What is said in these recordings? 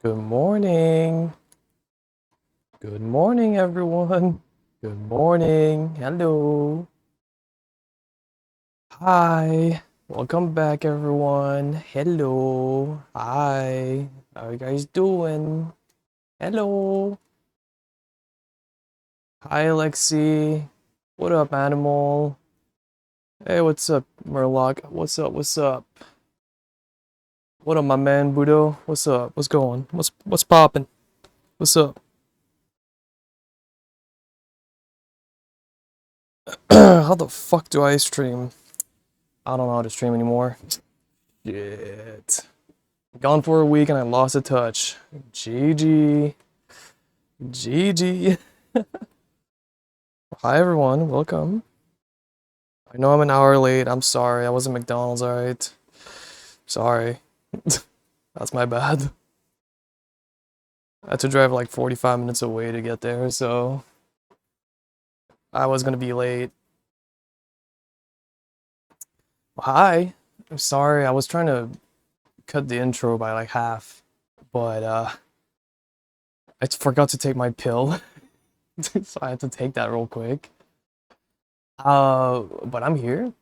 Good morning. Good morning, everyone. Good morning. Hello. Hi. Welcome back, everyone. Hello. Hi. How you guys doing? Hello. Hi, Alexi. What up, Animal? Hey, what's up, Murloc? What's up? What's up? What up, my man, Budo? What's up? What's going? What's poppin'? What's up? How the fuck do I stream? I don't know how to stream anymore. Shit. Gone for a week and I lost a touch. GG. GG. Hi everyone, welcome. I know I'm an hour late. I'm sorry. I was at McDonald's, alright? Sorry. That's my bad. I had to drive like 45 minutes away to get there, so I was gonna be late. Hi. I'm sorry. I was trying to cut the intro by like half, but I forgot to take my pill, so I had to take that real quick. But I'm here.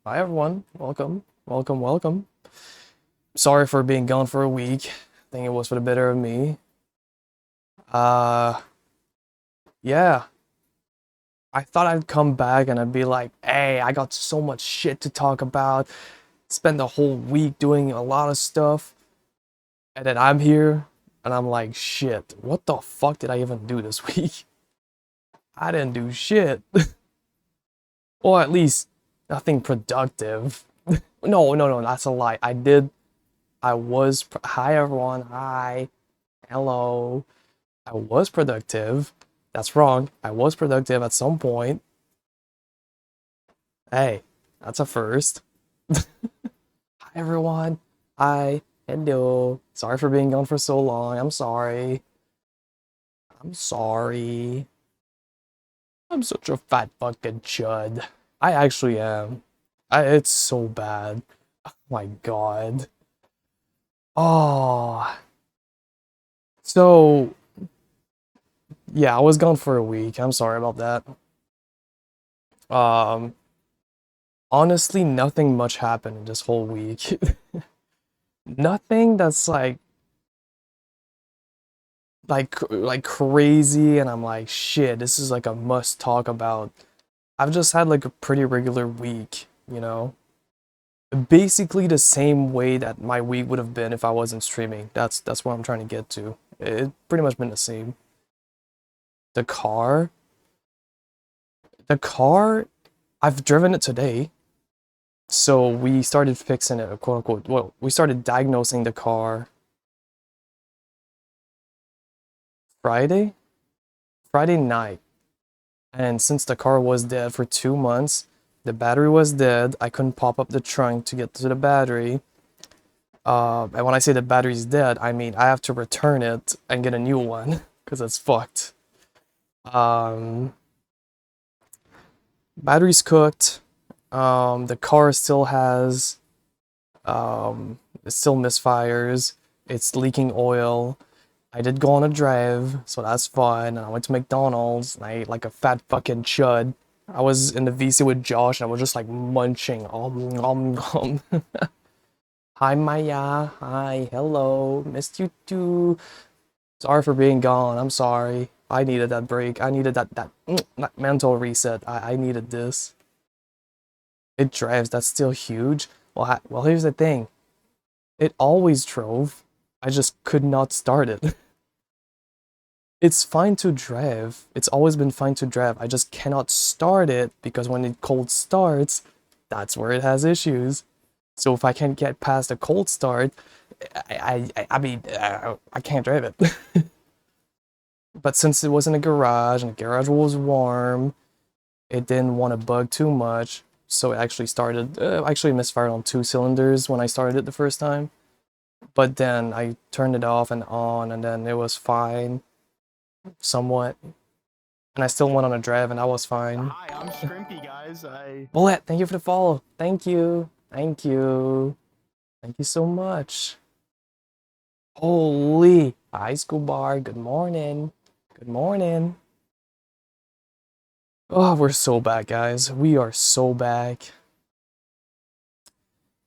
Hi everyone. Welcome. Welcome, welcome. Sorry for being gone for a week. I think it was for the better of me. Uh yeah. I thought I'd come back and I'd be like, hey, I got so much shit to talk about. Spend the whole week doing a lot of stuff. And then I'm here and I'm like, shit, what the fuck did I even do this week? I didn't do shit. Or at least nothing productive. No, that's a lie. Hi everyone, hi, hello. I was productive. That's wrong. I was productive at some point. Hey, that's a first. Hi everyone, hi, hello. Sorry for being gone for so long. I'm sorry. I'm sorry. I'm such a fat fucking chud. I actually am. It's so bad. Oh my god. Oh, so yeah, I was gone for a week. I'm sorry about that. Um, Honestly, nothing much happened in this whole week. Nothing that's like crazy and I'm like, shit, this is like a must talk about. I've just had like a pretty regular week, you know? Basically the same way that my week would have been if I wasn't streaming. That's what I'm trying to get to. It pretty much been the same. The car, the car, I've driven it today. So we started fixing it, quote unquote. Well, we started diagnosing the car Friday, Friday night. And since the car was dead for 2 months, the battery was dead. I couldn't pop up the trunk to get to the battery. And when I say the battery's dead, I mean I have to return it and get a new one because it's fucked. Um, Battery's cooked. The car still has, it still misfires. It's leaking oil. I did go on a drive, so that's fun. And I went to McDonald's and I ate like a fat fucking chud. I was in the VC with Josh and I was just like munching. Om, om. Hi Maya. Hi. Hello. Missed you too. Sorry for being gone. I'm sorry. I needed that break. I needed that mental reset. I needed this. It drives. That's still huge. Well, here's the thing. It always drove. I just could not start it. It's fine to drive. It's always been fine to drive. I just cannot start it because when it cold starts, that's where it has issues. So if I can't get past a cold start, I can't drive it. But since it was in a garage and the garage was warm, it didn't want to bug too much. So it actually started, actually misfired on 2 cylinders when I started it the first time. But then I turned it off and on and then it was fine, somewhat. And I still went on a drive and I was fine. Hi, I'm Shrimpy, guys. Bullet, thank you for the follow. Thank you. Thank you. Thank you so much. Holy. Hi, School Bar. Good morning. Good morning. Oh, we're so back, guys. We are so back.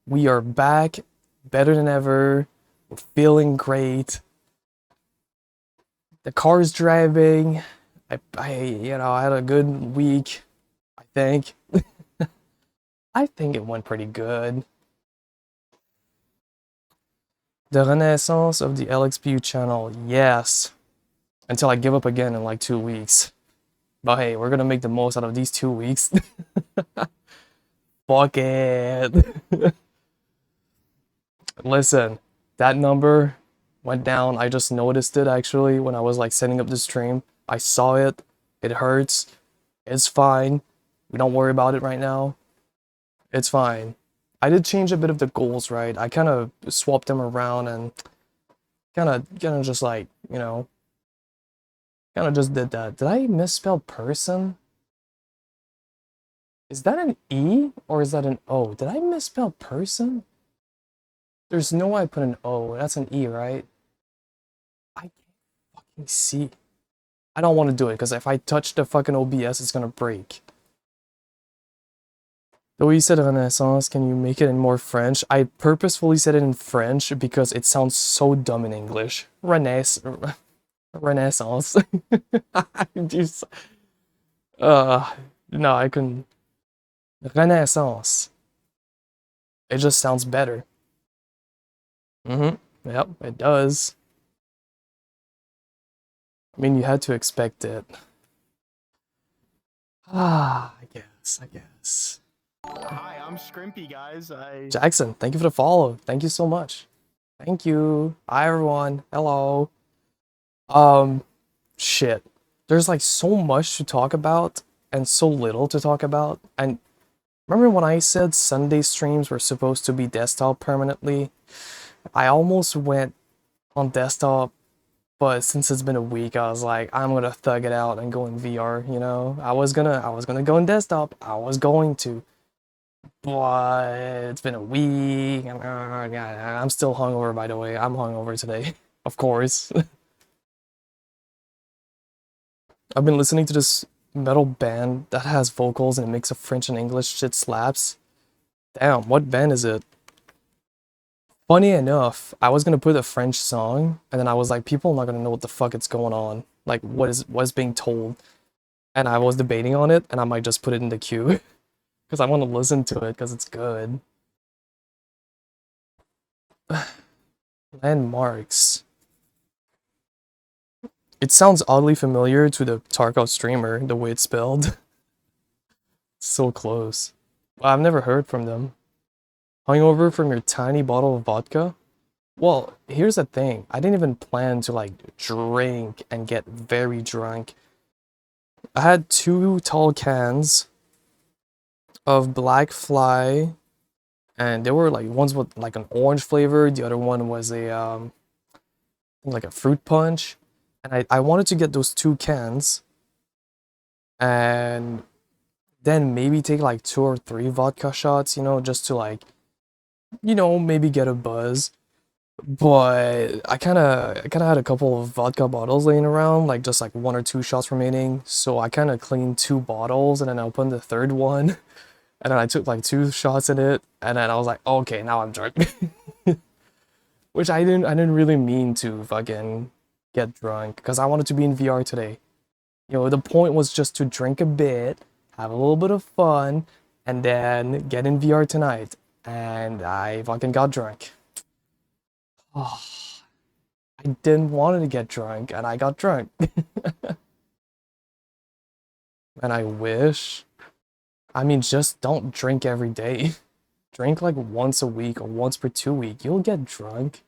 We are back. Better than ever. We're feeling great. The car's driving. I had a good week, I think. I think it went pretty good. The renaissance of the LXPU channel, yes. Until I give up again in like 2 weeks. But hey, we're gonna make the most out of these 2 weeks. Fuck it. Listen, that number went down. I just noticed it actually when I was like setting up the stream. I saw it. It hurts. It's fine. We don't worry about it right now. It's fine. I did change a bit of the goals, right? I kind of swapped them around and kind of just like, kind of just did that. Did I misspell person? Is that an E or is that an O? Did I misspell person? There's no way I put an O. That's an E, right? I can't fucking see. I don't want to do it because if I touch the fucking OBS, it's gonna break. The way you said Renaissance, can you make it in more French? I purposefully said it in French because it sounds so dumb in English. Renaissance. I just, no, I can. Renaissance. It just sounds better. Yep, it does. I mean, you had to expect it. I guess. Hi, I'm Scrimpy, guys. Jackson, thank you for the follow. Thank you so much. Thank you. Hi, everyone. Hello. Shit. There's like so much to talk about and so little to talk about. And remember when I said Sunday streams were supposed to be desktop permanently? I almost went on desktop, but since it's been a week, I was like, I'm gonna thug it out and go in VR, you know? I was gonna go in desktop. I was going to. But it's been a week. I'm still hungover, by the way. I'm hungover today, of course. I've been listening to this metal band that has vocals and a mix of French and English. Shit slaps. Damn, what band is it? Funny enough, I was gonna put a French song, and then I was like, people are not gonna know what the fuck is going on. Like, what is being told. And I was debating on it, and I might just put it in the queue. Because I want to listen to it, because it's good. Landmarks. It sounds oddly familiar to the Tarkov streamer, the way it's spelled. So close. Well, I've never heard from them. Hungover from your tiny bottle of vodka? Well, here's the thing. I didn't even plan to like drink and get very drunk. I had 2 tall cans of Black Fly, and they were like ones with like an orange flavor. The other one was a like a fruit punch. And I wanted to get those 2 cans and then maybe take like 2 or 3 vodka shots, just to like, maybe get a buzz. But I kind of had a couple of vodka bottles laying around, like just like 1 or 2 shots remaining. So I kind of cleaned 2 bottles and then I opened the third one. And then I took like 2 shots in it, and then I was like, okay, now I'm drunk. Which I didn't really mean to fucking get drunk, because I wanted to be in VR today. The point was just to drink a bit, have a little bit of fun, and then get in VR tonight. And I fucking got drunk. Oh, I didn't want to get drunk, and I got drunk. And I wish. I mean, just don't drink every day. Drink like once a week or once per 2 weeks. You'll get drunk.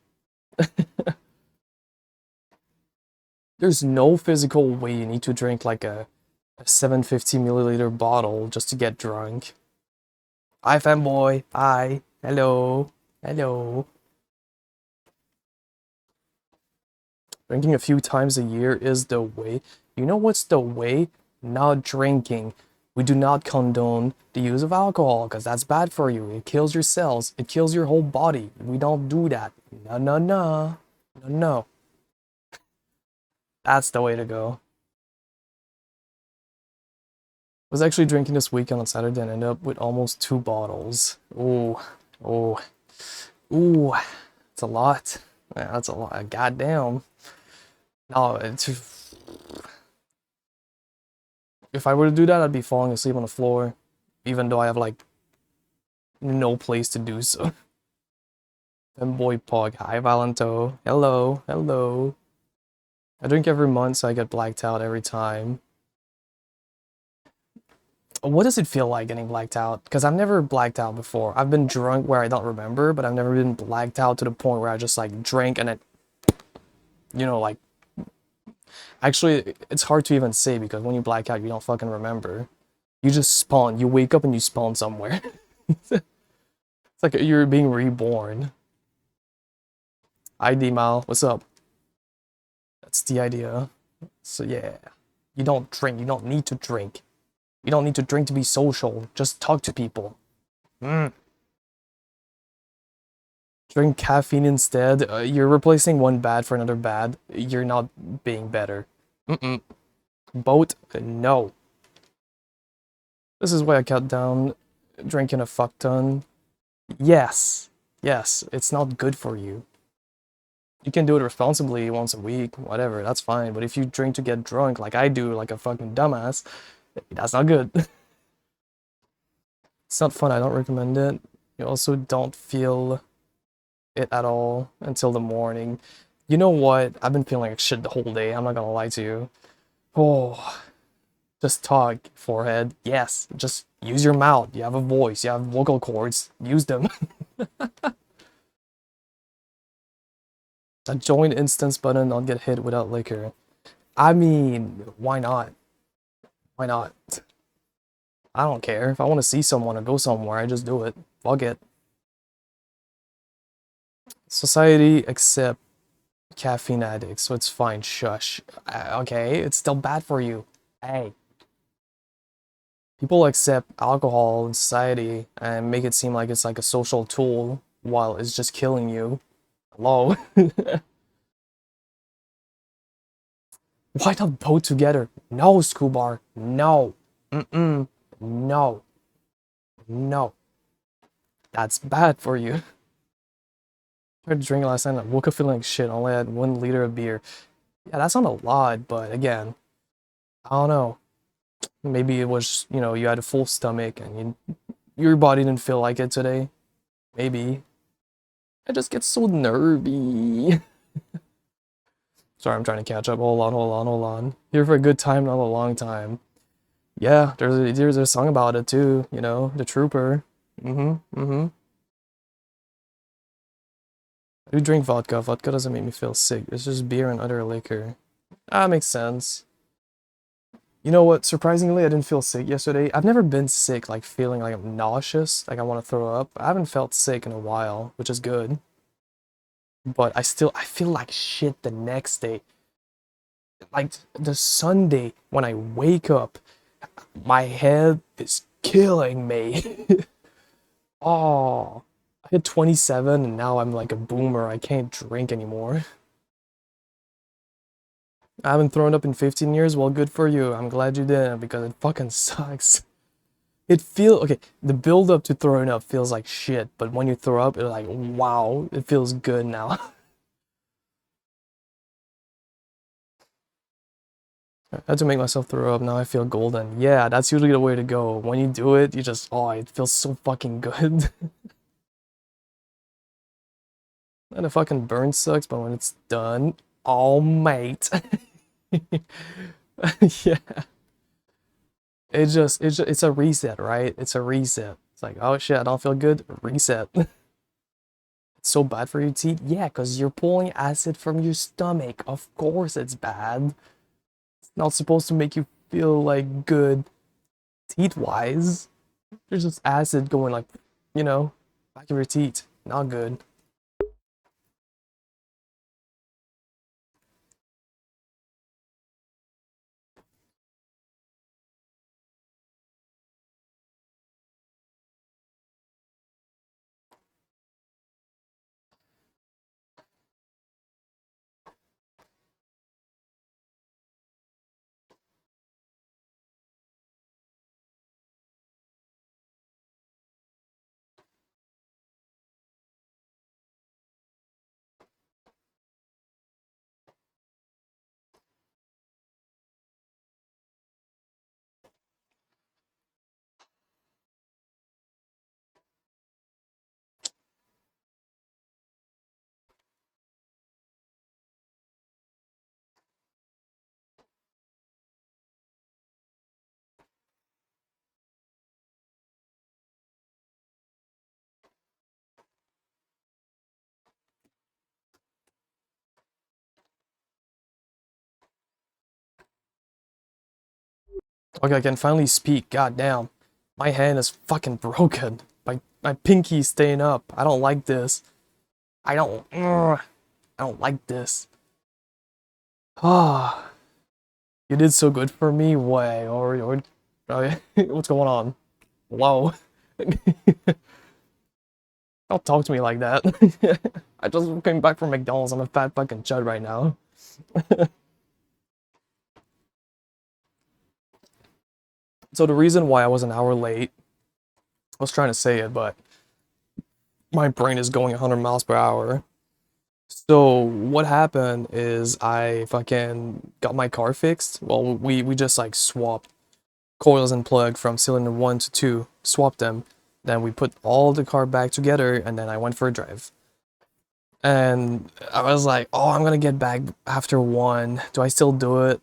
There's no physical way you need to drink like a 750 milliliter bottle just to get drunk. Hi, fanboy. Hi. Hello. Hello. Drinking a few times a year is the way. You know what's the way? Not drinking. We do not condone the use of alcohol because that's bad for you. It kills your cells. It kills your whole body. We don't do that. No, no, no. No, that's the way to go. Was actually drinking this weekend on Saturday and ended up with almost 2 bottles. Ooh, ooh, ooh. It's a lot. Yeah, that's a lot. Goddamn. No, if I were to do that, I'd be falling asleep on the floor, even though I have like no place to do so. Femboy Pog. Hi, Valento. Hello, hello. I drink every month, so I get blacked out every time. What does it feel like getting blacked out? Because I've never blacked out before. I've been drunk where I don't remember, but I've never been blacked out to the point where I just like drank and it, like actually it's hard to even say because when you black out, you don't fucking remember. You just spawn. You wake up and you spawn somewhere. It's like you're being reborn. ID Mal, what's up? That's the idea. So yeah, you don't drink. You don't need to drink. You don't need to drink to be social. Just talk to people. Mm. Drink caffeine instead. You're replacing one bad for another bad. You're not being better. Mm-mm. Both, no. This is why I cut down drinking a fuck ton. Yes. Yes, it's not good for you. You can do it responsibly once a week, whatever, that's fine. But if you drink to get drunk like I do, like a fucking dumbass, that's not good. It's not fun, I don't recommend it. You also don't feel it at all until the morning. You know what? I've been feeling like shit the whole day, I'm not gonna lie to you. Oh, just talk, forehead. Yes, just use your mouth. You have a voice, you have vocal cords. Use them. That join instance button, I'll get hit without liquor. I mean, why not? Why not? I don't care. If I want to see someone or go somewhere, I just do it. Fuck it. Society accept caffeine addicts, so it's fine. Shush. Okay, it's still bad for you. Hey. People accept alcohol in society and make it seem like it's like a social tool while it's just killing you. Hello? Why not both together? No, Scoobar. No. Mm-mm. No. No. That's bad for you. I tried to drink last night and I woke up feeling like shit. Only had 1 liter of beer. Yeah, that's not a lot, but again, I don't know. Maybe it was, you had a full stomach and your body didn't feel like it today. Maybe. I just get so nervy. Sorry, I'm trying to catch up. Hold on, hold on, hold on. Here for a good time, not a long time. Yeah, there's a song about it too, The Trooper. Mm-hmm, mm-hmm. I do drink vodka. Vodka doesn't make me feel sick. It's just beer and other liquor. Ah, makes sense. You know what? Surprisingly, I didn't feel sick yesterday. I've never been sick, like feeling like I'm nauseous, like I want to throw up. I haven't felt sick in a while, which is good. But I feel like shit the next day. Like the Sunday when I wake up, my head is killing me. Oh, I hit 27 and now I'm like a boomer. I can't drink anymore. I haven't thrown up in 15 years. Well, good for you. I'm glad you didn't because it fucking sucks. Okay, the build up to throwing up feels like shit, but when you throw up, it's like, wow, it feels good now. I had to make myself throw up, now I feel golden. Yeah, that's usually the way to go. When you do it, you just, oh, it feels so fucking good. And the fucking burn sucks, but when it's done, oh, mate. Yeah. It's a reset, right? It's a reset. It's like, oh shit, I don't feel good. Reset. It's so bad for your teeth? Yeah, because you're pulling acid from your stomach. Of course it's bad. It's not supposed to make you feel like good teeth-wise. There's just acid going like, back of your teeth. Not good. Okay, I can finally speak. God damn. My hand is fucking broken. My pinky's staying up. I don't like this. I don't like this. Ah, you did so good for me. Way or what's going on? Whoa. Don't talk to me like that. I just came back from McDonald's. I'm a fat fucking chud right now. So the reason why I was an hour late, I was trying to say it, but my brain is going 100 miles per hour. So what happened is I fucking got my car fixed. Well, we just like swapped coils and plug from cylinder 1 to 2, swapped them. Then we put all the car back together and then I went for a drive. And I was like, "Oh, I'm gonna get back after 1. Do I still do it?"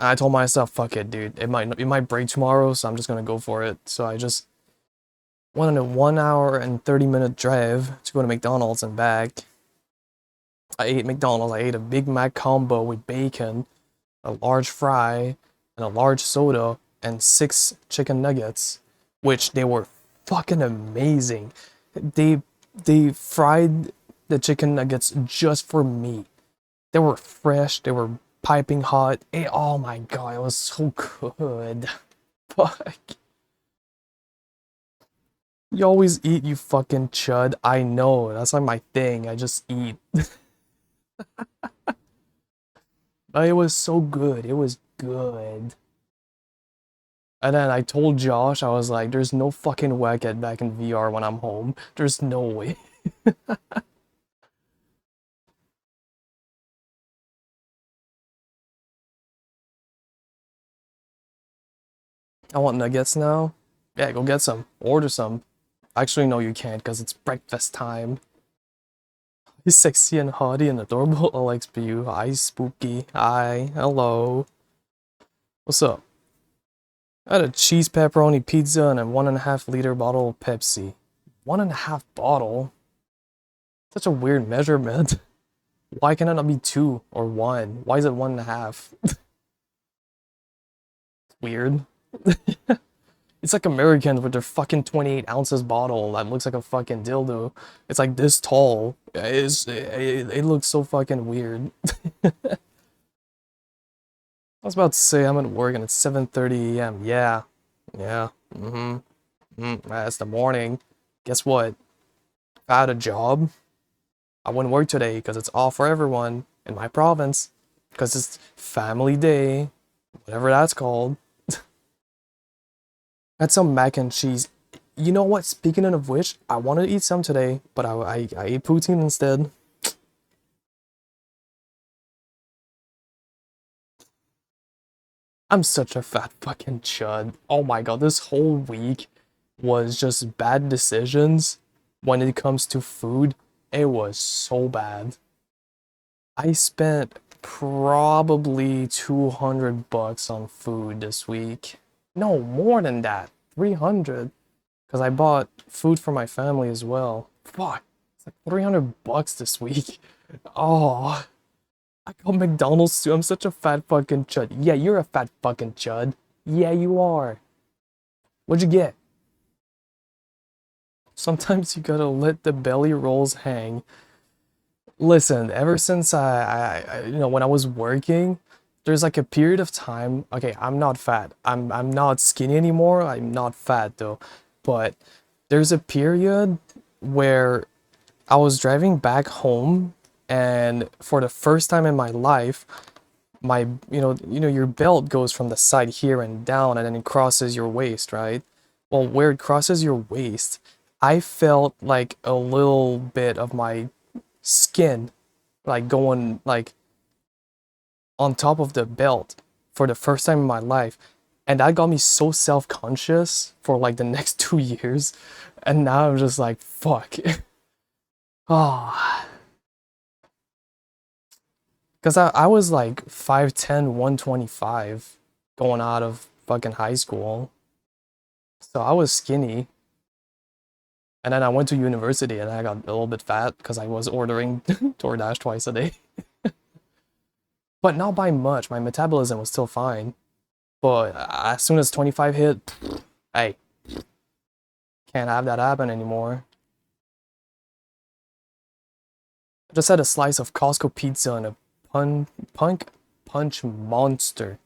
I told myself, "Fuck it, dude. It might break tomorrow, so I'm just gonna go for it." So I just went on a 1 hour and 30-minute drive to go to McDonald's and back. I ate McDonald's. I ate a Big Mac combo with bacon, a large fry, and a large soda, and 6 chicken nuggets, which they were fucking amazing. They they fried the chicken nuggets just for me. They were fresh. They were piping hot. Oh my god, it was so good. Fuck. You always eat, you fucking chud. I know. That's like my thing. I just eat. But it was so good. It was good. And then I told Josh, I was like, there's no fucking way I get back in VR when I'm home. There's no way. I want nuggets now. Yeah, go get some. Order some. Actually, no, you can't because it's breakfast time. He's sexy and haughty and adorable. LXPU. Hi, spooky. Hi. Hello. What's up? I had a cheese pepperoni pizza and a 1.5 liter bottle of Pepsi. 1.5 bottle? Such a weird measurement. Why can it not be 2 or 1? Why is it 1.5? Weird. It's like Americans with their fucking 28 ounces bottle that looks like a fucking dildo. It's like this tall. It looks so fucking weird. I was about to say I'm at work and it's 7:30 a.m. Yeah. Yeah. That's the morning. Guess what? If I had a job, I wouldn't work today because it's off for everyone in my province. Because it's family day, whatever that's called. Had some mac and cheese. You know what? Speaking of which, I wanted to eat some today, but I ate poutine instead. I'm such a fat fucking chud. Oh my god, this whole week was just bad decisions when it comes to food. It was so bad. I spent probably 200 bucks on food this week. No, more than that. 300. Because I bought food for my family as well. Fuck. It's like 300 bucks this week. Oh, I got McDonald's too. I'm such a fat fucking chud. Yeah, you're a fat fucking chud. Yeah, you are. What'd you get? Sometimes you gotta let the belly rolls hang. Listen, ever since when I was working, there's like a period of time. Okay, I'm not fat. I'm not skinny anymore. I'm not fat though. But there's a period where I was driving back home and for the first time in my life, my your belt goes from the side here and down and then it crosses your waist, right? Well, where it crosses your waist, I felt like a little bit of my skin like going like on top of the belt for the first time in my life. And that got me so self-conscious for like the next 2 years. And now I'm just like, fuck. Oh, because I was like 5'10", 125 going out of fucking high school. So I was skinny. And then I went to university and I got a little bit fat because I was ordering DoorDash twice a day. But not by much. My metabolism was still fine. But as soon as 25 hit, hey, can't have that happen anymore. I just had a slice of Costco pizza and a punch monster.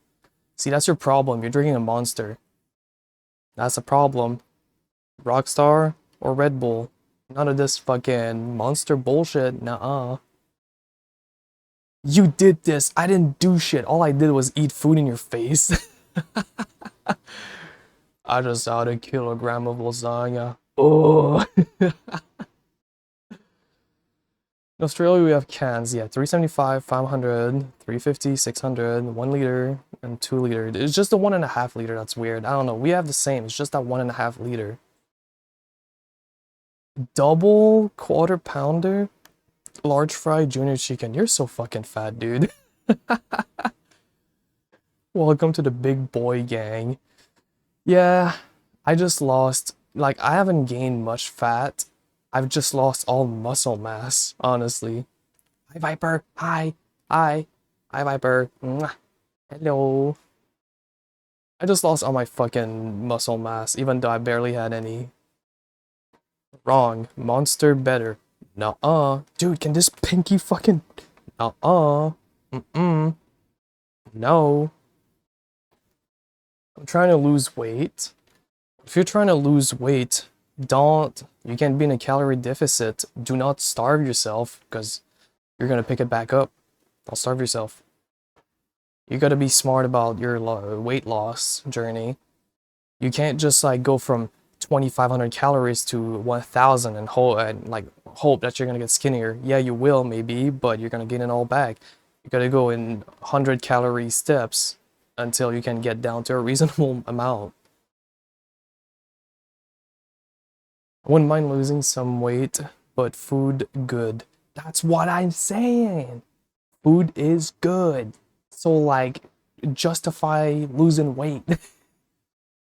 See, that's your problem. You're drinking a monster. That's a problem. Rockstar or Red Bull. None of this fucking monster bullshit. Nuh-uh. You did this. I didn't do shit. All I did was eat food in your face. I just had a kilogram of lasagna. Oh. In Australia, we have cans. Yeah, 375, 500, 350, 600, 1 liter, and 2 liter. It's just the 1.5 liter that's weird. I don't know. We have the same. It's just that 1.5 liter. Double quarter pounder, large fry, junior chicken. You're so fucking fat, dude. Welcome to the big boy gang. Yeah, I just lost, like, I haven't gained much fat. I've just lost all muscle mass, honestly. Hi, Viper. Hi. Hi. Hi, Viper. Mwah. Hello. I just lost all my fucking muscle mass, even though I barely had any. Wrong. Monster better. Nuh-uh. Dude, can this pinky fucking... Nuh-uh. Mm-mm. No. I'm trying to lose weight. If you're trying to lose weight, you can't be in a calorie deficit. Do not starve yourself, because you're gonna pick it back up. Don't starve yourself. You gotta be smart about your weight loss journey. You can't just like go from 2,500 calories to 1,000 and hope that you're gonna get skinnier. Yeah, you will maybe, but you're gonna gain it all back. You gotta go in 100 calorie steps until you can get down to a reasonable amount. I wouldn't mind losing some weight, but food good. That's what I'm saying. Food is good. So like, justify losing weight.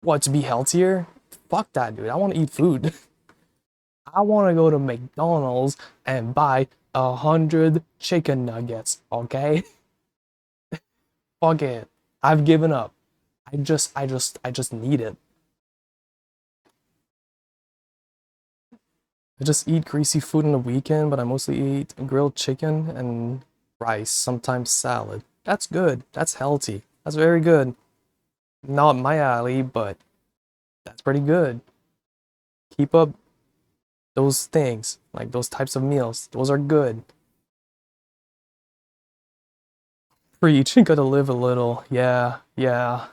What, to be healthier? Fuck that, dude. I want to eat food. I want to go to McDonald's and buy 100 chicken nuggets, okay? Fuck it. I've given up. I just need it. I just eat greasy food on the weekend, but I mostly eat grilled chicken and rice, sometimes salad. That's good. That's healthy. That's very good. Not my alley, but that's pretty good. Keep up those things, like those types of meals. Those are good. Preach, you gotta live a little. Yeah, yeah.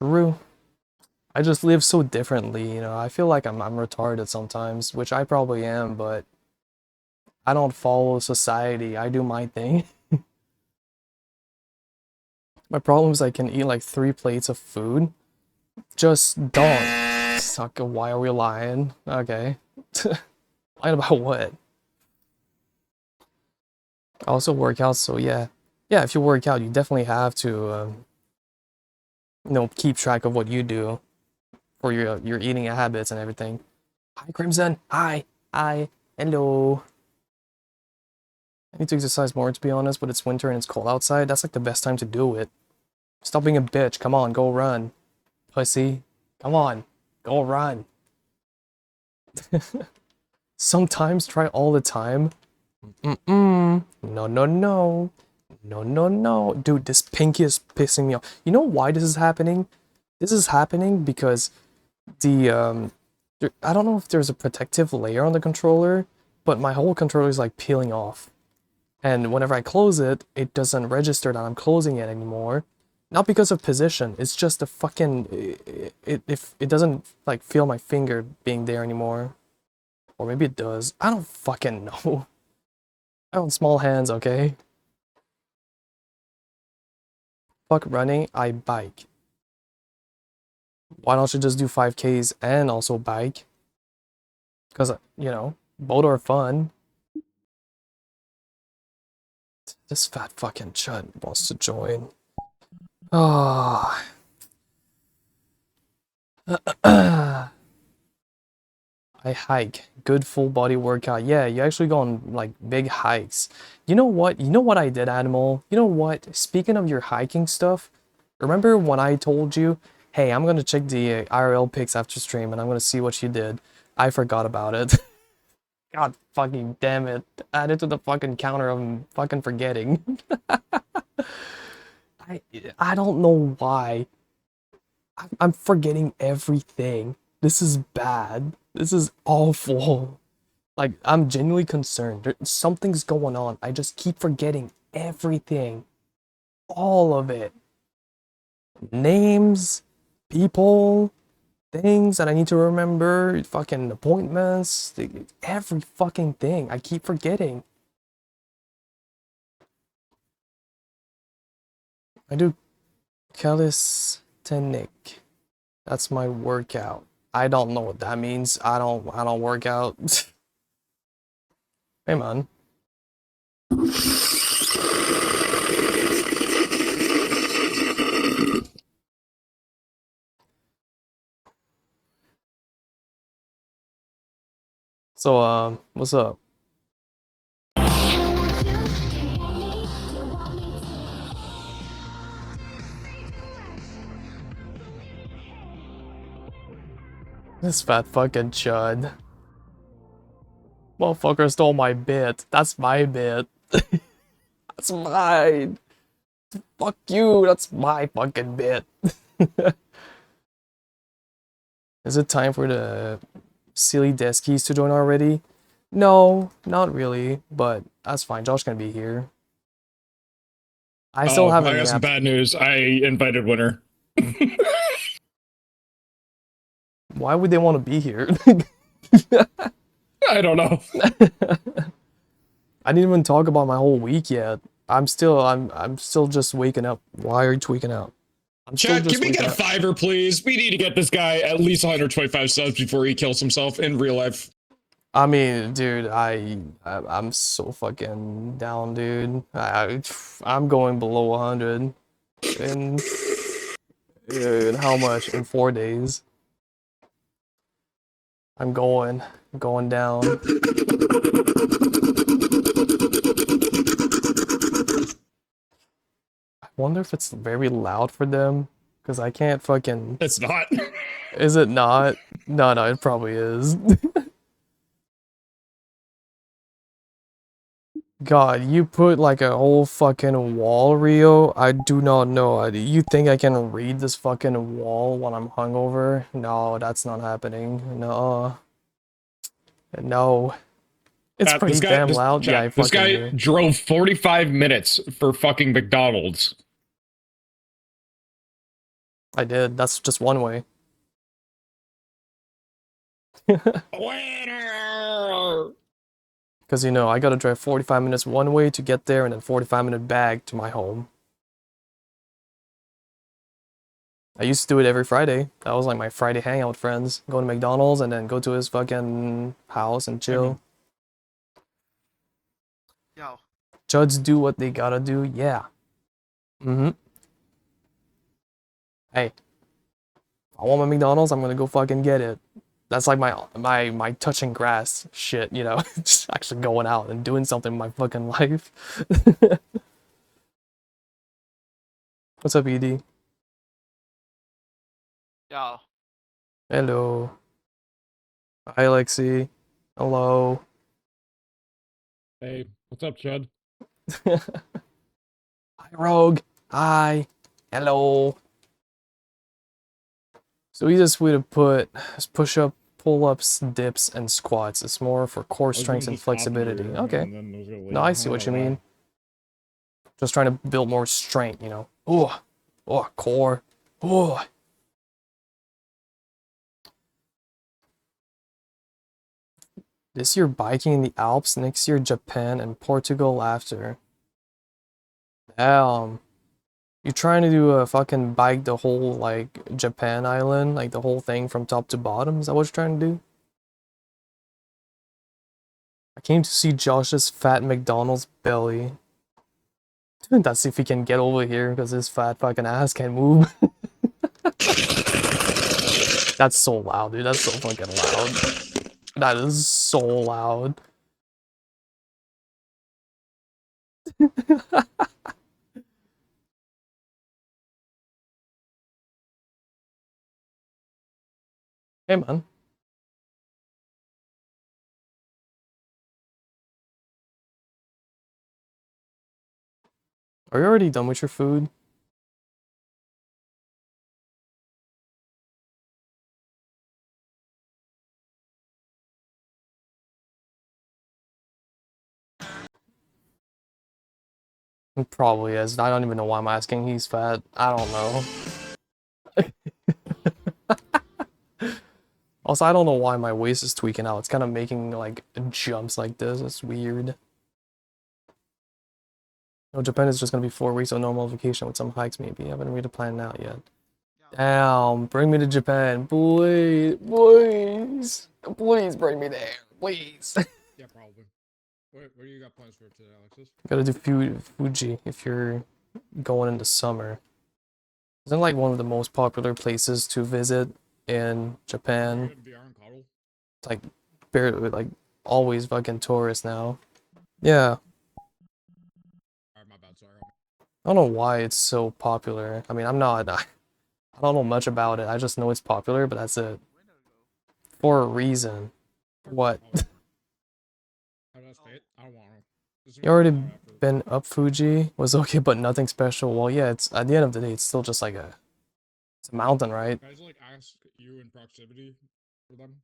True. I just live so differently, you know. I feel like I'm retarded sometimes, which I probably am, but I don't follow society. I do my thing. My problem is I can eat like 3 plates of food. Just don't. Suck. Why are we lying? Okay. Lying about what? I also work out, so yeah. Yeah, if you work out, you definitely have to, keep track of what you do for your eating habits and everything. Hi, Crimson. Hi. Hi. Hello. I need to exercise more, to be honest, but it's winter and it's cold outside. That's like the best time to do it. Stop being a bitch. Come on, go run. Pussy. Come on. Go run. Sometimes try all the time. No, no, no. No, no, no. Dude, this pinky is pissing me off. You know why this is happening? This is happening because I don't know if there's a protective layer on the controller, but my whole controller is like peeling off. And whenever I close it, it doesn't register that I'm closing it anymore. Not because of position, it's just the fucking, it doesn't like feel my finger being there anymore. Or maybe it does. I don't fucking know. I have small hands, okay? Fuck running, I bike. Why don't you just do 5Ks and also bike? Because, you know, both are fun. This fat fucking chud wants to join. Oh. I hike. Good full body workout. Yeah, you actually go on like big hikes. You know what? You know what I did, Animal? You know what? Speaking of your hiking stuff, Remember when I told you, hey, I'm gonna check the IRL pics after stream and I'm gonna see what you did? I forgot about it. God fucking damn it. Add it to the fucking counter of fucking forgetting. I I don't know why. I'm forgetting everything. This is bad. This is awful. Like, I'm genuinely concerned. Something's going on. I just keep forgetting everything. All of it. Names, people, things that I need to remember, fucking appointments, every fucking thing. I keep forgetting. I do calisthenic. That's my workout. I don't know what that means. I don't work out. Hey man. So what's up? This fat fucking chud. Motherfucker stole my bit. That's my bit. That's mine. Fuck you. That's my fucking bit. Is it time for the silly deskies to join already? No, not really, but that's fine. Josh can be here. I still Oh, I haven't got some napped. bad news. I invited Winner. Why would they want to be here? I don't know. I didn't even talk about my whole week yet. I'm still just waking up. Why are you tweaking out? I'm still Chat, just can we get waking a up. $5, please? We need to get this guy at least 125 subs before he kills himself in real life. I mean, dude, I'm so fucking down, dude. I'm going below 100 in how much? In 4 days. I'm going down. I wonder if it's very loud for them, because I can't fucking. It's not. Is it not? No, no, it probably is. God, you put like a whole fucking wall, Rio? I do not know. You think I can read this fucking wall when I'm hungover? No, that's not happening. No. No. It's pretty This guy, damn this loud. Yeah, chat, I this fucking guy do. drove 45 minutes for fucking McDonald's. I did. That's just one way. Winner! Because, I gotta drive 45 minutes one way to get there and then 45-minute back to my home. I used to do it every Friday. That was like my Friday hangout with friends. Go to McDonald's and then go to his fucking house and chill. Yo. Judds do what they gotta do. Yeah. Mm-hmm. Hey, I want my McDonald's, I'm gonna go fucking get it. That's like my touching grass shit, just actually going out and doing something in my fucking life. What's up, ED? Yo. Hello. Hi, Lexi. Hello. Hey, what's up, Chud? Hi, Rogue. Hi. Hello. So easiest way to put is push-up, pull-ups, dips, and squats. It's more for core strength and flexibility. Okay. No, I see what you mean. Just trying to build more strength, Oh, core. Oh. This year biking in the Alps, next year Japan and Portugal after. Damn. You trying to do a fucking bike the whole, like, Japan island? Like, the whole thing from top to bottom? Is that what you're trying to do? I came to see Josh's fat McDonald's belly. Let's see if he can get over here, because his fat fucking ass can't move. That's so loud, dude. That's so fucking loud. That is so loud. Hey, man. Are you already done with your food? He probably is. I don't even know why I'm asking. He's fat. I don't know. Also, I don't know why my waist is tweaking out. It's kind of making like jumps like this. It's weird. Oh, Japan is just gonna be 4 weeks of normal vacation with some hikes maybe. I haven't read the plan out yet. Damn, bring me to Japan, please, please, please bring me there, please. Yeah, probably. What do you got plans for today, Alexis? Gotta do Fuji if you're going into summer. Isn't it like one of the most popular places to visit in Japan? Cuddle? It's like barely like always fucking tourists now. Yeah. Alright, my bad, sorry. I don't know why it's so popular. I mean, I don't know much about it. I just know it's popular, but that's it. For a reason. What? How did I say it? I don't want to. You already been up Fuji? Was okay, but nothing special. Well, yeah, it's at the end of the day, it's still just like it's a mountain, right? Guys, like, ask you in proximity for them.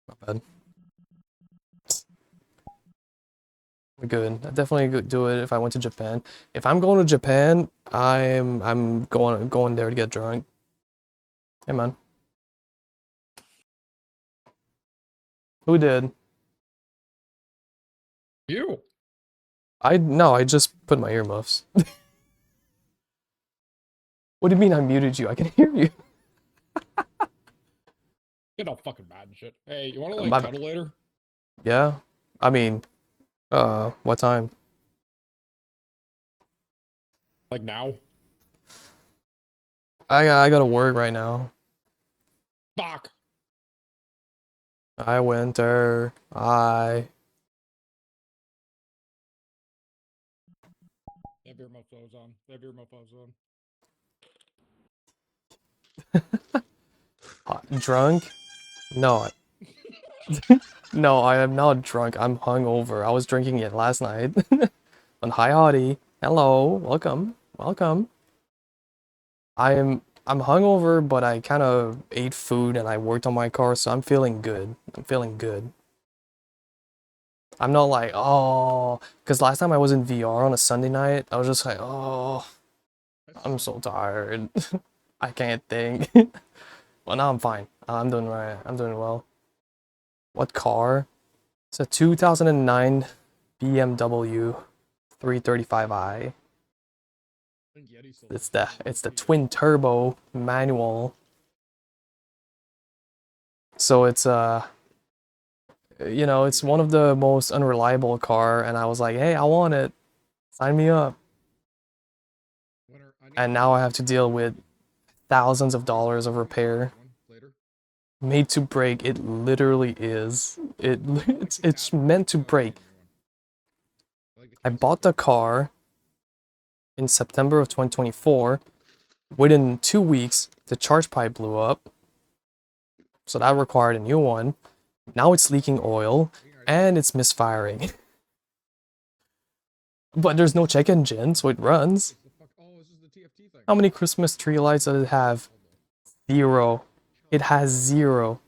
Not bad. We're good. I definitely could do it if I went to Japan. If I'm going to Japan, I'm going there to get drunk. Hey, man. Who did? You? No, I just put my earmuffs. What do you mean I muted you? I can hear you. Get all fucking mad and shit. Hey, you want to, like, My- cuddle later? Yeah. I mean, what time? Like, now? I gotta work right now. Fuck! I winter. I. They have earmuffs on. They have earmuffs on. Drunk? No. No, I am not drunk. I'm hungover. I was drinking it last night. And hi, Audie. Hello. Welcome. Welcome. I'm hungover, but I kind of ate food and I worked on my car, so I'm feeling good. I'm feeling good. I'm not like, oh, because last time I was in VR on a Sunday night, I was just like, oh, I'm so tired. I can't think. Well, now I'm fine. I'm doing right. I'm doing well. What car? It's a 2009 BMW 335i. It's the twin turbo manual. So it's you know, it's one of the most unreliable car, and I was like, hey, I want it. Sign me up. And now I have to deal with thousands of dollars of repair. Made to break, it literally is. It's meant to break. I bought the car in September of 2024. Within 2 weeks, the charge pipe blew up. So that required a new one. Now it's leaking oil and it's misfiring. But there's no check engine, so it runs. How many Christmas tree lights does it have? 0. It has 0.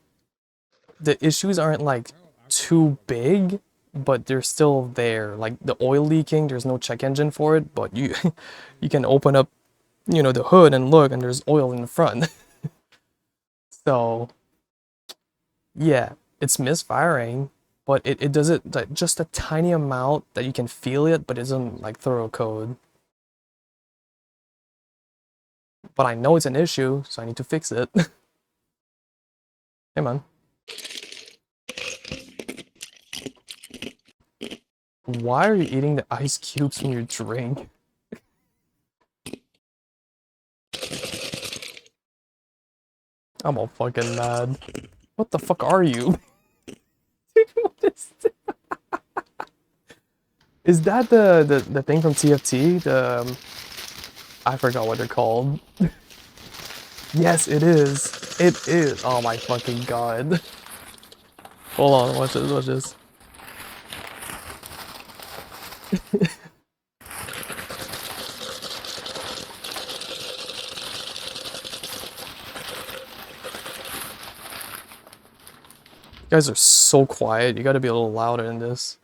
The issues aren't like too big, but they're still there. Like the oil leaking, there's no check engine for it, but you you can open up, you know, the hood and look, and there's oil in the front. So yeah, it's misfiring, but it does it like just a tiny amount that you can feel it, but it isn't like thorough code. But I know it's an issue, so I need to fix it. Hey, man. Why are you eating the ice cubes from your drink? I'm all fucking mad. What the fuck are you? Dude, what is that? Is that the thing from TFT? I forgot what they're called. Yes, it is. It is. Oh my fucking god. Hold on, watch this, watch this. You guys are so quiet. You gotta be a little louder than this.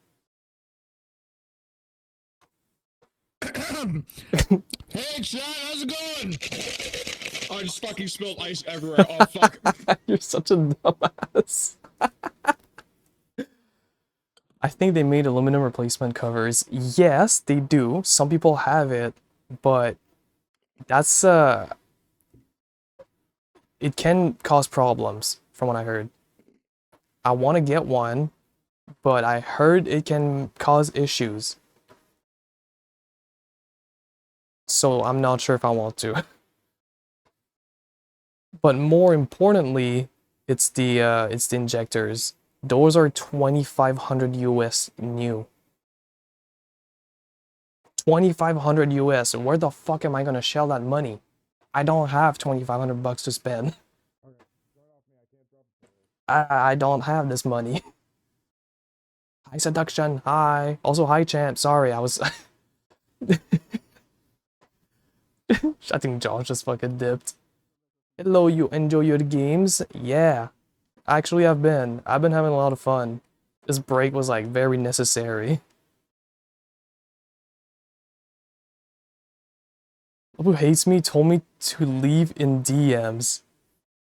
Hey, Chad, how's it going? Oh, I just fucking spilled ice everywhere. Oh, fuck. You're such a dumbass. I think they made aluminum replacement covers. Yes, they do. Some people have it, but that's it can cause problems from what I heard. I want to get one, but I heard it can cause issues. So I'm not sure if I want to. But more importantly, it's the injectors. Those are 2,500 US new. 2,500 US. Where the fuck am I gonna shell that money? I don't have 2,500 bucks to spend. I don't have this money. Hi Seduction, hi. Also hi Champ, sorry, I was I think Josh just fucking dipped. Hello, you enjoy your games? Yeah. Actually I've been having a lot of fun. This break was like very necessary. Who hates me told me to leave in DMs.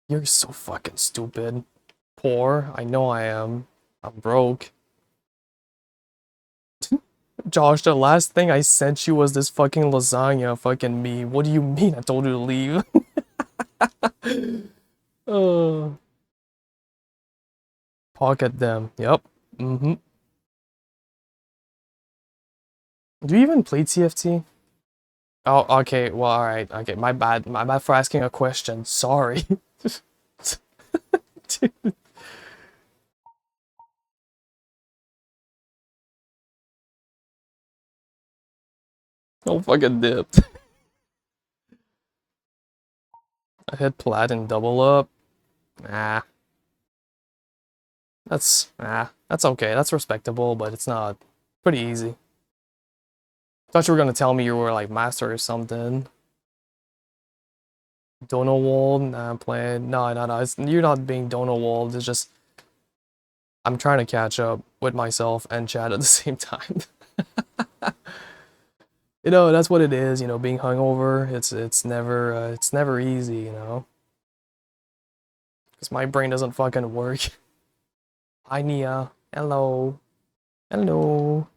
You're so fucking stupid. Poor, I know I am. I'm broke. Josh, the last thing I sent you was this fucking lasagna fucking meme. What do you mean I told you to leave? Pocket them. Yep. Mm-hmm. Do you even play TFT? Oh, okay. Well, alright. Okay, my bad. My bad for asking a question. Sorry. Dude. No fucking dipped. I hit plat and double up. Nah. That's okay. That's respectable, but it's not pretty easy. Thought you were gonna tell me you were like master or something. Donowald? Nah, I'm playing. No, no, no. You're not being Donowald. It's just I'm trying to catch up with myself and chat at the same time. You know, that's what it is, you know, being hungover. It's never easy, you know. Because my brain doesn't fucking work. Hi Nia. Hello. Hello.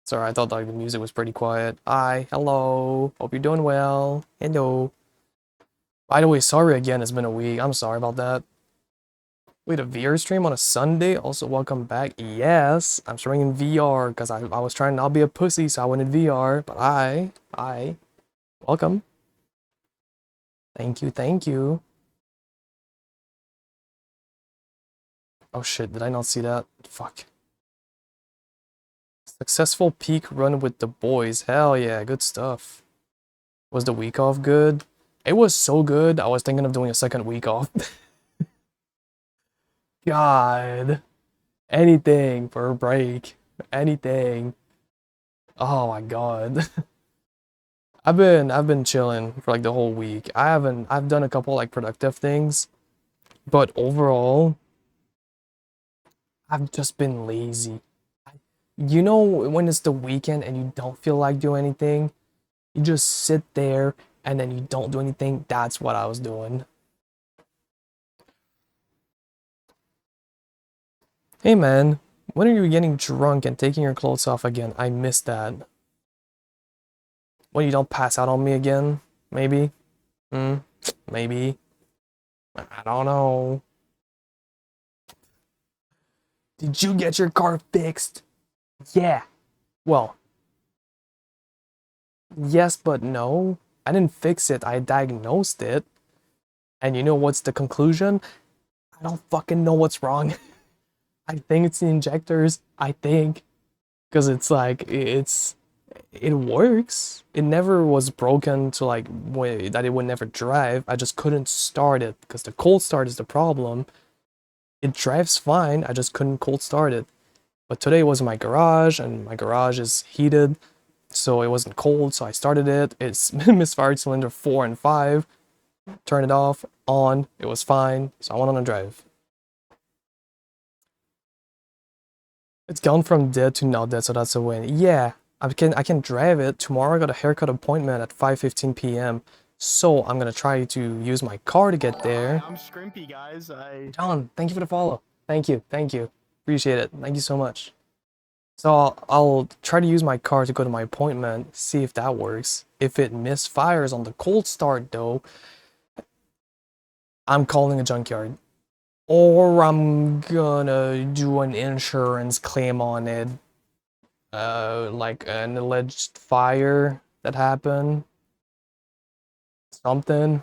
Sorry, I thought like the music was pretty quiet. Hi, hello. Hope you're doing well. Hello. By the way, sorry again, it's been a week. I'm sorry about that. Wait, a VR stream on a Sunday? Also, welcome back. Yes, I'm streaming in VR because I was trying to not be a pussy, so I went in VR. But welcome. Thank you, thank you. Oh shit, did I not see that? Fuck. Successful peak run with the boys. Hell yeah, good stuff. Was the week off good? It was so good, I was thinking of doing a second week off. God. Anything for a break. Anything. Oh my god. I've been chilling for like the whole week. I've done a couple like productive things, but overall, I've just been lazy. You know when it's the weekend and you don't feel like doing anything? You just sit there and then you don't do anything. That's what I was doing. Hey man, when are you getting drunk and taking your clothes off again? I missed that. When you don't pass out on me again? Maybe? Maybe. I don't know. Did you get your car fixed? Yeah. Well, yes, but no. I didn't fix it. I diagnosed it. And you know what's the conclusion? I don't fucking know what's wrong. I think it's the injectors. I think. because it's like it works. It never was broken to like that it would never drive. I just couldn't start it because the cold start is the problem. It drives fine. I just couldn't cold start it. But today was in my garage, and my garage is heated, so it wasn't cold. So I started it. It's misfired cylinder 4 and 5. Turn it off, on. It was fine. So I went on a drive. It's gone from dead to not dead, so that's a win. Yeah, I can drive it. Tomorrow I got a haircut appointment at 5:15 p.m. So I'm gonna try to use my car to get there. Hi, I'm Scrimpy, guys. John, thank you for the follow. Thank you. Appreciate it. Thank you so much. So I'll try to use my car to go to my appointment, see if that works. If it misfires on the cold start though, I'm calling a junkyard. Or I'm gonna do an insurance claim on it. Like an alleged fire that happened. Something.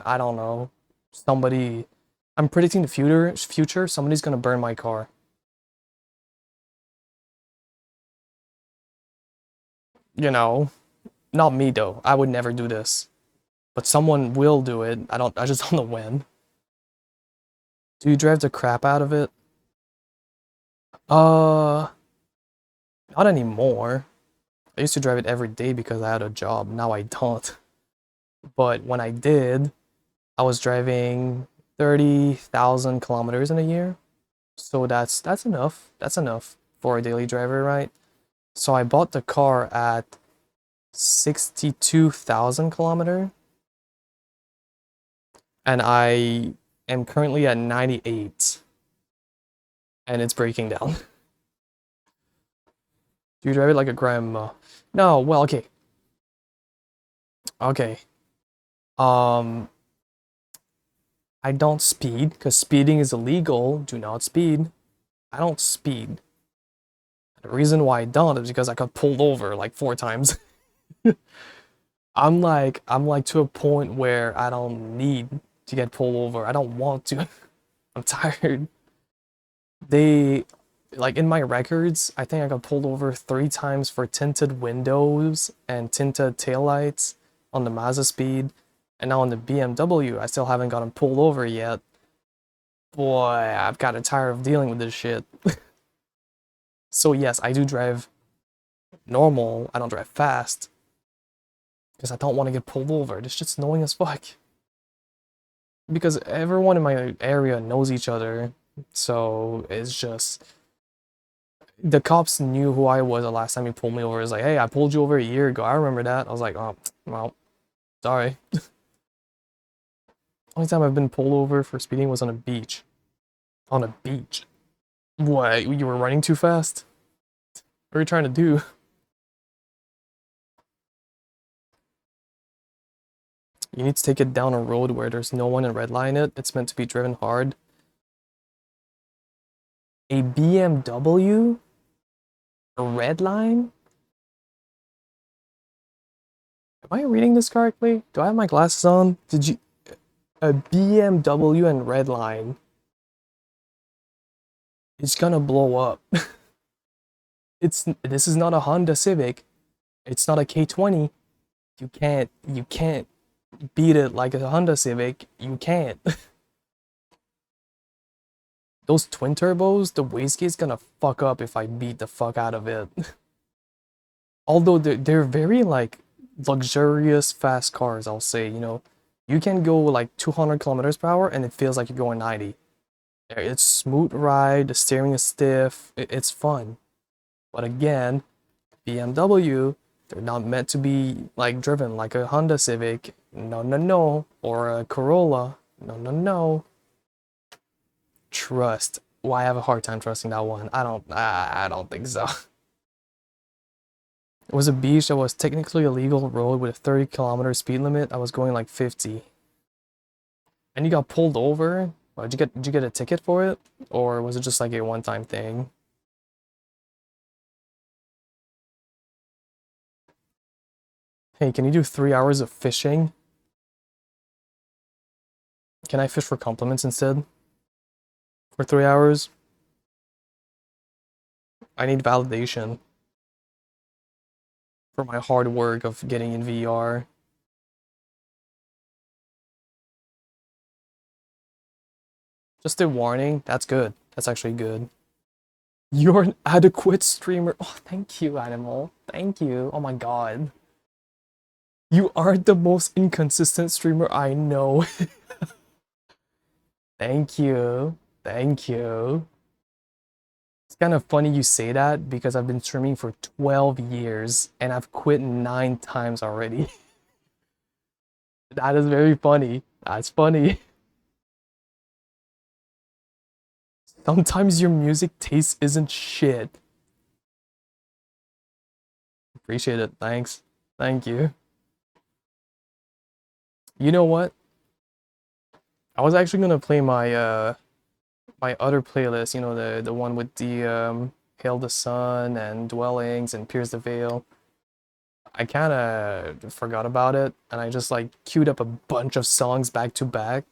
I don't know. Somebody. I'm predicting the future. Somebody's gonna burn my car. You know, not me though. I would never do this. But someone will do it. I just don't know when. Do you drive the crap out of it? Not anymore. I used to drive it every day because I had a job. Now I don't. But when I did, I was driving 30,000 kilometers in a year. So that's enough. That's enough for a daily driver, right? So I bought the car at 62,000 kilometer. And I am currently at 98. And it's breaking down. Do you drive it like a grandma? No, well, okay. Okay. I don't speed, because speeding is illegal. Do not speed. I don't speed. The reason why I don't is because I got pulled over like 4 times. I'm like to a point where I don't need to get pulled over. I don't want to. I'm tired. Like in my records, I think I got pulled over 3 times for tinted windows and tinted taillights on the Mazda Speed. And now on the BMW, I still haven't gotten pulled over yet. Boy, I've gotten tired of dealing with this shit. So yes, I do drive normal. I don't drive fast. Because I don't want to get pulled over. This shit's annoying as fuck. Because everyone in my area knows each other. So it's just... The cops knew who I was the last time he pulled me over. It's like, hey, I pulled you over a year ago. I remember that. I was like, oh, well, sorry. Only time I've been pulled over for speeding was on a beach. On a beach? What? You were running too fast? What are you trying to do? You need to take it down a road where there's no one and redline it. It's meant to be driven hard. A BMW? A redline? Am I reading this correctly? Do I have my glasses on? Did you... A BMW and redline. It's gonna blow up. This is not a Honda Civic. It's not a K20. You can't beat it like a Honda Civic. You can't. Those twin turbos, the wastegate's gonna fuck up if I beat the fuck out of it. Although they're very like luxurious fast cars, I'll say, you know. You can go like 200 kilometers per hour and it feels like you're going 90. It's smooth ride, the steering is stiff, it's fun. But again, BMW, they're not meant to be like driven like a Honda Civic. No. Or a Corolla. No. Trust. Well, I have a hard time trusting that one. I don't think so. It was a beach that was technically a legal road with a 30-kilometer speed limit. I was going like 50. And you got pulled over? Well, did you get a ticket for it? Or was it just like a one-time thing? Hey, can you do 3 hours of fishing? Can I fish for compliments instead? For 3 hours? I need validation. for my hard work of getting in VR. Just a warning, that's good. That's actually good. You're an adequate streamer. Oh, thank you, Animal. Thank you. Oh my god. You are the most inconsistent streamer I know. Thank you. Thank you. It's kind of funny you say that because I've been streaming for 12 years and I've quit 9 times already. That is very funny. That's funny. Sometimes your music taste isn't shit. Appreciate it. Thanks. Thank you. You know what? I was actually gonna play my my other playlist, you know, the one with the Hail the Sun and Dwellings and Pierce the Veil. I kind of forgot about it and I just like queued up a bunch of songs back to back.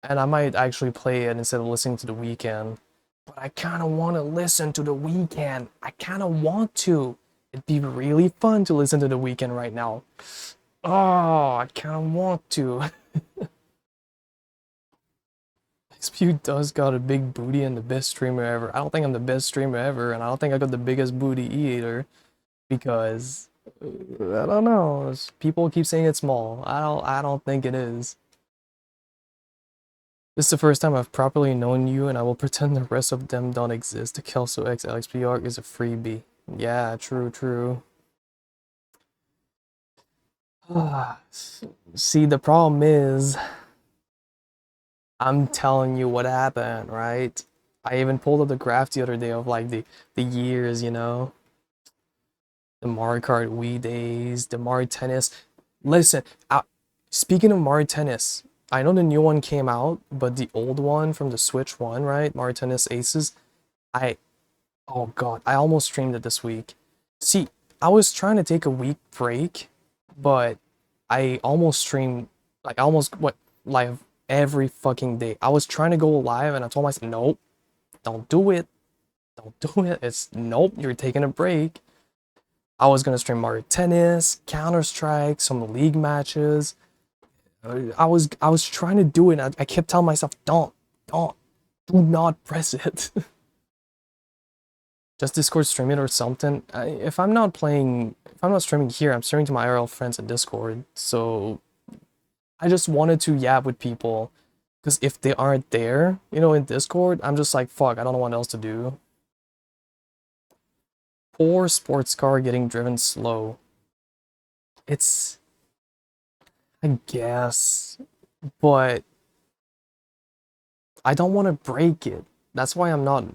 And I might actually play it instead of listening to The Weeknd. But I kind of want to listen to The Weeknd. I kind of want to. It'd be really fun to listen to The Weeknd right now. Oh, I kind of want to. XP does got a big booty and the best streamer ever. I don't think I'm the best streamer ever, and I don't think I got the biggest booty either. Because I don't know. People keep saying it's small. I don't think it is. This is the first time I've properly known you, and I will pretend the rest of them don't exist. The Kelso X LXP arc is a freebie. Yeah, true, true. See, the problem is, I'm telling you what happened, right? I even pulled up the graph the other day of like the years, you know? The Mario Kart Wii days, the Mario Tennis. Listen, speaking of Mario Tennis, I know the new one came out, but the old one from the Switch one, right? Mario Tennis Aces. Oh god, I almost streamed it this week. See, I was trying to take a week break, but I almost streamed, like almost, live every fucking day. I was trying to go live and I told myself, nope, don't do it. Don't do it. It's, nope, you're taking a break. I was gonna stream Mario Tennis, Counter-Strike, some League matches. I was trying to do it. I kept telling myself, do not press it. Just Discord stream it or something. If I'm not streaming here, I'm streaming to my IRL friends in Discord. So I just wanted to yap with people, because if they aren't there, you know, in Discord, I'm just like, fuck, I don't know what else to do. Poor sports car getting driven slow. It's, I guess, but I don't want to break it. That's why I'm not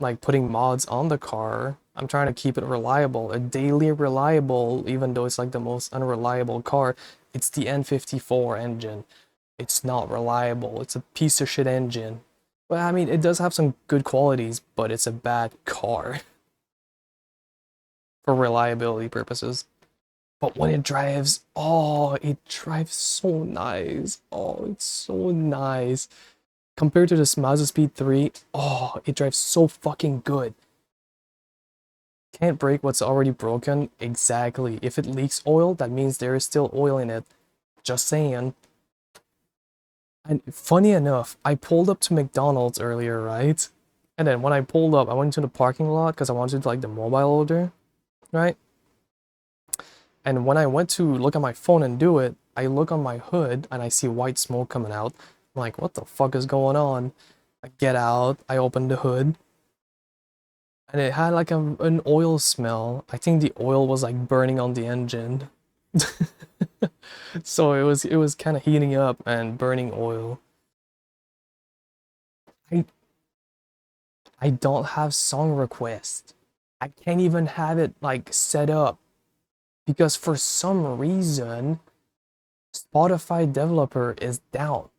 like putting mods on the car. I'm trying to keep it reliable, a daily reliable, even though it's like the most unreliable car. It's the N54 engine. It's not reliable. It's a piece of shit engine. But I mean, it does have some good qualities, but it's a bad car for reliability purposes. But when it drives, oh, it drives so nice. Oh, it's so nice. Compared to this Mazda Speed 3, oh, it drives so fucking good. Can't break what's already broken. Exactly. If it leaks oil, that means there is still oil in it. Just saying. And funny enough, I pulled up to McDonald's earlier, right? And then when I pulled up, I went into the parking lot because I wanted like the mobile order, right? And when I went to look at my phone and do it, I look on my hood and I see white smoke coming out. I'm like, what the fuck is going on? I get out, I open the hood, and it had like an oil smell. I think the oil was like burning on the engine. So it was kind of heating up and burning oil. I don't have song request. I can't even have it like set up because for some reason Spotify developer is down.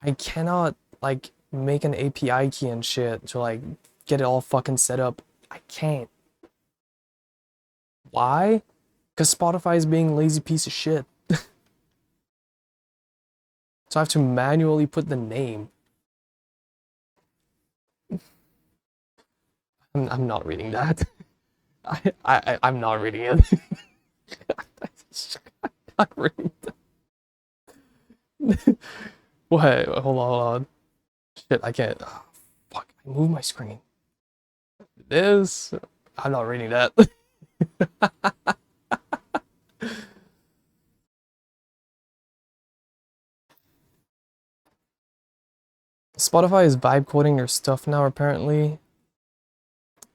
I cannot like make an API key and shit to like get it all fucking set up. I can't. Why? Because Spotify is being a lazy piece of shit. So I have to manually put the name. I'm not reading that. I'm not reading it. I'm not reading it. Wait, hold on. Shit, I can't. Oh, fuck, I moved my screen. This. I'm not reading that. Spotify is vibe coding their stuff now, apparently.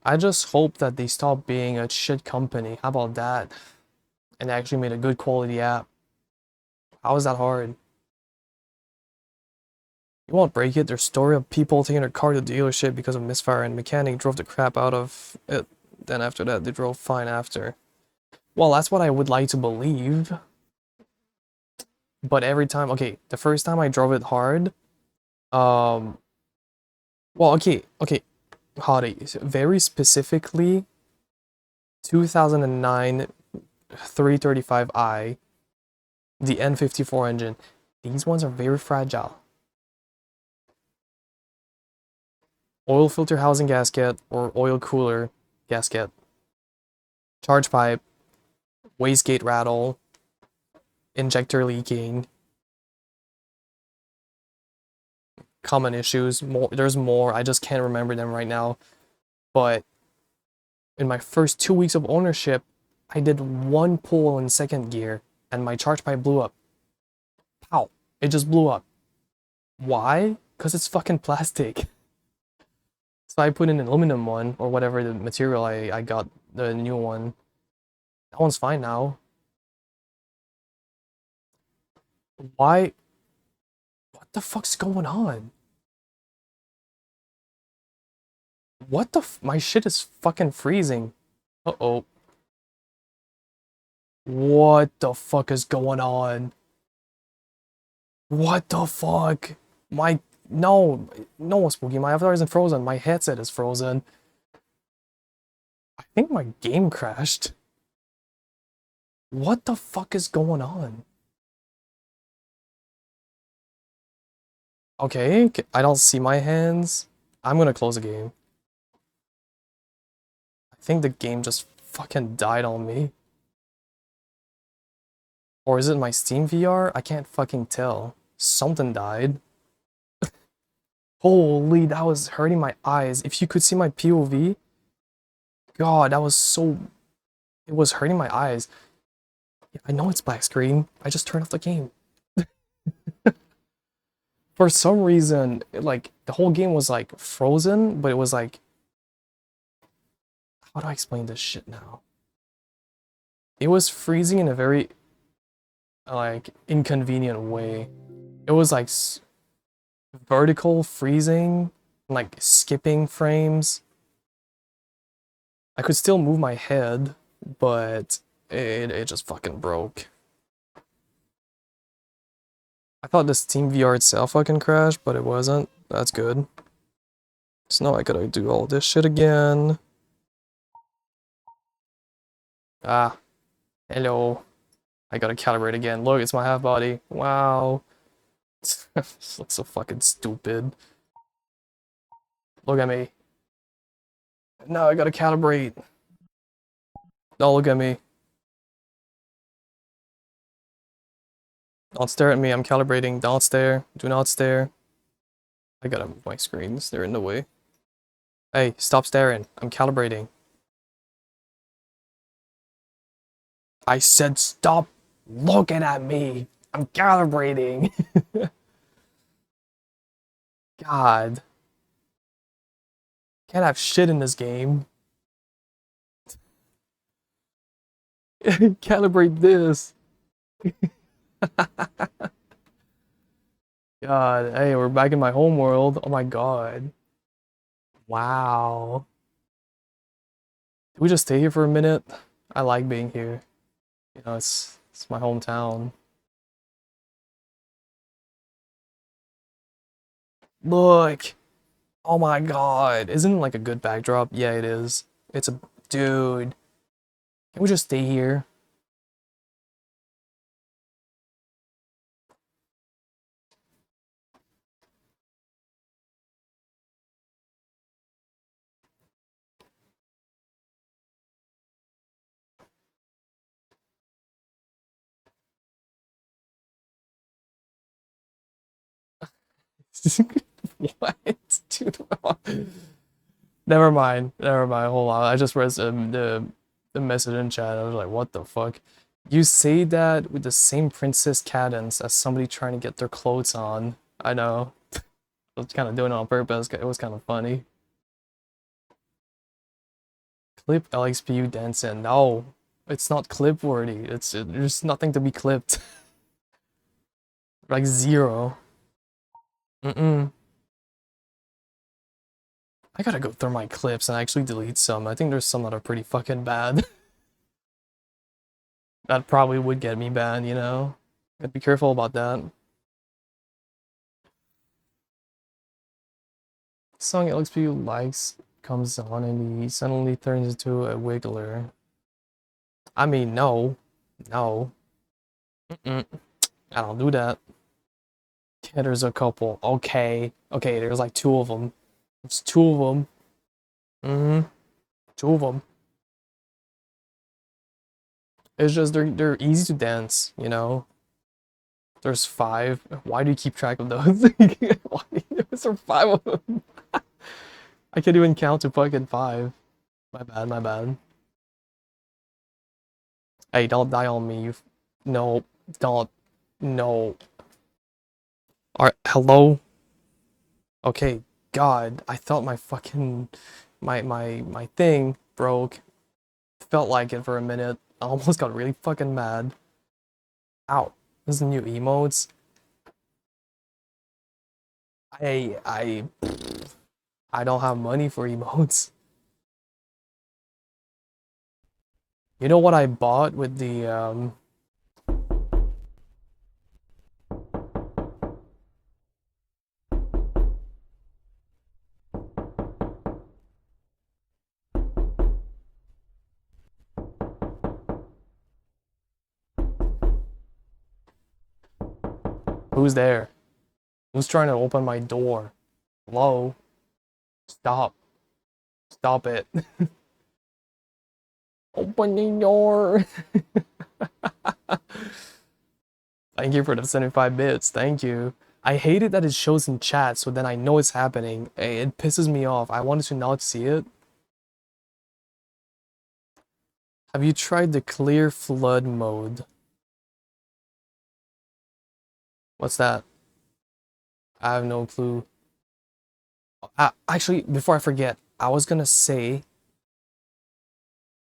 I just hope that they stop being a shit company. How about that? And they actually made a good quality app. How is that hard? You won't break it. There's story of people taking their car to the dealership because of misfire and mechanic drove the crap out of it. Then after that, they drove fine after. Well, that's what I would like to believe. But every time, okay, the first time I drove it hard, well, okay, Hardy, very specifically, 2009 335i, the N54 engine. These ones are very fragile. Oil filter housing gasket or oil cooler gasket. Charge pipe, wastegate rattle, injector leaking. Common issues. There's more. I just can't remember them right now. But in my first 2 weeks of ownership, I did one pull in second gear and my charge pipe blew up. Pow! It just blew up. Why? Because it's fucking plastic. So I put in an aluminum one or whatever the material I got, the new one. That one's fine now. Why? What the fuck's going on? What the my shit is fucking freezing. Uh-oh. What the fuck is going on? What the fuck? No, no, Spooky, my avatar isn't frozen. My headset is frozen. I think my game crashed. What the fuck is going on? Okay, I don't see my hands. I'm gonna close the game. I think the game just fucking died on me. Or is it my Steam VR? I can't fucking tell. Something died. Holy, that was hurting my eyes. If you could see my POV, God, that was so... It was hurting my eyes. Yeah, I know it's black screen. I just turned off the game. For some reason, like, the whole game was, like, frozen, but it was, like... How do I explain this shit now? It was freezing in a very, like, inconvenient way. It was, like, vertical freezing, like, skipping frames. I could still move my head, but it just fucking broke. I thought the Steam VR itself fucking crashed, but it wasn't. That's good. So now I gotta do all this shit again. Ah, hello. I gotta calibrate again. Look, it's my half body. Wow. This looks so fucking stupid. Look at me. No, I gotta calibrate. Don't look at me. Don't stare at me, I'm calibrating. Don't stare. Do not stare. I gotta move my screens, they're in the way. Hey, stop staring. I'm calibrating. I said stop looking at me. I'm calibrating. God. Can't have shit in this game. Calibrate this. God, hey, we're back in my home world. Oh my god. Wow. Did we just stay here for a minute? I like being here. You know, it's my hometown. Look. Oh my god. Isn't it like a good backdrop? Yeah, it is. It's a dude. Can we just stay here? What? Dude. Never mind. Never mind. Hold on. I just read the message in chat. I was like, what the fuck? You say that with the same princess cadence as somebody trying to get their clothes on. I know. I was kind of doing it on purpose. It was kind of funny. Clip LXPU dancing. No, it's not clip worthy. There's nothing to be clipped. Like zero. Mm-mm. I gotta go through my clips and actually delete some. I think there's some that are pretty fucking bad. That probably would get me banned, you know? Gotta be careful about that. Song LXPU likes comes on and he suddenly turns into a wiggler. I mean, no. No. Mm-mm. I don't do that. Yeah, there's a couple. Okay. Okay, there's like two of them. There's two of them. Mm-hmm. Two of them. It's just they're easy to dance, you know? There's 5. Why do you keep track of those? Why? There's 5 of them. I can't even count to fucking 5. My bad, my bad. Hey, don't die on me. No, don't. No. Alright, hello? Okay, God, I thought my fucking... My thing broke. Felt like it for a minute. I almost got really fucking mad. Ow. This is new emotes. I don't have money for emotes. You know what I bought with the Who's there? Who's trying to open my door? Hello? Stop. Stop it. Open the door. Thank you for the 75 bits. Thank you. I hate it that it shows in chat, so then I know it's happening. It pisses me off. I wanted to not see it. Have you tried the clear flood mode? What's that? I have no clue. Actually, before I forget, I was gonna say,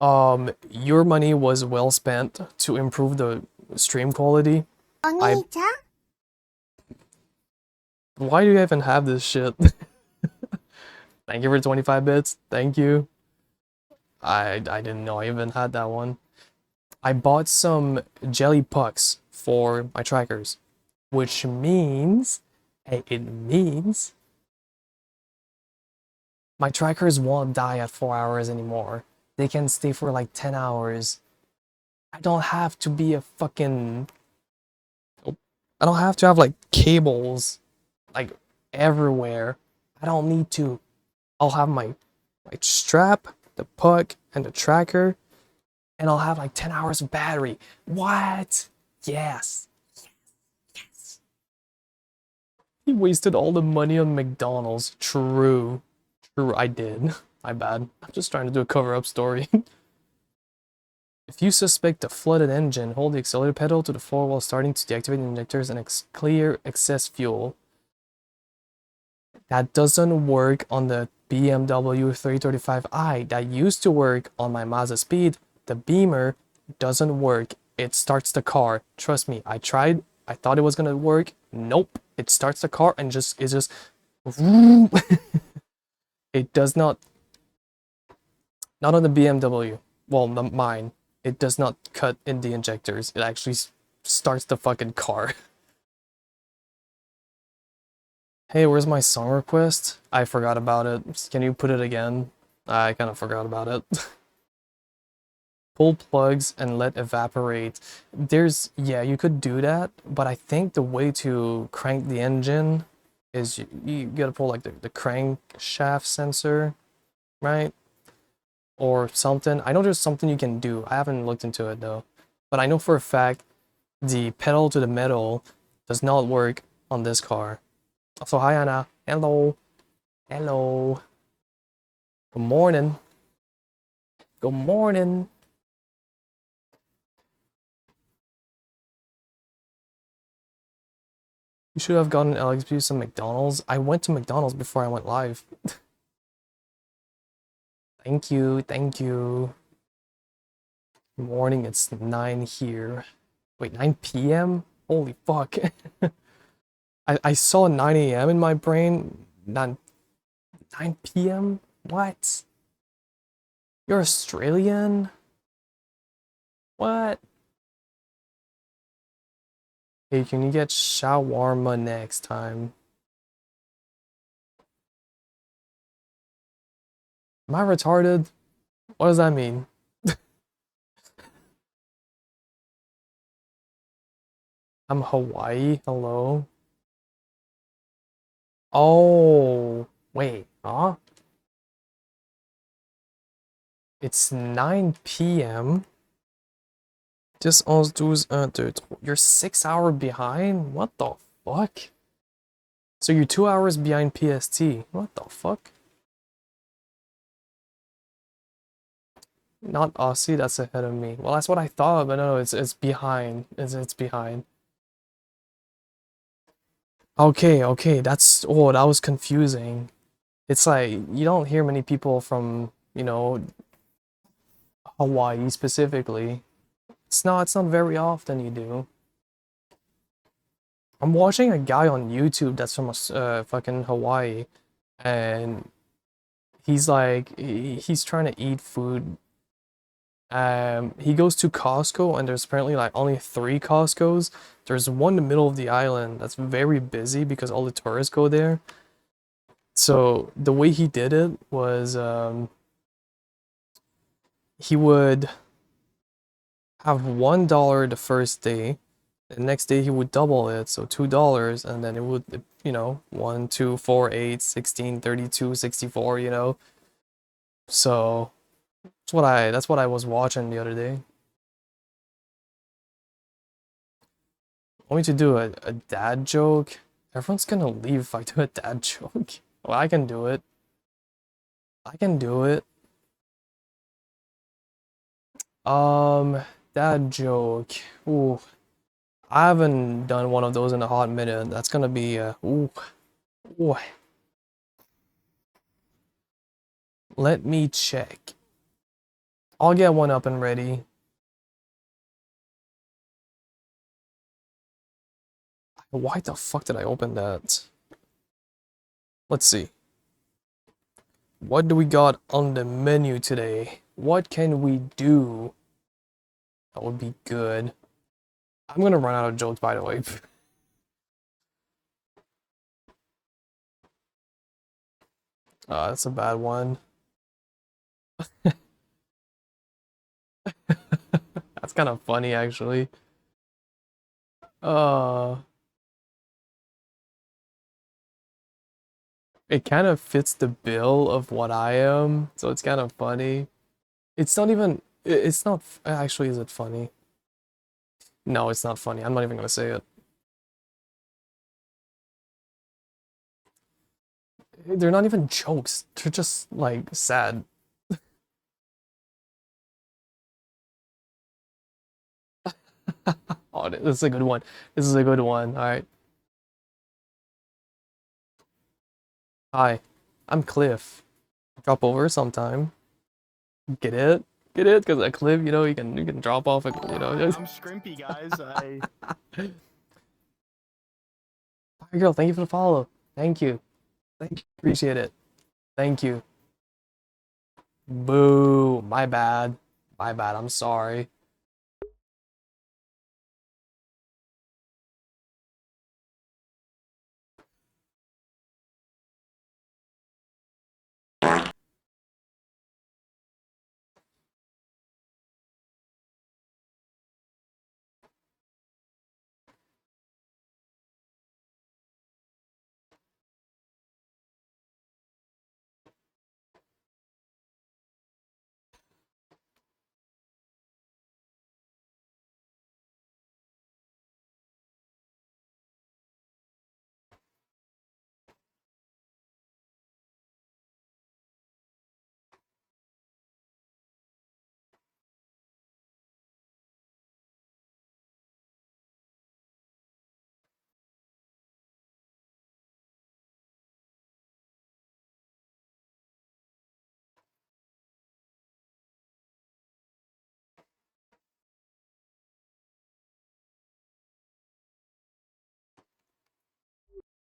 your money was well spent to improve the stream quality. Why do you even have this shit? Thank you for 25 bits. Thank you. I didn't know I even had that one. I bought some jelly pucks for my trackers, which means, hey, it means my trackers won't die at 4 hours anymore. They can stay for like 10 hours. I don't have to be a fucking... I don't have to have like cables like everywhere. I don't need to. I'll have my strap, the puck, and the tracker, and I'll have like 10 hours of battery. What? Yes. Yes. He wasted all the money on McDonald's. True. True, I did. My bad. I'm just trying to do a cover-up story. If you suspect a flooded engine, hold the accelerator pedal to the floor while starting to deactivate the injectors and clear excess fuel. That doesn't work on the BMW 335i. That used to work on my Mazda Speed. The Beamer doesn't work. It starts the car. Trust me, I tried. I thought it was gonna work. Nope. It starts the car and it's just it does not on the BMW. Well, mine. It does not cut in the injectors. It actually starts the fucking car. Hey, where's my song request? I forgot about it. Can you put it again? I kind of forgot about it. Pull plugs and let evaporate. Yeah, you could do that, but I think the way to crank the engine is you gotta pull like the crankshaft sensor, right? Or something. I know there's something you can do. I haven't looked into it though. But I know for a fact the pedal to the metal does not work on this car. So hi Anna. Hello. Hello. Good morning. Good morning. You should have gotten LXP some McDonald's. I went to McDonald's before I went live. Thank you, thank you. Morning, it's 9 here. Wait, 9 p.m.? Holy fuck. I saw 9 a.m. in my brain. Not 9 p.m.? What? You're Australian? What? Hey, can you get shawarma next time? Am I retarded? What does that mean? I'm Hawaii, hello? Oh, wait, huh? It's 9 p.m. Just 11, 12, 1, 2, 3. You're 6 hours behind? What the fuck? So you're 2 hours behind PST. What the fuck? Not Aussie, that's ahead of me. Well, that's what I thought, but no, it's behind. It's behind. Okay, okay, that's that was confusing. It's like you don't hear many people from, Hawaii specifically. It's not very often you do. I'm watching a guy on YouTube that's from fucking Hawaii, and he's like he's trying to eat food. He goes to Costco, and there's apparently like only 3 Costcos. There's one in the middle of the island that's very busy because all the tourists go there. So the way he did it was he would have $1 the first day. The next day he would double it, so $2, and then it would, 1, 2, 4, 8, 16, 32, 64, So that's what I was watching the other day. Want me to do a dad joke? Everyone's gonna leave if I do a dad joke. Well, I can do it. I can do it. Um, dad joke. Ooh, I haven't done one of those in a hot minute. That's gonna be ooh. Let me check. I'll get one up and ready. Why the fuck did I open that? Let's see. What do we got on the menu today? What can we do? That would be good. I'm gonna run out of jokes, by the way. That's a bad one. That's kind of funny, actually. Uh, it kind of fits the bill of what I am, so it's kind of funny. It's not even. It's not. Actually, is it funny? No, it's not funny. I'm not even gonna say it. They're not even jokes. They're just like sad. Oh, this is a good one. This is a good one. All right. Hi, I'm Cliff. Drop over sometime. Get it? Get it? Because at Cliff, you can drop off. I'm Scrimpy, guys. Hi, girl. Thank you for the follow. Thank you. Thank you. Appreciate it. Thank you. Boo. My bad. My bad. I'm sorry.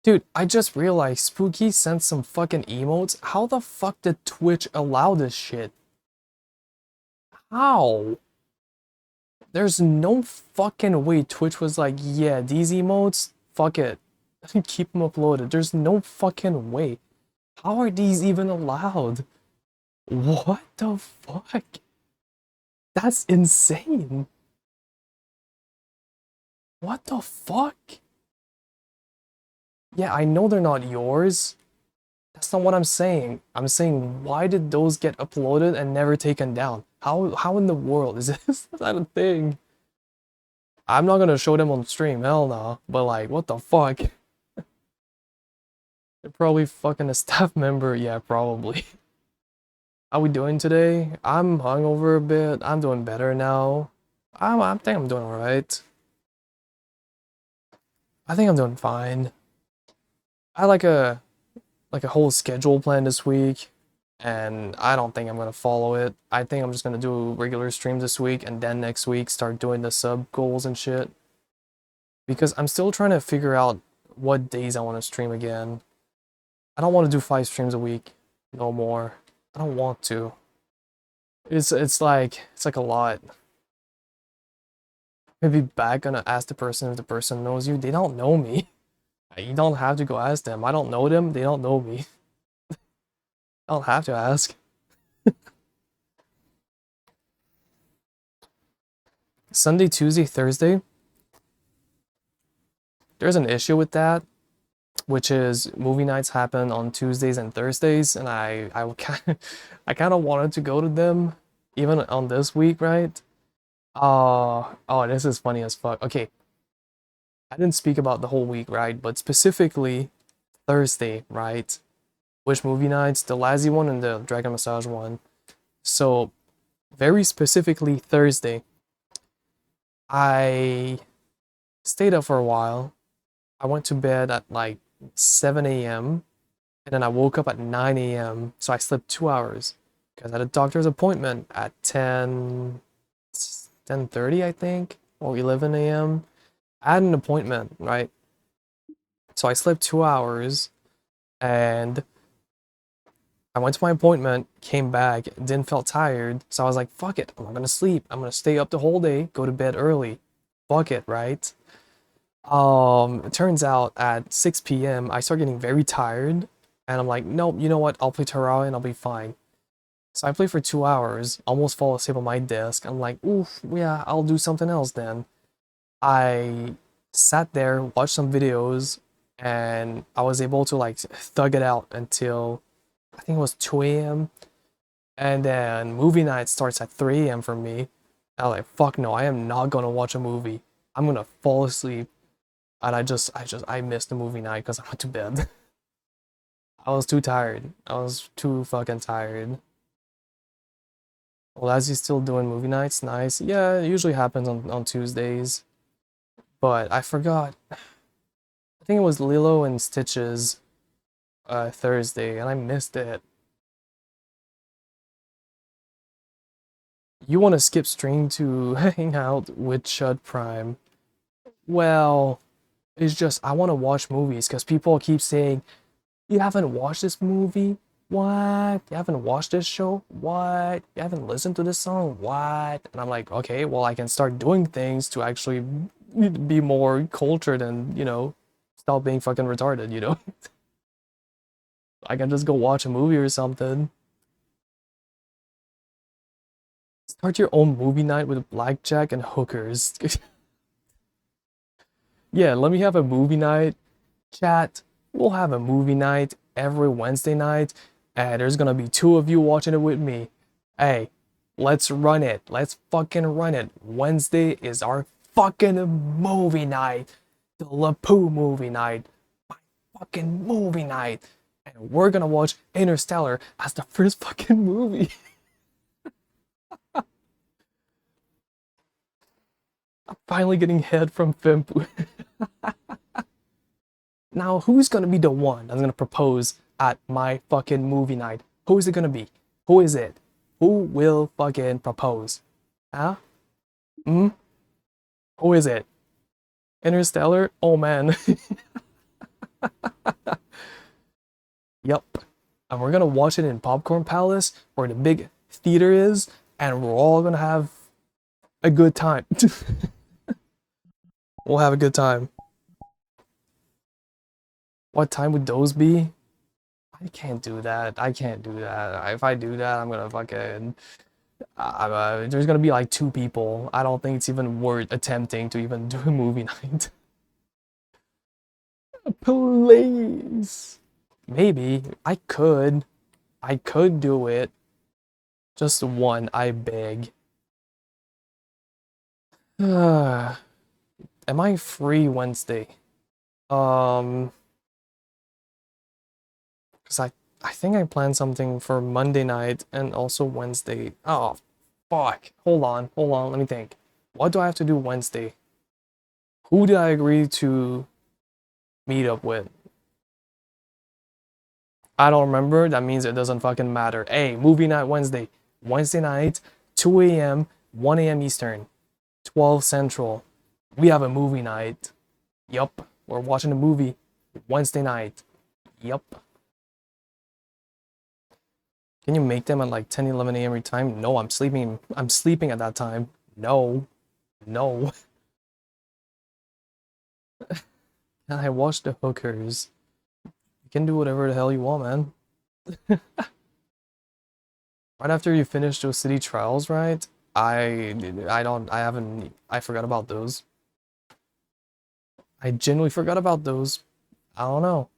Dude, I just realized Spooky sent some fucking emotes. How the fuck did Twitch allow this shit? How? There's no fucking way Twitch was like, yeah, these emotes, fuck it. Keep them uploaded. There's no fucking way. How are these even allowed? What the fuck? That's insane. What the fuck? Yeah, I know they're not yours. That's not what I'm saying. I'm saying, why did those get uploaded and never taken down? How in the world is this not a thing? I'm not gonna show them on stream, hell no. But like, what the fuck? They're probably fucking a staff member. Yeah, probably. How we doing today? I'm hungover a bit. I'm doing better now. I think I'm doing alright. I think I'm doing fine. I like a whole schedule plan this week, and I don't think I'm gonna follow it. I think I'm just gonna do regular streams this week, and then next week start doing the sub goals and shit. Because I'm still trying to figure out what days I want to stream again. I don't want to do 5 streams a week no more. I don't want to. It's like a lot. Maybe back gonna ask the person if the person knows you. They don't know me. You don't have to go ask them. I don't know them. They don't know me. I don't have to ask. Sunday, Tuesday, Thursday. There's an issue with that, which is movie nights happen on Tuesdays and Thursdays, and I kind of wanted to go to them, even on this week, right? Oh, this is funny as fuck. Okay, I didn't speak about the whole week, right? But specifically Thursday, right? Which movie nights? The Lazzy one and the Dragon Massage one. So, very specifically Thursday, I stayed up for a while. I went to bed at like 7 a.m. and then I woke up at 9 a.m. So I slept 2 hours because I had a doctor's appointment at 10:30, I think, or 11 a.m. I had an appointment, right? So I slept 2 hours and I went to my appointment, came back, didn't feel tired, so I was like, fuck it, I'm not gonna sleep. I'm gonna stay up the whole day, go to bed early. Fuck it, right? It turns out at 6 p.m. I start getting very tired, and I'm like, nope, you know what? I'll play Terraria and I'll be fine. So I play for 2 hours, almost fall asleep on my desk. I'm like, oof, yeah, I'll do something else then. I sat there, watched some videos, and I was able to like thug it out until I think it was 2 a.m. And then movie night starts at 3 a.m. for me. I was like, fuck no, I am not gonna watch a movie. I'm gonna fall asleep. And I missed the movie night because I went to bed. I was too tired. I was too fucking tired. Well, as he's still doing movie nights, nice. Yeah, it usually happens on Tuesdays. But I forgot. I think it was Lilo and Stitches Thursday, and I missed it. You want to skip stream to hang out with Chud Prime? Well, it's just I want to watch movies because people keep saying, you haven't watched this movie? What? You haven't watched this show? What? You haven't listened to this song? What? And I'm like, okay, well, I can start doing things to actually be more cultured and, stop being fucking retarded. I can just go watch a movie or something. Start your own movie night with blackjack and hookers. Yeah, let me have a movie night. Chat, we'll have a movie night every Wednesday night, and there's gonna be 2 of you watching it with me. Hey, let's run it. Let's fucking run it. Wednesday is our fucking movie night. The Lapoo movie night. My fucking movie night. And we're gonna watch Interstellar as the first fucking movie. I'm finally getting head from Fempu. Now, who's gonna be the one that's gonna propose at my fucking movie night? Who is it gonna be? Who is it? Who will fucking propose? Huh? Hmm? Who is it? Interstellar? Oh man. Yep. And we're gonna watch it in Popcorn Palace, where the big theater is, and we're all gonna have a good time. We'll have a good time. What time would those be? I can't do that. I can't do that. If I do that, I'm gonna fucking. There's gonna be like 2 people. I don't think it's even worth attempting to even do a movie night. Please. Maybe. I could. I could do it. Just one, I beg. Am I free Wednesday? Because I think I planned something for Monday night and also Wednesday. Oh, fuck. Hold on, let me think. What do I have to do Wednesday? Who did I agree to meet up with? I don't remember. That means it doesn't fucking matter. Hey, movie night Wednesday. Wednesday night, 2 a.m., 1 a.m. Eastern, 12 Central. We have a movie night. Yup. We're watching a movie Wednesday night. Yup. Can you make them at like 10, 11 a.m. every time? No, I'm sleeping. I'm sleeping at that time. No. No. Can I watch the hookers? You can do whatever the hell you want, man. Right after you finish those city trials, right? I forgot about those. I genuinely forgot about those. I don't know.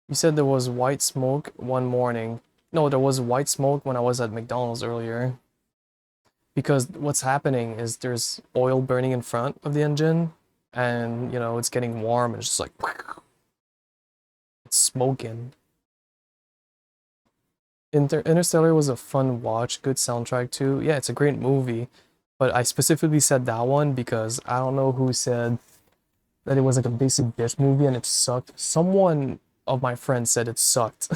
You said there was white smoke one morning. No, there was white smoke when I was at McDonald's earlier. Because what's happening is there's oil burning in front of the engine, and, it's getting warm, and it's just like, it's smoking. Interstellar was a fun watch, good soundtrack too. Yeah, it's a great movie, but I specifically said that one because I don't know who said that it was like a basic bitch movie and it sucked. Someone of my friends said it sucked.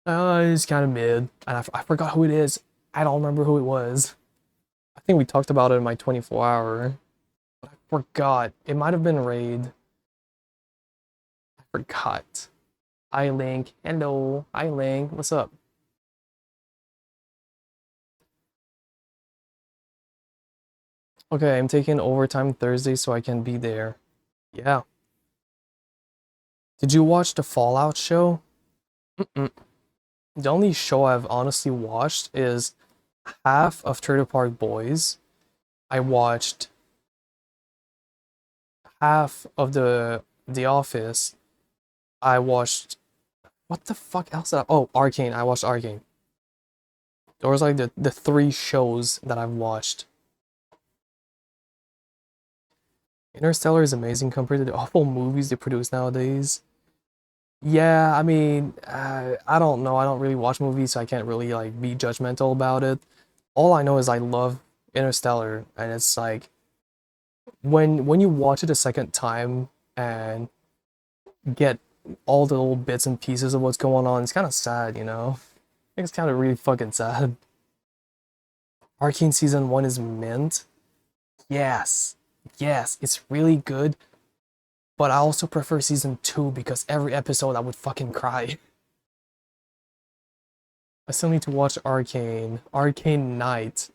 It's kind of mid, and I forgot who it is. I don't remember who it was. I think we talked about it in my 24-hour. But I forgot. It might have been Raid. I forgot. Hi, Link. Hello. Hi, Link. What's up? Okay, I'm taking overtime Thursday so I can be there. Yeah. Did you watch the Fallout show? Mm-mm. The only show I've honestly watched is half of Trailer Park Boys. I watched half of The Office. I watched what the fuck else? Oh, Arcane. I watched Arcane. Those are like the 3 shows that I've watched. Interstellar is amazing compared to the awful movies they produce nowadays. Yeah, I mean, I don't know. I don't really watch movies, so I can't really like be judgmental about it. All I know is I love Interstellar, and it's like when you watch it a second time and get all the little bits and pieces of what's going on, it's kind of sad, you know? It's kind of really fucking sad. Arcane season 1 is mint. Yes. Yes, it's really good. But I also prefer season 2 because every episode I would fucking cry. I still need to watch Arcane. Arcane Knight.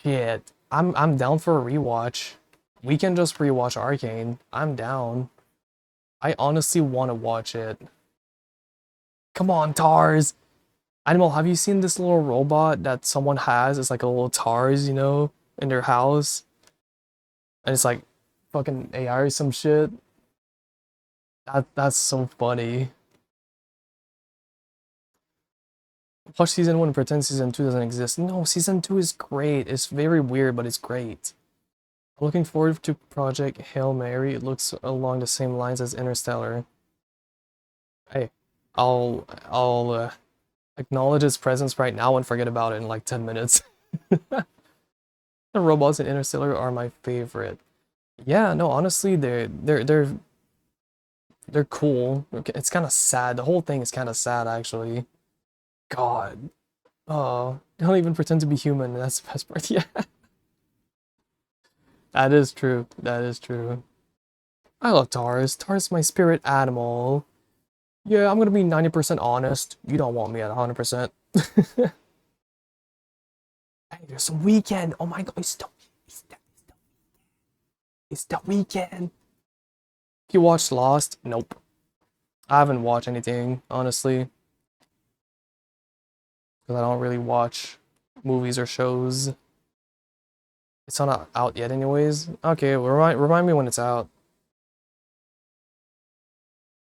Shit. I'm down for a rewatch. We can just rewatch Arcane. I'm down. I honestly want to watch it. Come on, Tars! Animal, have you seen this little robot that someone has? It's like a little Tars, in their house? And it's like fucking AI or some shit. That's so funny. Watch season 1 and pretend season 2 doesn't exist. No, season 2 is great. It's very weird, but it's great. I'm looking forward to Project Hail Mary. It looks along the same lines as Interstellar. Hey, I'll acknowledge its presence right now and forget about it in like 10 minutes. The robots in Interstellar are my favorite. Yeah, no, honestly, they're cool. It's kind of sad. The whole thing is kind of sad, actually. God. Oh, they don't even pretend to be human. That's the best part. Yeah. That is true. That is true. I love Taurus. Taurus is my spirit animal. Yeah, I'm gonna be 90% honest. You don't want me at 100%. Hey, there's some weekend. Oh my god, it's the weekend. You watched Lost? Nope. I haven't watched anything, honestly. Because I don't really watch movies or shows. It's not out yet anyways. Okay, well, remind me when it's out.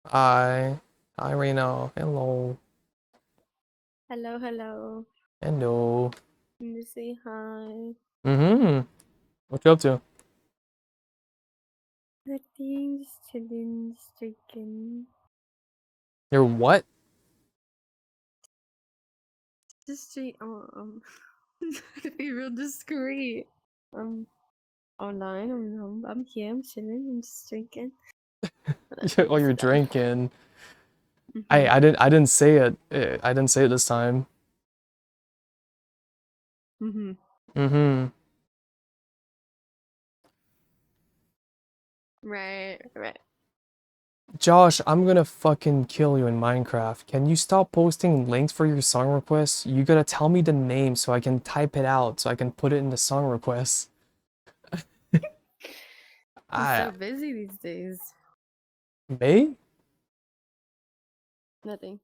Hi Reno. Hello. Hello, hello. Hello. Let me say hi. Mm-hmm. What you up to? Nothing, just chilling, just drinking. You're what? Just drink. To be real discreet. Online. I'm here. I'm chilling. I'm just drinking. Oh, you're drinking. Mhm. I didn't say it. I didn't say it this time. Mhm. Mm-hmm. Right. Right. Josh, I'm gonna fucking kill you in Minecraft. Can you stop posting links for your song requests? You gotta tell me the name so I can type it out so I can put it in the song requests. I'm I so busy these days. May? Nothing.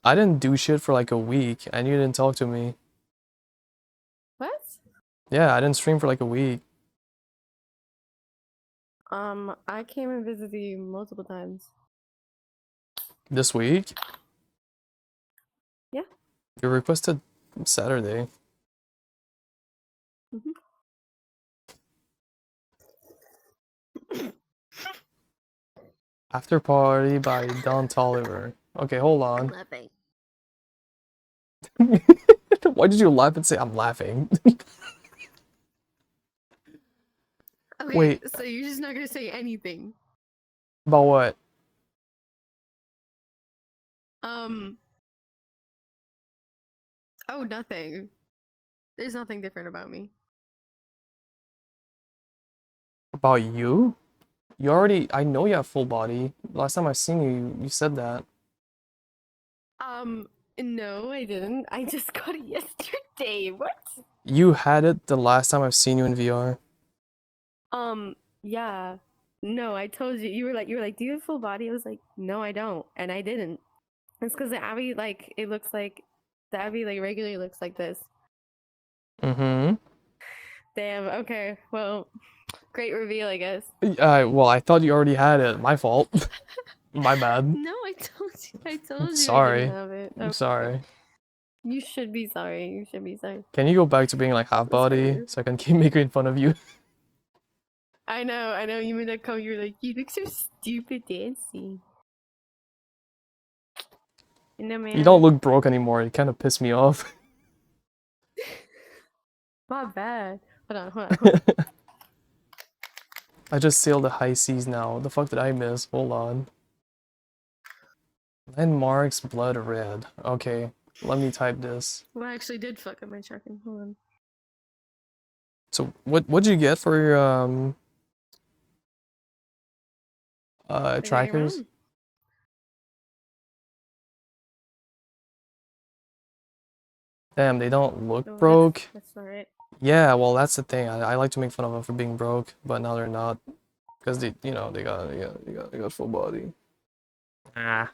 I didn't do shit for like a week and you didn't talk to me. What? Yeah, I didn't stream for like a week. I came and visited you multiple times. This week? Yeah. You requested Saturday. Mhm. After Party by Don Toliver. Okay, hold on. Nothing. Why did you laugh and say I'm laughing? Okay, Wait, so you're just not gonna say anything. about what? Um. Oh, nothing. There's nothing different about me. About you? You already, I know you have full body. Last time I seen you, you said that. No, I didn't. I just got it yesterday. What? You had it the last time I've seen you in VR. Yeah. No, I told you. You were like, do you have full body? I was like, no, I don't, and I didn't. It's because the Abby, like, it looks like the Abby, like, regularly looks like this. Mm-hmm. Damn. Okay. Well, great reveal, I guess. Well, I thought you already had it. My fault. My bad. No, I told you. I I'm told you I didn't sorry. have it. I'm Okay. sorry. You should be sorry. You should be sorry. Can you go back to being like half That's body fair. so I can keep making fun of you? I know. You made that comment. You're like, you look so stupid dancing. You know, You don't man. look broke anymore. It kind of pissed me off. My bad. Hold on. I just sailed the high seas now. What the fuck did I miss? Hold on. Landmarks blood red. Okay, let me type this. Well, I actually did fuck up my tracking. Hold on. So what'd you get for your I got your trackers? mom. Damn, they don't look No, broke. that's not right. Yeah, well that's the thing. I like to make fun of them for being broke, but now they're not. Because they, they got full body. Ah.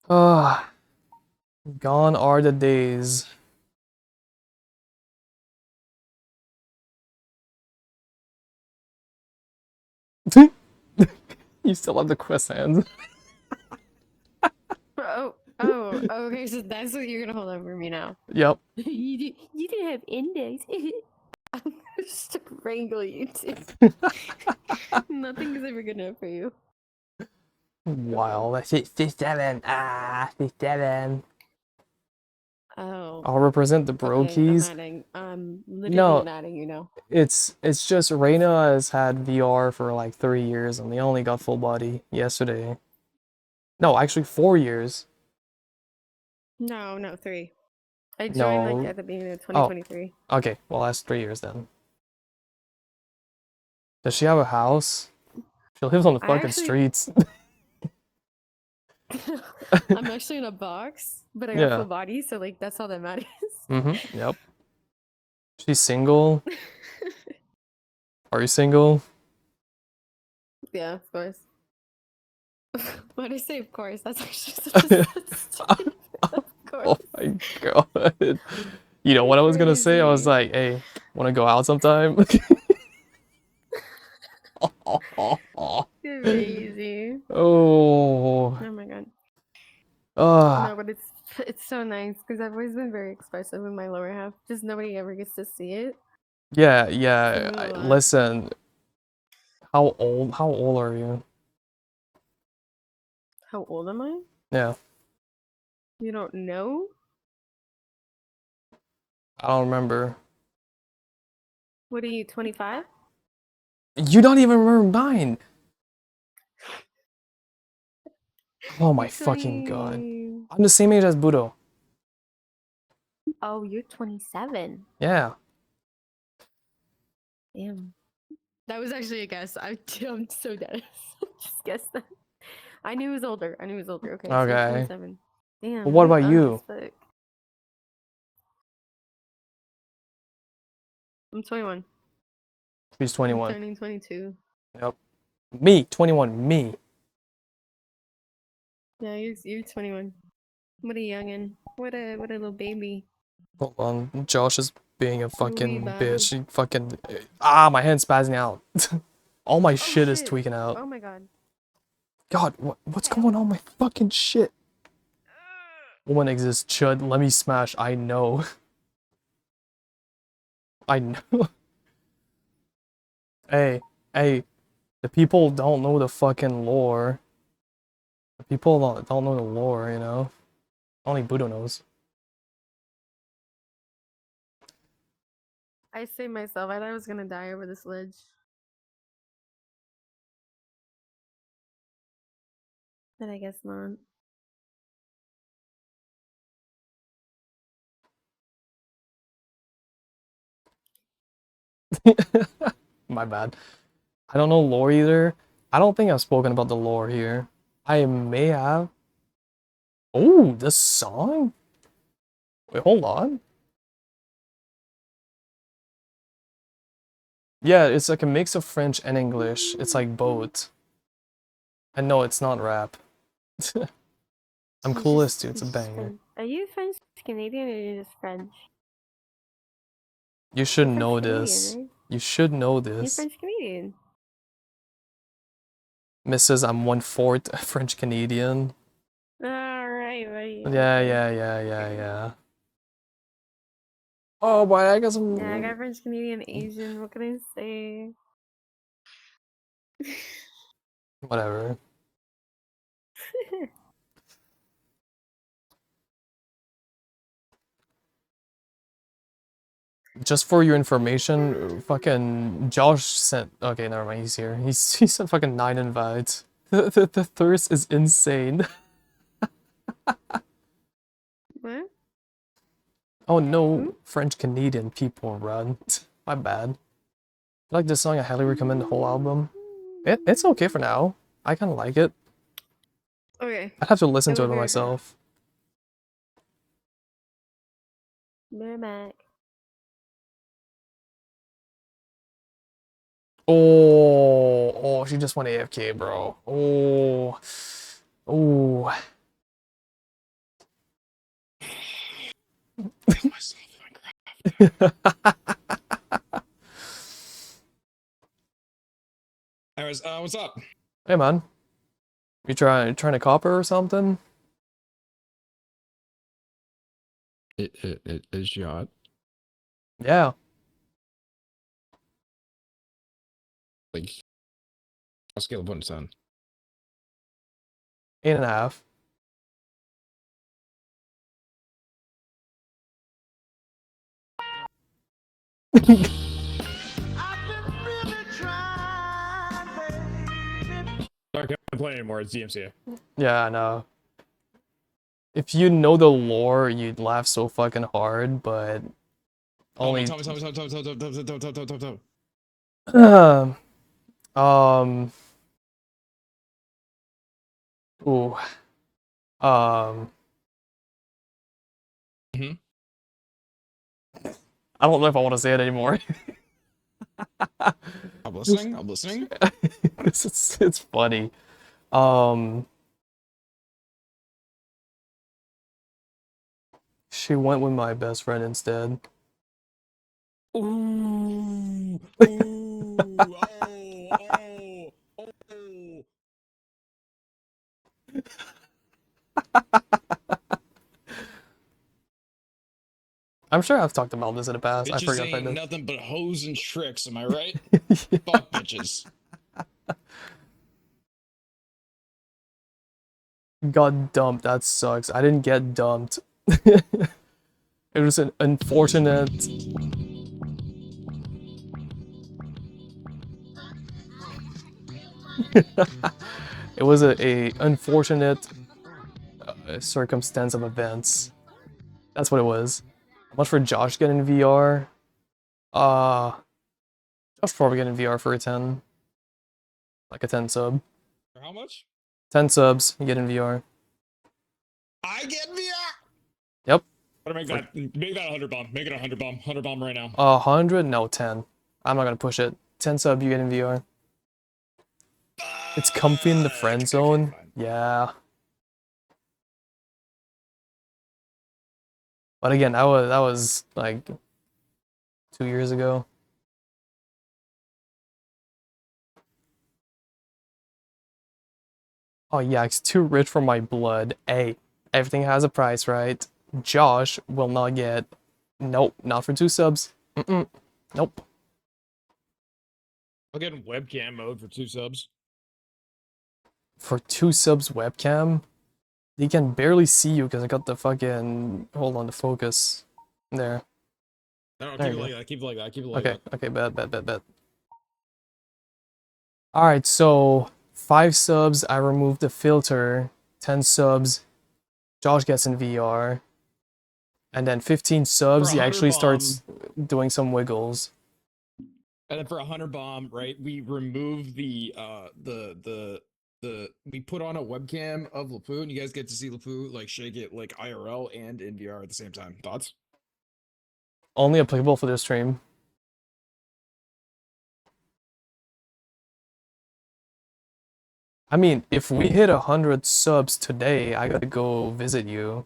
Ah. Gone are the days. You still have the quest hands. Okay. So that's what you're gonna hold over me now. Yep. You didn't have index. I'm gonna just wrangle you too. Nothing's ever good enough for you. Wow, that's it. 57. Ah, 57. Oh. I'll represent the Okay, I'm brokies. adding. I'm literally No, adding you now. it's just Reina has had VR for like 3 years and they only got full body yesterday. No, actually 4 years. No, 3. I joined like No. at the beginning of Oh, 2023. okay. Well, that's 3 years then. Does she have a house? She lives on the I fucking actually- streets. I'm actually in a box, but I got Yeah. full body, so like that's all that matters. Mm-hmm. Yep. She's single. Are you single? Yeah, of course. Why did I say of course? That's actually such a stupid. Of Oh course. my god. You know what I was gonna say? I was Crazy. like, hey, wanna go out sometime? Crazy. Oh. Oh my god. Ah. No, but it's so nice because I've always been very expressive in my lower half. Just nobody ever gets to see it. Yeah, So yeah. I move a lot. Listen, how old are you? How old am I? Yeah. You don't know? I don't remember. What are you, 25? You don't even remember mine. Oh my You're fucking god. 20. I'm the same age as Budo. Oh, you're 27. Yeah. Damn. That was actually a guess. I'm so dead. Just guessed that. I knew he was older. Okay, so you're Okay. 27. Damn. But what you're about up you? as fuck. I'm 21. She's I'm 21. turning 22. Yep. Me, 21. Me. Yeah, you're 21. What a youngin'. What a little baby. Hold on. Josh is being a Wee fucking baby. bitch. He fucking. Ah, my hand's spazzing out. All my Oh, shit is shit. tweaking out. Oh my god. God, what's going on with my fucking shit? Woman exists, chud. Let me smash. I know. I know. Hey, hey. The people don't know the fucking lore. The people don't know the lore, you know? Only Budo knows. I saved myself. I thought I was gonna die over this ledge. But I guess not. My bad. I don't know lore either. I don't think I've spoken about the lore here. I may have. Oh, this song? Wait, hold on. Yeah, it's like a mix of French and English. It's like both. And no, it's not rap. I'm It's clueless just- too, it's a just banger. French. Are you French Canadian or are you just French? You should You're French know Canadian, this. right? You should know You're this. French Canadian. Mrs. I'm 1/4 French Canadian. Right. Yeah, okay. yeah. Oh boy, I got some. Yeah, I got French Canadian, Asian. What can I say? Whatever. Just for your information, fucking Josh sent. Okay, never mind. He's here. He sent fucking 9 invites. The thirst is insane. What? Oh no, French Canadian people run. My bad. I like this song. I highly recommend the whole album. It's okay for now. I kind of like it. Okay. I'd have to listen to it It'll by be okay. myself. They're back. Oh, she just went AFK, bro. Oh. Anyways, what's up? Hey man, you trying to copper or something? It is shot. Yeah. Like, I'll scale of 1 to 10. 8.5. I can't play anymore. It's DMCA. Yeah, I know. If you know the lore, you'd laugh so fucking hard, but only. Tell me. Um, Um. Ooh. Um. Mhm. I don't know if I want to say it anymore. I'm listening. I'm listening. It's funny. Um. She went with my best friend instead. Ooh. Ooh. Oh. Oh. Oh. I'm sure I've talked about this in the past. I Bitches forgot if I ain't did. nothing but hoes and tricks. Am I right? Fuck bitches. Got dumped. That sucks. I didn't get dumped. It was an unfortunate. It was a unfortunate circumstance of events. That's what it was. How much for Josh getting VR? Uh, Josh probably getting VR for a 10. Like a 10 sub. For how much? 10 subs, you get in VR. I get VR. Yep. What make that? Make that 100 bomb. Make it 100 bomb. 100 bomb right now. 100? No, 10. I'm not gonna push it. 10 sub, you get in VR. It's comfy in the friend Okay, zone. fine. Yeah. But again, that was like 2 years ago. Oh yeah, it's too rich for my blood. Hey, everything has a price, right? Josh will not get. Nope, not for 2 subs. Nope. I'll get in webcam mode for 2 subs. For 2 subs webcam, they can barely see you because I got the fucking. Hold on, the focus. There. No, There keep it you like go. that. Keep it like that. Keep it like Okay, that. okay, bet. Alright, so 5 subs, I removed the filter. 10 subs, Josh gets in VR. And then 15 subs, For he 100 actually bomb, starts doing some wiggles. and then for 100 bomb, right? We remove the we put on a webcam of Lapu, and you guys get to see Lapu like shake it like IRL and in VR at the same time. Thoughts? Only applicable for this stream. I mean, if we hit 100 subs today, I gotta go visit you.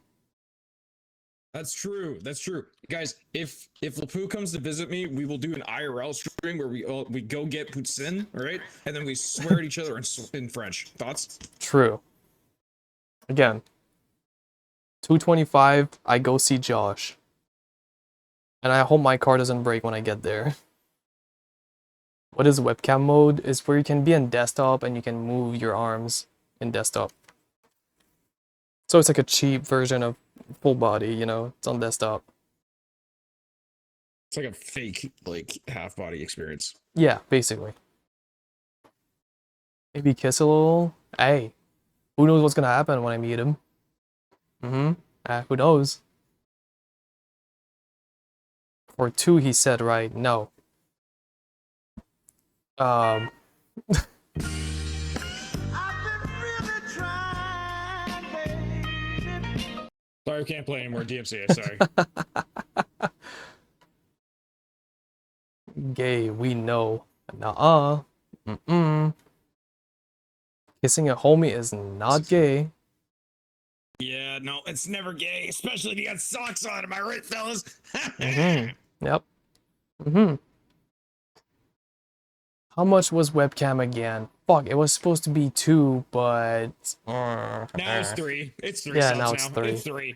That's true. That's true, guys. If Lapu comes to visit me, we will do an IRL stream where we go get poutine, right? And then we swear at each other in French. Thoughts? True. Again, 225, I go see Josh. And I hope my car doesn't break when I get there. What is webcam mode? Is where you can be in desktop and you can move your arms in desktop. So it's like a cheap version of full body, you know, it's on desktop. It's like a fake like half body experience. Yeah, basically. Maybe kiss a little. Hey, who knows what's gonna happen when I meet him? Who knows? For 2, he said, right? No. Um. Sorry, I can't play anymore. DMCA. Sorry. Gay, we know. Nuh-uh. Kissing a homie is not gay. Yeah, no, it's never gay, especially if you got socks on. Am I right, fellas? Yep. How much was webcam again? Fuck, it was supposed to be 2, but Now it's 3. It's 3 Yeah, subs now it's 3. It's 3.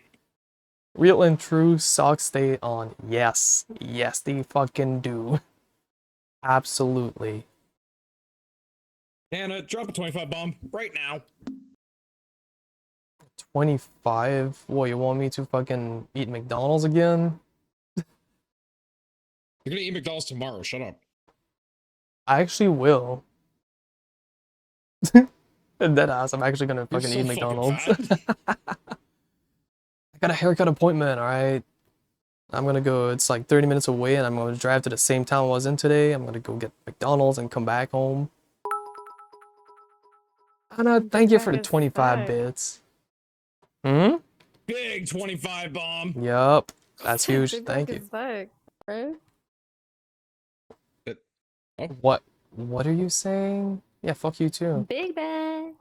Real and true socks stay on. Yes. Yes, they fucking do. Absolutely. Anna, drop a 25 bomb right now. 25? What, you want me to fucking eat McDonald's again? You're gonna eat McDonald's tomorrow. Shut up. I actually will. Deadass, I'm actually gonna You're fucking so eat McDonald's. fat. I got a haircut appointment, alright? I'm gonna go, it's like 30 minutes away, and I'm gonna drive to the same town I was in today. I'm gonna go get McDonald's and come back home. Anna, Big thank you bag for the as 25 fuck. bits. Hmm? Big 25 bomb. Yup. That's huge. Big Thank bag you. as fuck, bro. What are you saying? Yeah, fuck you too. Big bag.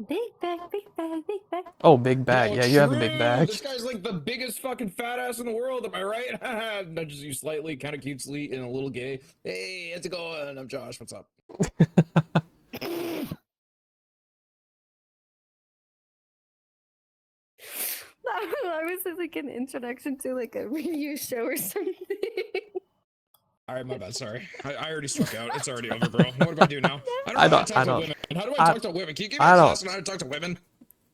Big bag, big bag, big bag. Oh, big bag. Yo, Yeah, you have a big true. bag. This guy's like the biggest fucking fat ass in the world. Am I right? Nudges you slightly, kind of cutesy, and a little gay. Hey, how's it going? I'm Josh. What's up? I was like an introduction to like a radio show or something. All right, my bad. Sorry, I already struck out. It's already over, bro. What do I do now? I I don't know how to don't- talk I to don't- women. How do I talk to women? Can you give me I a don't- class on how to talk to women?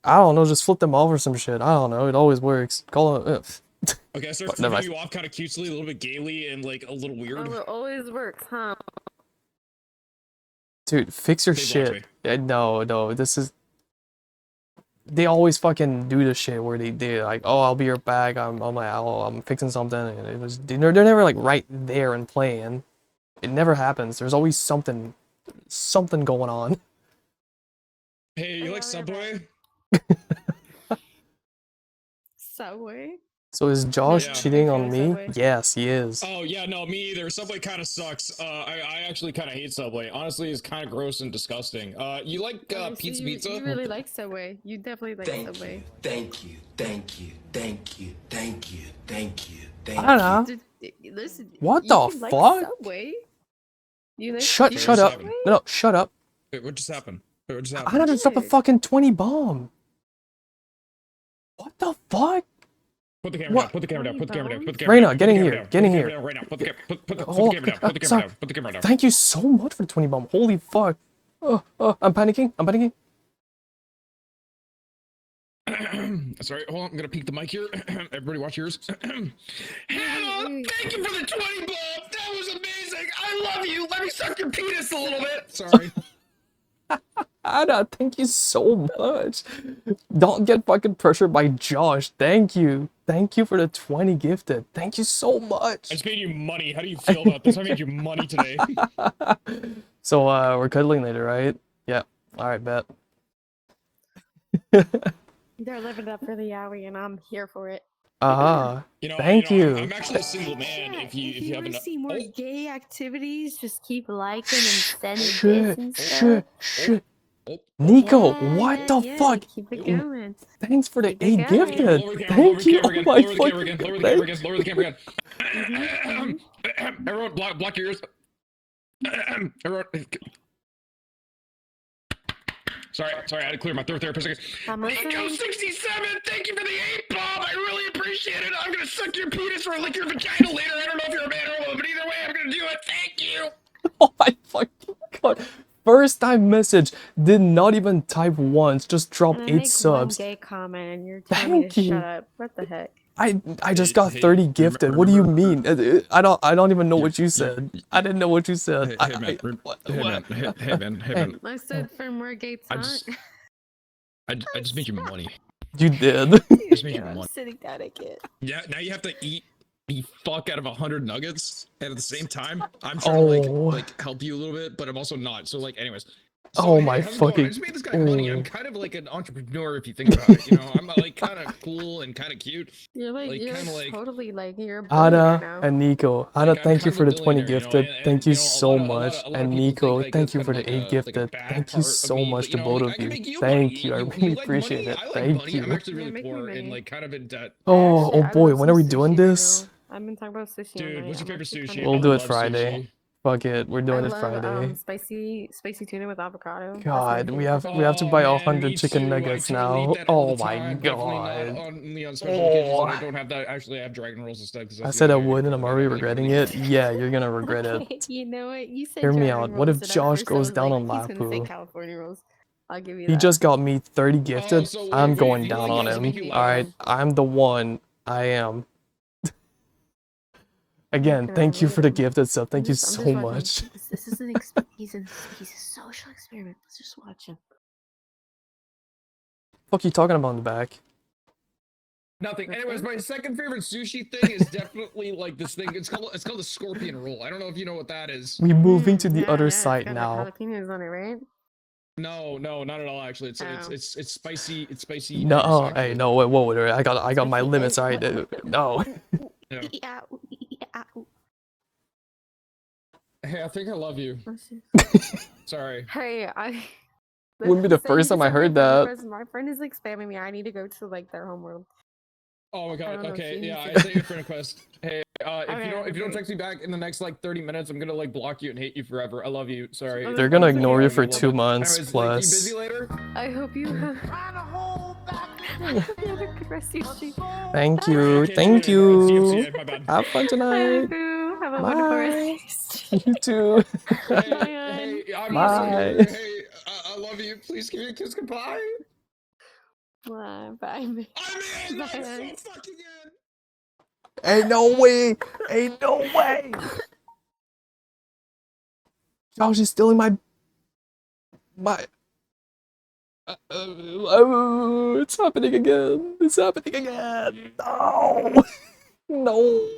I don't know, just flip them off or some shit. I don't know. It always works. Call it. Okay, I start But never flipping mind. you off kind of cutesy, a little bit gaily, and like a little weird. Oh, it always works, huh? Dude, fix your They blocked shit. No, this is. They always fucking do this shit where they like, oh, I'll be right back. I'm fixing something, and it was they're never like right there and playing. It never happens. There's always something going on. Hey, you Oh, like yeah, we're Subway? Subway. So is Josh Yeah. cheating on Okay, me? Subway. Yes, he is. Oh yeah, no, me either. Subway kind of sucks. I actually kind of hate Subway. Honestly, it's kind of gross and disgusting. You like Oh, so pizza you, pizza? You really like Subway. You definitely like Subway. Thank you. Anna, Listen. What you the can like fuck? Subway. You like shut you up. like Subway? No, no, shut up. Wait, what just happened? Wait, what just I happened? had to stop a Shit. fucking 20 bomb. What the fuck? Put the camera What? down. Put the camera down. Put the camera down. Put the camera Reina, down. get Put in the here, camera down. get in Put the here. camera down right now. Put the camera. Put the Hold camera down. Put the camera sorry. down. Put the camera down. Thank you so much for the 20 bomb. Holy fuck. I'm panicking. Sorry, hold on. I'm gonna peek the mic here. Everybody, watch yours. Hannah, thank you for the 20 bomb. That was amazing. I love you. Let me suck your penis a little bit. Sorry. Anna, thank you so much. Don't get fucking pressured by Josh. Thank you. Thank you for the 20 gifted. Thank you so I much. just made you money. How do you feel about this? I made you money today. So, we're cuddling later, right? Yeah. Alright, bet. They're living up for the yaoi, and I'm here for it. Uh-huh. You know, Thank you. I'm actually a single man. If you ever haven't. see more Oh, gay activities, just keep liking and sending this Shit, and stuff. shit. oh. Nico, Yeah, what yeah, the yeah, fuck? Keep it going. Thanks for the Keep it 8 going. gifted. Lower the camera, Thank you. lower Oh the my camera again, lower the camera fucking again, lower the camera again, lower the camera Mhm, again. Everyone, block your ears. Everyone. Sorry, I had to clear my throat there for a second. I'm listening. Nico67, thank you for the 8 bomb. I really appreciate it. I'm gonna suck your penis or lick your vagina later. I don't know if you're a man or a woman, but either way, I'm gonna do it. Thank you. Oh my fucking god. First time message. Did not even type once. Just dropped And I 8 make subs. one gay comment, and you're telling me Thank to you. shut up. What the heck? I just Hey, got hey, 30 gifted. What do you mean? remember- I don't even know what you Yeah. said. I didn't know what you said. Hey man, hey man. I stood for more gay I talk. just- I just made you money. You did. Just made you I'm money. sitting down again. Yeah, now you have to eat the fuck out of 100 nuggets, and at the same time, I'm trying to Oh. like help you a little bit, but I'm also not. So like, anyways. Oh hey, my how's it going? fucking- I just made this guy money. I'm oh. kind of like an entrepreneur if you think about it. You know, I'm like kind of cool and kind of cute. You're like, Like, you're kinda like- totally like you're a billionaire Anna now. and Nico. Anna, Like, I'm thank you kind for of the a 20 billionaire, you know, gifted. and, Thank you you know, so a lot much. of And people think, Nico, like, thank that's you kind for of the like 8 a- like a gifted. bad Thank you part of so me, much but, to you know, both like, of I can you. make you Thank money. you. I You really like appreciate money? it. I like Thank money. I'm you. actually Yeah, really make me poor money. and like kind of in debt. Oh, Actually, oh I boy, love when some are we sushi doing right this? now. I've been talking about sushi all Dude, night. what's your I'm favorite actually sushi? kinda We'll I do it love Friday. sushi. Fuck it, we're I doing it love Friday. spicy tuna with avocado. That's my God, we have favorite. to Oh, buy man, 100 me chicken too. nuggets I totally eat now. that all Oh the my time. Definitely not god. only on special occasions when I Oh. don't have that. Actually, I have dragon rolls instead. 'Cause I that's the said I only way would and can I'm cook it. already I'm, like, regretting really it. Yeah, you're gonna regret Okay, it. you know what? You said Hear me dragon out. What rolls, if and at Josh first I goes was down like, on he's gonna say Lapu? California rolls. I'll give you He that. just got me 30 Oh, gifted. so I'm wait, going you down like on guys to him. make you Alright, laugh? I'm the one. I am. Again, Okay, thank you for the really. gifted sub. Thank you I'm so just watching. much. This is an he's a social experiment. Let's just watch him. Fuck you talking about in the back? Nothing. Nothing? Anyways, my second favorite sushi thing is definitely like this thing. It's called a scorpion roll. I don't know if you know what that is. We're moving to the Yeah, other yeah, it's side got, now. like, jalapenos on it, right? No, no, not at all. Actually, it's Oh. it's spicy. It's spicy. No, nice, oh, hey, actually. no, wait, whoa, I got my limits, alright, dude. No. Yeah. Yeah. Hey, I think I love you. Sorry. Hey, Wouldn't be the He's saying first he time I sent me a heard friend that. request. My friend is like spamming me. I need to go to like their homeworld. Oh my I god. don't know if Okay. she Yeah, I needs sent you a friend request. Hey, if Okay, you don't okay. text me back in the next like 30 minutes, I'm gonna like block you and hate you forever. I love you. Sorry. Okay, They're gonna that's ignore you okay. for I love 2 it. months Anyways, like, you plus. busy later? I hope you have. I hope you have a good rest of your stream. Thank Alright, you, okay, thank see you. you. See ya. My bad. Have fun I tonight. hope you have a wonderful rest of Bye. your stream. You too. Hey, Bye, hey, I'm Bye. also here. Hey, I love you. Please give me a kiss goodbye. Bye. Bye. I'm in. I'm Bye. so fucking in. Ain't no way. Ain't no way. Josh is stealing my. Oh, it's happening again. It's happening again. No. No.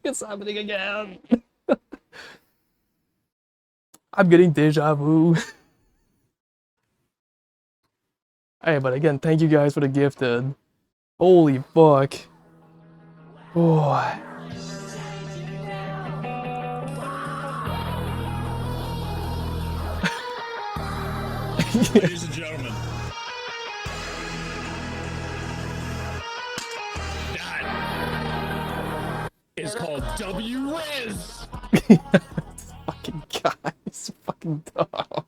It's happening again. I'm getting deja vu. Hey, but again, thank you guys for the gifted. Holy fuck. Boy. Ladies and gentlemen. That is called W Riz. Fucking guys. Fucking dumb.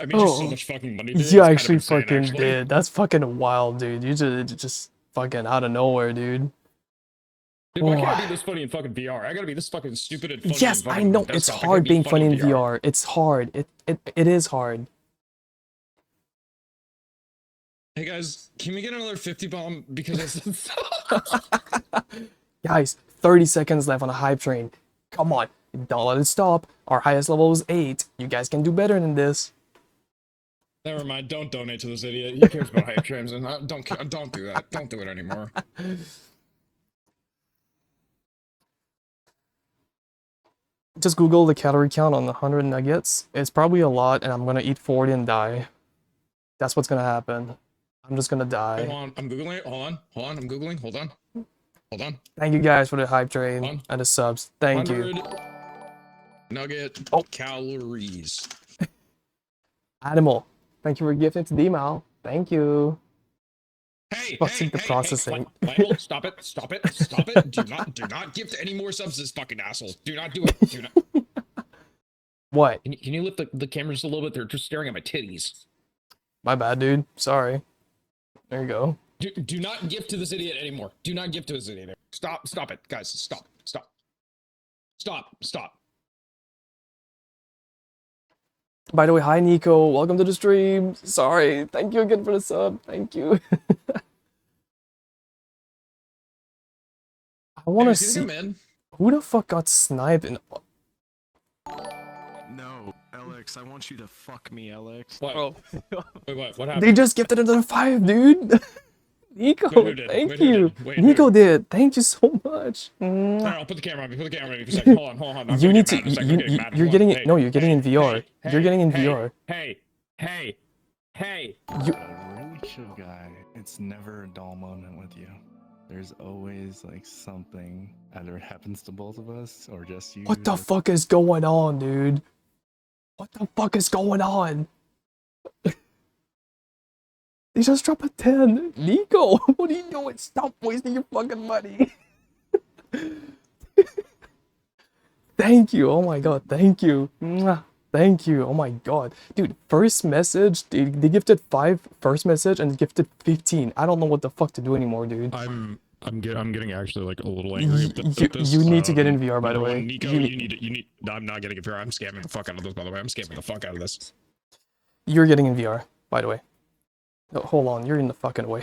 I made you so Oh. much fucking money, dude. It's You kind of actually insane, fucking actually. did. That's fucking wild, dude. You just fucking out of nowhere, dude. Dude, why can't I Boy. be this funny in fucking VR? I gotta be this fucking stupid and funny Yes, in I fucking know. desktop. It's I can't hard be being funny in VR. VR. It's hard. It is hard. Hey guys, can we get another 50 bomb? Because Guys, 30 seconds left on a hype train. Come on. Don't let it stop. Our highest level is 8. You guys can do better than this. never mind. Don't donate to this idiot. He cares about hype trains, and don't do that. Don't do it anymore. Just Google the calorie count on the 100 nuggets. It's probably a lot, and I'm gonna eat 40 and die. That's what's gonna happen. I'm just gonna Hold die. on, I'm googling it. Hold on, I'm googling. Hold on. Thank you guys for the hype train Hold on. and the subs. Thank you. 100 nugget Oh. calories. Animal. Thank you for gifting to D-Mal. Thank you. Hey, Fucking the processing. Lionel, stop it. Do not gift any more subs to this fucking asshole. Do not do it. Do not. What? Can you lift the camera just a little bit? They're just staring at my titties. My bad, dude. Sorry. There you go. Do not gift to this idiot anymore. Do not gift to this idiot. Stop it, guys. Stop. By the way, hi Nico. Welcome to the stream. Sorry. Thank you again for the sub. Thank you. I want to Anyways, see come in. who the fuck got sniped in. No, Alex, I want you to fuck me, Alex. What? Bro, Wait, what happened? they just gifted another 5, dude. Nico, Wait, who did? thank Wait, who you. did? Wait, who Nico did. Thank you so much. Alright, I'll put the camera on me. For a second. Hold on. I'm You gonna need get to. mad in a second. I'm getting mad. You're Hold getting on. it. Hey, No, you're getting in VR. You're getting in VR. Hey. You. A really chill guy. It's never a dull moment with you. There's always like something either it happens to both of us or just you. What the fuck is going on, dude? What the fuck is going on? They just dropped a 10. Nico, what are you doing? Stop wasting your fucking money. Thank you. Oh my god, thank you. Mwah. Thank you. Oh my god. Dude, first message, they gifted 5 first message and gifted 15. I don't know what the fuck to do anymore, dude. I'm getting actually like a little angry with You, this. you need to get in VR, by the Number way. one, Nico, You you need. No, I'm not getting in VR. I'm scamming the fuck out of this. By the way, I'm scamming the fuck out of this. You're getting in VR, by the way. No, hold on, you're in the fucking way.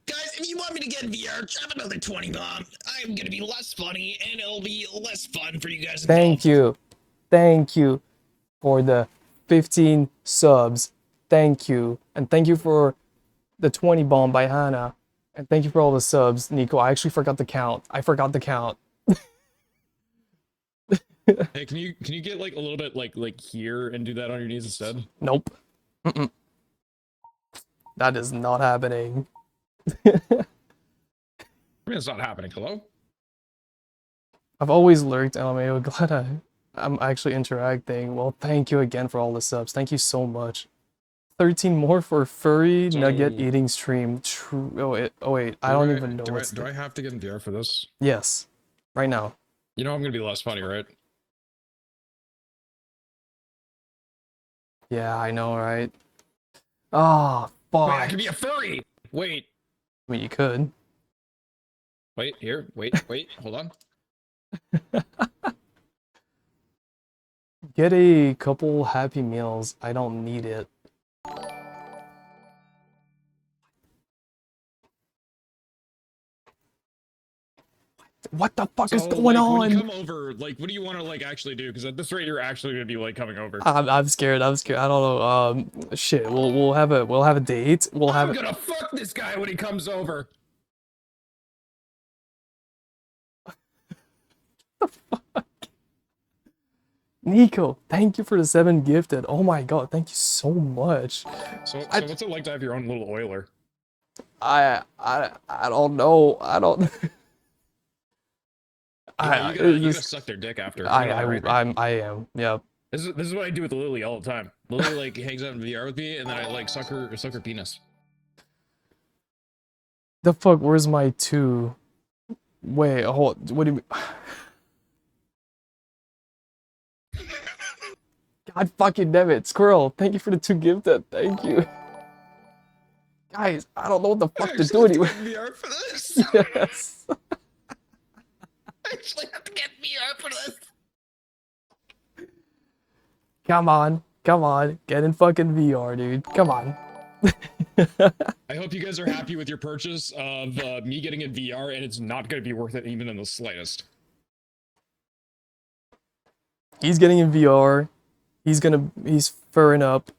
Guys, if you want me to get in VR, drop another 20 bomb. I'm gonna be less funny, and it'll be less fun for you guys. Thank you. Thank you for the 15 subs. Thank you. And thank you for the 20 bomb by Hannah. And thank you for all the subs, Nico. I actually forgot the count. I forgot the count. Hey, can you get like a little bit like here and do that on your knees instead? Nope. Mm-mm. That is not happening. I mean, it's not happening. Hello? I've always lurked, LMAO. Glad I'm actually interacting. Well, thank you again for all the subs. Thank you so much. 13 more for furry nugget So- eating stream. True. Oh wait, I don't even know Do what's do I have to get in VR for this? Yes, right now. You know I'm gonna be less funny, right? Yeah, I know, right? Ah, fuck. Wait, I could be a furry. Wait, I mean, you could. wait, here, wait, hold on. Get a couple Happy Meals. I don't need it. What the fuck is So, going like, when you on? come over, like, what do you want to like actually do? Because at this rate, you're actually gonna be like coming over. I'm scared. I'm scared. I don't know. Shit. We'll have a date. We'll have I'm it. gonna fuck this guy when he comes over. Nico, thank you for the 7 gifted. Oh my god, thank you so much. So I- what's it like to have your own little oiler? I don't know. I don't. You gotta suck their dick after. You know that, right? I am. Yep. This is what I do with Lily all the time. Lily like hangs out in VR with me, and then I like suck her penis. The fuck? Where's my 2? Wait. Hold. What do you mean? God fucking damn it, Squirrel. Thank you for the 2 gifted. Thank you. Guys, I don't know what the fuck to do anyway. VR for this. Yes. I actually have to get VR for this. Come on. Come on. Get in fucking VR, dude. Come on. I hope you guys are happy with your purchase of me getting in VR, and it's not going to be worth it even in the slightest. He's getting in VR. He's furring up.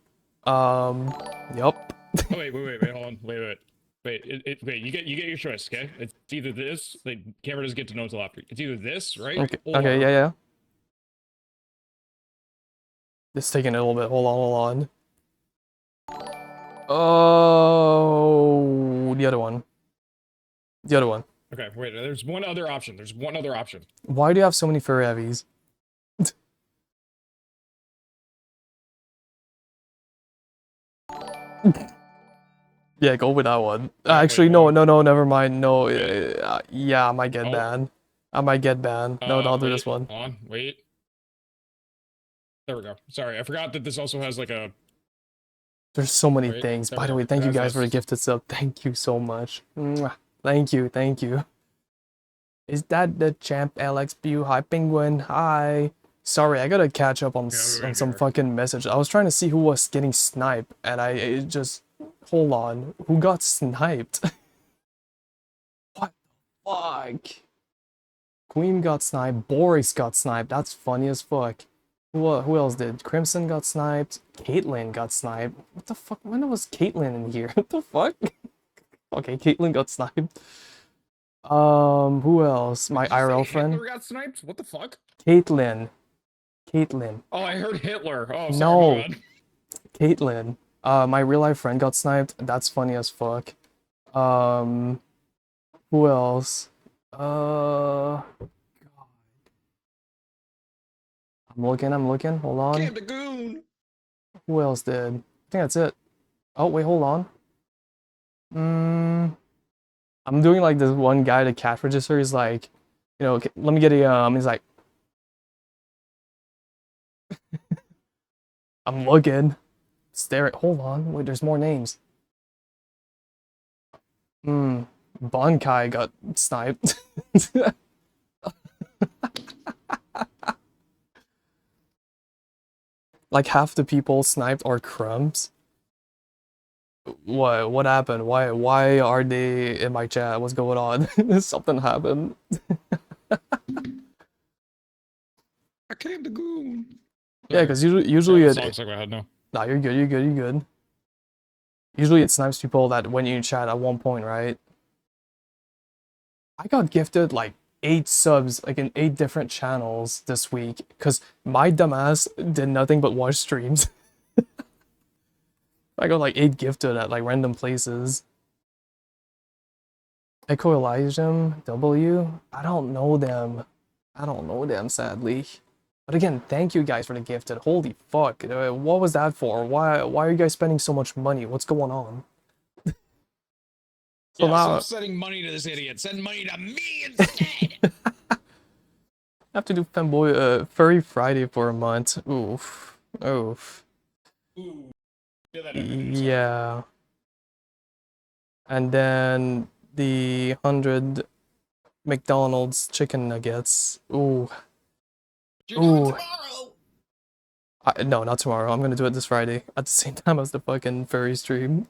Yup. Oh, wait, hold on, wait. Wait, you get your choice, okay? It's either this, the camera doesn't get to know until after. It's either this, right? Okay, or- okay, yeah. It's taking a little bit. Hold on. Oh, the other one. Okay, wait, there's one other option. Why do you have so many furry heavies? Yeah, go with that one. Yeah, Actually, wait, no, wait. never mind. No, yeah, I might get Oh. banned. No, don't do this Wait, one. Hold on, wait. There we go. Sorry, I forgot that this also has like a. There's so many Wait, things. there By we the go. way, thank you That's guys for the us. gifted sub. Thank you so much. Mwah. Thank you. Is that the champ Alex Bew? Hi, Penguin. Hi. Sorry, I gotta catch up on, Yeah, on some here. fucking message. I was trying to see who was getting sniped, and it just... Hold on. Who got sniped? What the fuck? Queen got sniped. Boris got sniped. That's funny as fuck. Who else did? Crimson got sniped. Caitlyn got sniped. What the fuck? When was Caitlyn in here? What the fuck? Okay, Caitlyn got sniped. Who else? My Did you say IRL friend? Hitler got sniped? What the fuck? Caitlyn. Oh, I heard Hitler. Oh, sorry, No. my bad. Caitlyn. My real life friend got sniped. That's funny as fuck. Who else? God. I'm looking. Hold on. Cam the Goon. Who else did? I think that's it. Oh, wait, hold on. I'm doing like this one guy, the cash register. He's like, let me get a, he's like, I'm looking. Stare at, hold on. Wait, there's more names. Bonkai got sniped. Like half the people sniped are crumbs. What happened? Why are they in my chat? What's going on? Something happened. I came the Goon. Yeah, because usually it, Song stuck in my head now. nah, you're good. Usually it snipes people that when you chat at one point, right? I got gifted like 8 subs, like in 8 different channels this week, because my dumbass did nothing but watch streams. I got like 8 gifted at like random places. Echo Elysium, W? I don't know them. I don't know them, sadly. But again, thank you guys for the gifted. Holy fuck. What was that for? Why are you guys spending so much money? What's going on? So Yeah, now stop sending money to this idiot. Send money to me instead. I have to do Femboy Furry Friday for a month. Oof. Oof. Ooh. Feel that in a Yeah. And then the 100 McDonald's chicken nuggets. Ooh. You're doing Ooh. tomorrow. No, not tomorrow. I'm gonna do it this Friday at the same time as the fucking furry stream.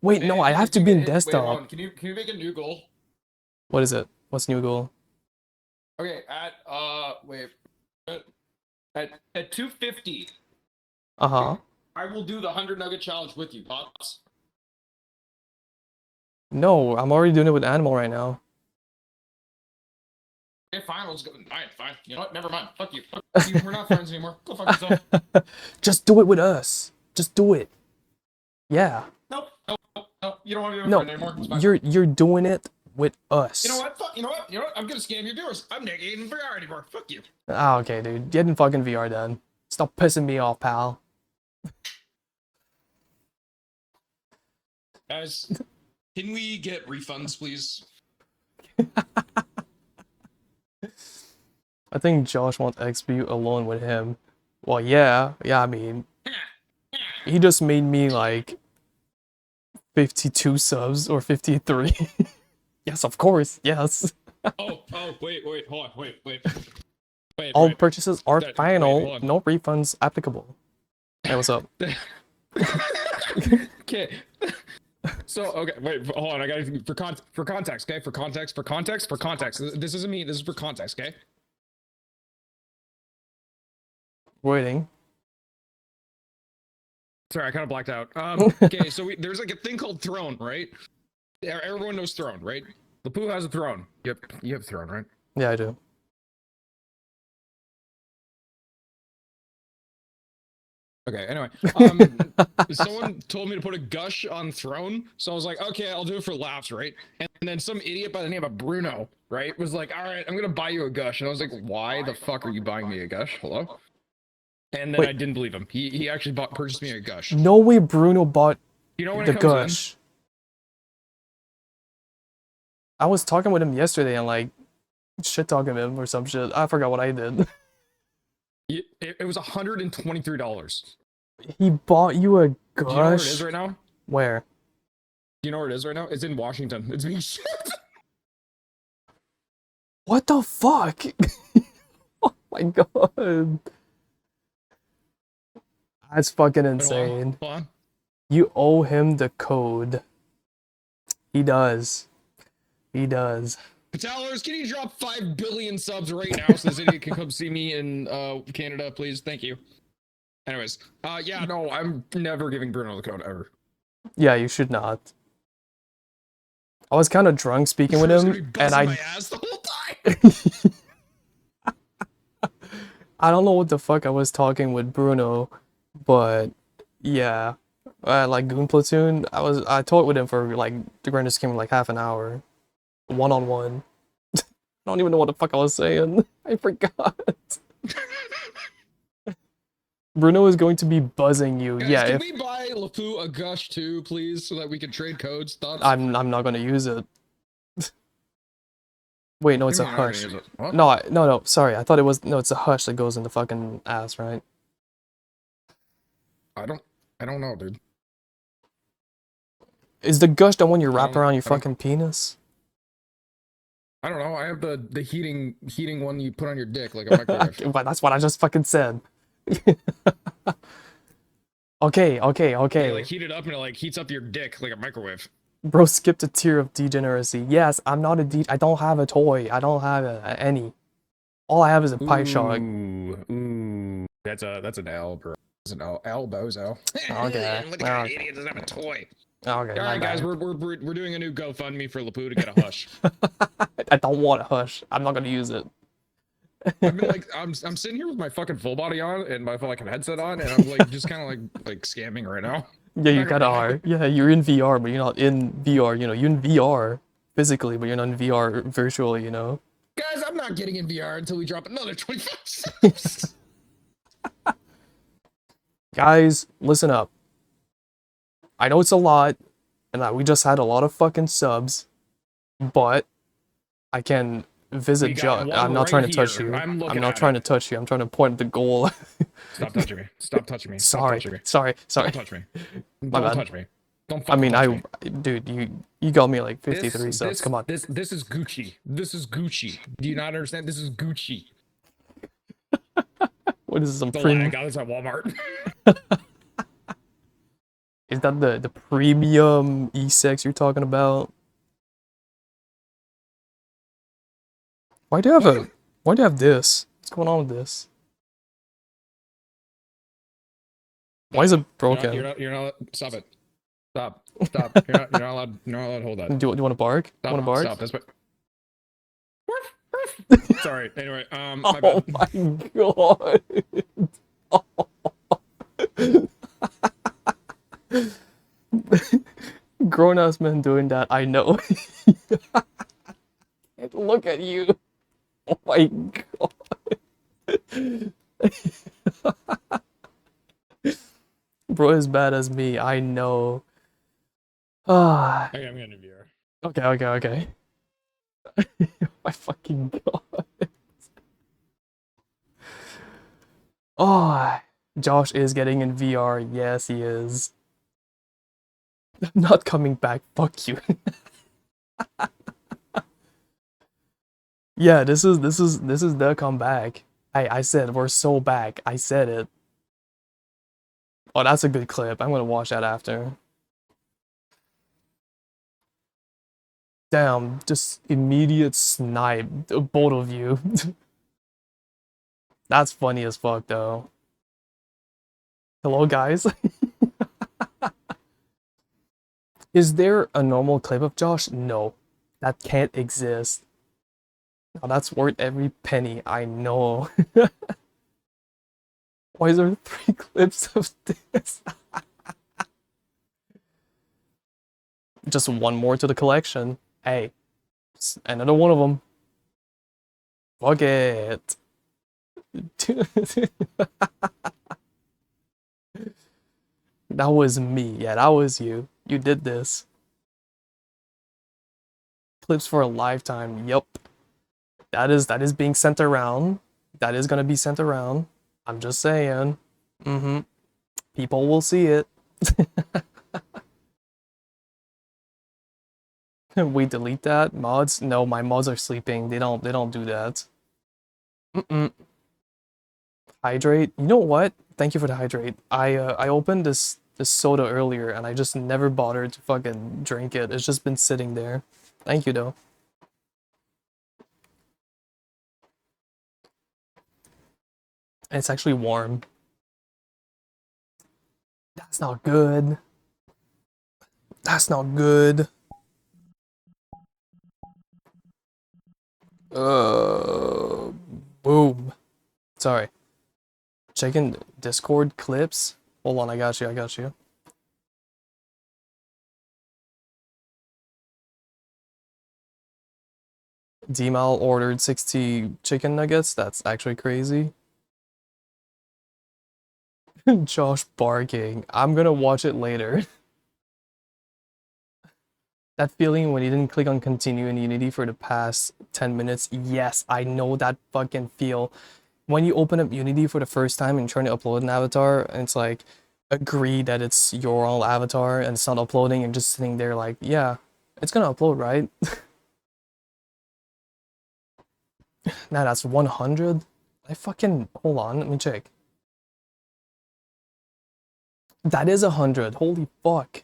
Wait, no, I have to be in desktop. Can you make a new goal? What is it? What's new goal? Okay, at 250, Uh-huh. I will do the 100 nugget challenge with you, Pops. No, I'm already doing it with Animal right now. Okay, fine, let's go. Alright, fine. You know what? Never mind. Fuck you. Fuck you. We're not friends anymore. Go fuck yourself. Just do it with us. Just do it. Yeah. Nope. You don't want to be my No, friend anymore. It's fine. you're doing it with us. You know what? Fuck. You know what? I'm gonna scam your viewers. I'm not getting VR anymore. Fuck you. Ah, okay, dude. Get in fucking VR then. Stop pissing me off, pal. Guys, can we get refunds, please? I think Josh wants XP alone with him. Well, yeah, I mean, he just made me like 52 subs or 53. Yes, of course, yes. Wait, hold on, wait. All purchases are Wait, final, hold on. no refunds applicable. Hey, what's up? Okay. So, okay, wait, hold on, I gotta, for context, okay? For context. This isn't me, this is for context, okay? Waiting. Sorry, I kind of blacked out. Okay, so there's like a thing called Throne, right? Everyone knows Throne, right? Lapu has a throne. You have Throne, right? Yeah, I do. Okay, anyway. Someone told me to put a gush on Throne, so I was like, okay, I'll do it for laughs, right? And then some idiot by the name of Bruno, right, was like, all right, I'm gonna buy you a gush. And I was like, why the fuck are you buying me a gush? Hello? And then Wait. I didn't believe him. He actually purchased me a gush. No way Bruno bought You know when the it comes gush. I was talking with him yesterday and like shit talking him or some shit. I forgot what I did. in, it was $123. He bought you a Do you know where it gush? is right now? Where? Do you know where it is right now? It's in Washington. It's being shipped. What the fuck? Oh my god. That's fucking insane. Hold on. You owe him the code. He does. He does. Patalers, can you drop 5 billion subs right now so this idiot can come see me in Canada, please? Thank you. Anyways, yeah, no, I'm never giving Bruno the code ever. Yeah, you should not. I was kind of drunk speaking with Bruno's gonna him, be and busting my I ass the whole time. I don't know what the fuck I was talking with Bruno, but yeah, like Goon Platoon, I talked with him for like the grandest scheme like half an hour, one-on-one. I don't even know what the fuck I was saying. I forgot. Bruno is going to be buzzing you. Guys, Yeah, can if we buy LeFou a gush too, please, so that we can trade codes? Thoughts? I'm not gonna use it. Wait, no, it's a What do you mean hush. you're not gonna use it? What? No, no, sorry. I thought it was no, it's a hush that goes in the fucking ass, right? I don't know, dude. Is the gush the one you wrap don't- around your I don't- fucking penis? I don't know. I have the heating one you put on your dick like a microwave. But that's what I just fucking said. Okay. You like heat it up and it like heats up your dick like a microwave. Bro skipped a tier of degeneracy. Yes, I'm not a I don't have a toy. I don't have any. All I have is a pie shot. Ooh, that's an L, bro. That's an L bozo. Okay, Look at that okay. idiot doesn't have a toy. Okay, All my right, guys, bad. we're doing a new GoFundMe for Lapu to get a hush. I don't want a hush. I'm not gonna use it. I've been like, I'm sitting here with my fucking full body on and my fucking headset on, and I'm like just kind of like scamming right now. Yeah, you Not gonna kinda lie. are. Yeah, you're in VR, but you're not in VR, you know, you're in VR physically, but you're not in VR virtually, you know? Guys, I'm not getting in VR until we drop another 25 subs. Guys, listen up. I know it's a lot, and that we just had a lot of fucking subs, but I can visit We got one I'm not right trying to touch here. you. I'm looking not at trying it. to touch you. I'm trying to point at the goal. Stop touching me. Stop touching me. Stop Sorry, touching me. sorry, sorry. Don't touch me. My Don't bad. touch me. Don't I fucking mean, touch me. dude, you got me like 53 subs. Come on. This is Gucci. This is Gucci. Do you not understand? This is Gucci. What is this, some The premium? lag. I got this at Walmart. Is that the premium E6 you're talking about? Why do you have this? What's going on with this? Why is it broken? You're not. Stop it. Stop. Stop. You're not allowed. You're not allowed to hold that. Do you want to bark? Stop. Want to bark? Stop. That's what. Sorry. Anyway, my Oh bad. my god. Grown ass men doing that, I know. Look at you. Oh my god. Bro as bad as me, I know. Ah, Okay, I'm gonna VR. okay. My fucking god. Oh, Josh is getting in VR. Yes, he is. I'm not coming back. Fuck you. Yeah, this is the comeback. I said we're so back. I said it. Oh, that's a good clip. I'm gonna watch that after. Damn, just immediate snipe, both of you. That's funny as fuck, though. Hello, guys. Is there a normal clip of Josh? No, that can't exist. Now that's worth every penny, I know. Why is there 3 clips of this? Just one more to the collection. Hey, another one of them. Fuck it. That was me. Yeah, that was you. You did this. Clips for a lifetime. Yup. That is being sent around. That is gonna be sent around. I'm just saying. People will see it. We delete that? Mods? No, my mods are sleeping. They don't do that. Hydrate. You know what? Thank you for the hydrate. I opened this soda earlier and I just never bothered to fucking drink it. It's just been sitting there. Thank you though. And it's actually warm. That's not good. That's not good. Boom. Sorry. Checking Discord clips. Hold on, I got you. Dmal ordered 60 chicken nuggets. That's actually crazy. Josh barking. I'm gonna watch it later. That feeling when you didn't click on continue in Unity for the past 10 minutes. Yes, I know that fucking feel. When you open up Unity for the first time and trying to upload an avatar, and it's like, agree that it's your own avatar and it's not uploading and just sitting there like, yeah, it's gonna upload, right? Now that's 100. I fucking, hold on, let me check. That is 100. Holy fuck.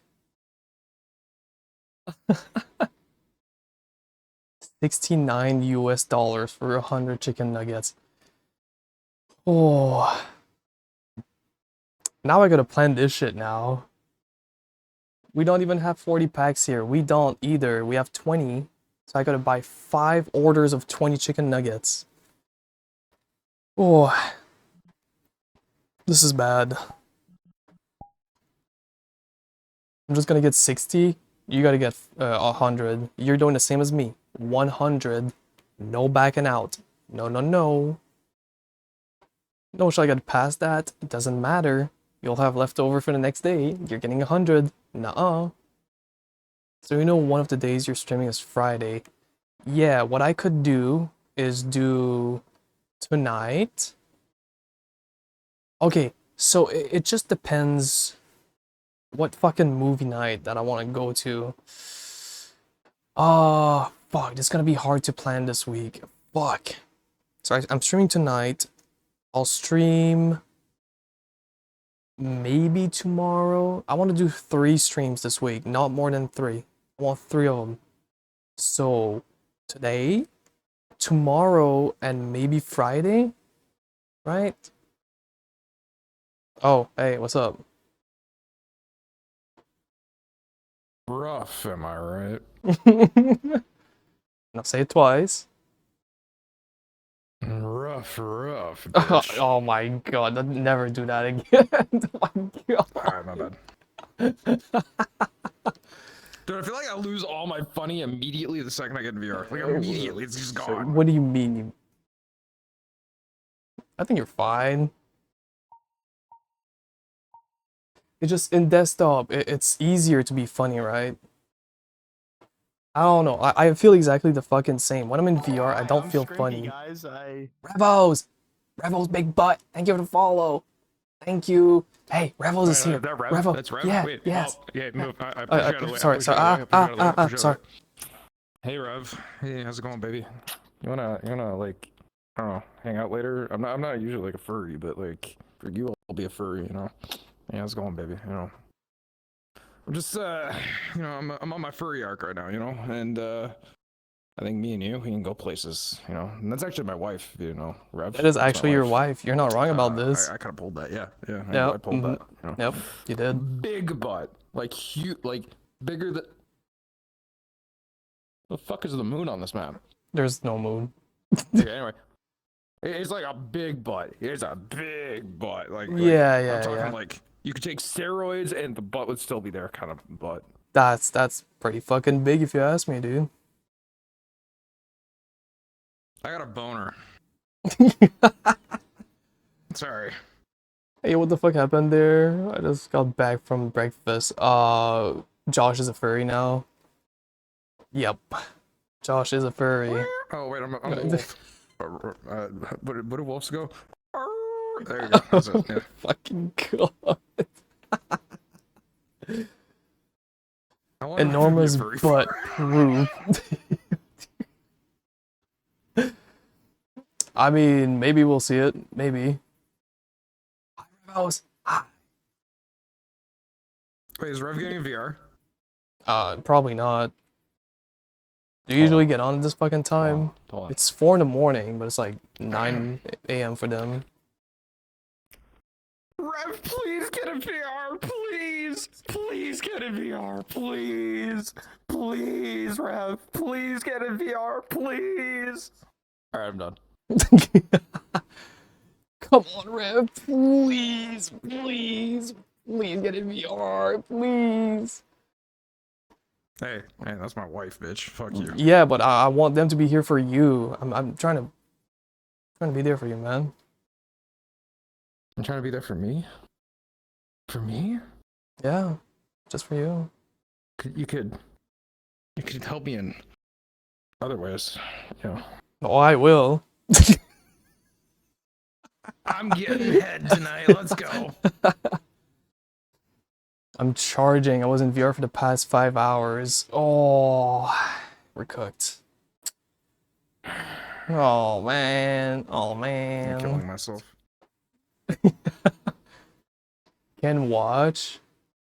69 US dollars for 100 chicken nuggets. Oh. Now I gotta plan this shit now. We don't even have 40 packs here. We don't either. We have 20. So I gotta buy 5 orders of 20 chicken nuggets. Oh, this is bad. I'm just gonna get 60. You gotta get 100. You're doing the same as me. 100. No backing out. No, no, no. No, should I get past that? It doesn't matter. You'll have leftover for the next day. You're getting 100. Nuh-uh. So you know one of the days you're streaming is Friday. Yeah, what I could do is do tonight. Okay, so it just depends what fucking movie night that I want to go to. Ah, fuck, it's gonna be hard to plan this week. Fuck. So I'm streaming tonight. I'll stream maybe tomorrow. I want to do 3 streams this week, not more than 3. I want 3 of them. So today, tomorrow, and maybe Friday, right? Oh, hey, what's up? Rough, am I right? Now say it twice. Rough, Oh my god, never do that again. Oh my god. Alright, my bad. Dude, I feel like I lose all my funny immediately the second I get in VR. Like immediately, it's just gone. What do you mean? I think you're fine. It's just in desktop, it's easier to be funny, right? I don't know. I feel exactly the fucking same. When I'm in VR, I don't feel funny. Guys, Revos! Revos big butt! Thank you for the follow! Thank you! Hey, Revos is here! That Rev? Revo! That's Rev? Yeah, Wait, yes! oh, yeah, move. I push you out of the way. Sorry, sorry. Hey, Rev. Hey, how's it going, baby? You wanna like, I don't know, hang out later? I'm not usually like a furry, but like for you, I'll be a furry, you know. Yeah, how's it going, baby? You know, I'm just you know, I'm on my furry arc right now, you know, and I think me and you, we can go places, you know. And that's actually my wife, you know, Rev. That is That's my actually your wife. You're not wrong about this. I kind of pulled that, yeah. Yep, I pulled that. You know? Yep, you did. Big butt, like huge, like bigger than. The fuck is the moon on this map? There's no moon. Okay, anyway, it's like a big butt. It's a big butt. Like Yeah, I'm yeah, talking yeah. like you could take steroids and the butt would still be there, kind of butt. That's pretty fucking big if you ask me, dude. I got a boner. Sorry. Hey, what the fuck happened there? I just got back from breakfast. Josh is a furry now. Yep. Josh is a furry. Oh wait, I'm a wolf. What do wolves go? There you go. That's it. Yeah. Fucking god. I wanna be a Enormous furry. butt proof. I mean, maybe we'll see it. Maybe. Hi, Revos. Hi. Wait, is Rev getting a VR? Probably not. Do you usually get on at this fucking time? Hold on. It's 4 in the morning, but it's like 9 a.m. for them. Rev, please get a VR, please! Please get a VR, please! Please, Rev, please get a VR, please! Alright, I'm done. Come on, Rev, please, please, please get in VR, please. Hey, that's my wife, bitch. Fuck you. Yeah, but I want them to be here for you. I'm trying to be there for you, man. I'm trying to be there for me? For me? Yeah, just for you. You could help me in other ways, you know. Oh, I will. I'm getting head tonight, let's go. I'm charging. I was in VR for the past 5 hours. Oh, we're cooked. Oh man. Oh I'm killing man. myself. Can watch.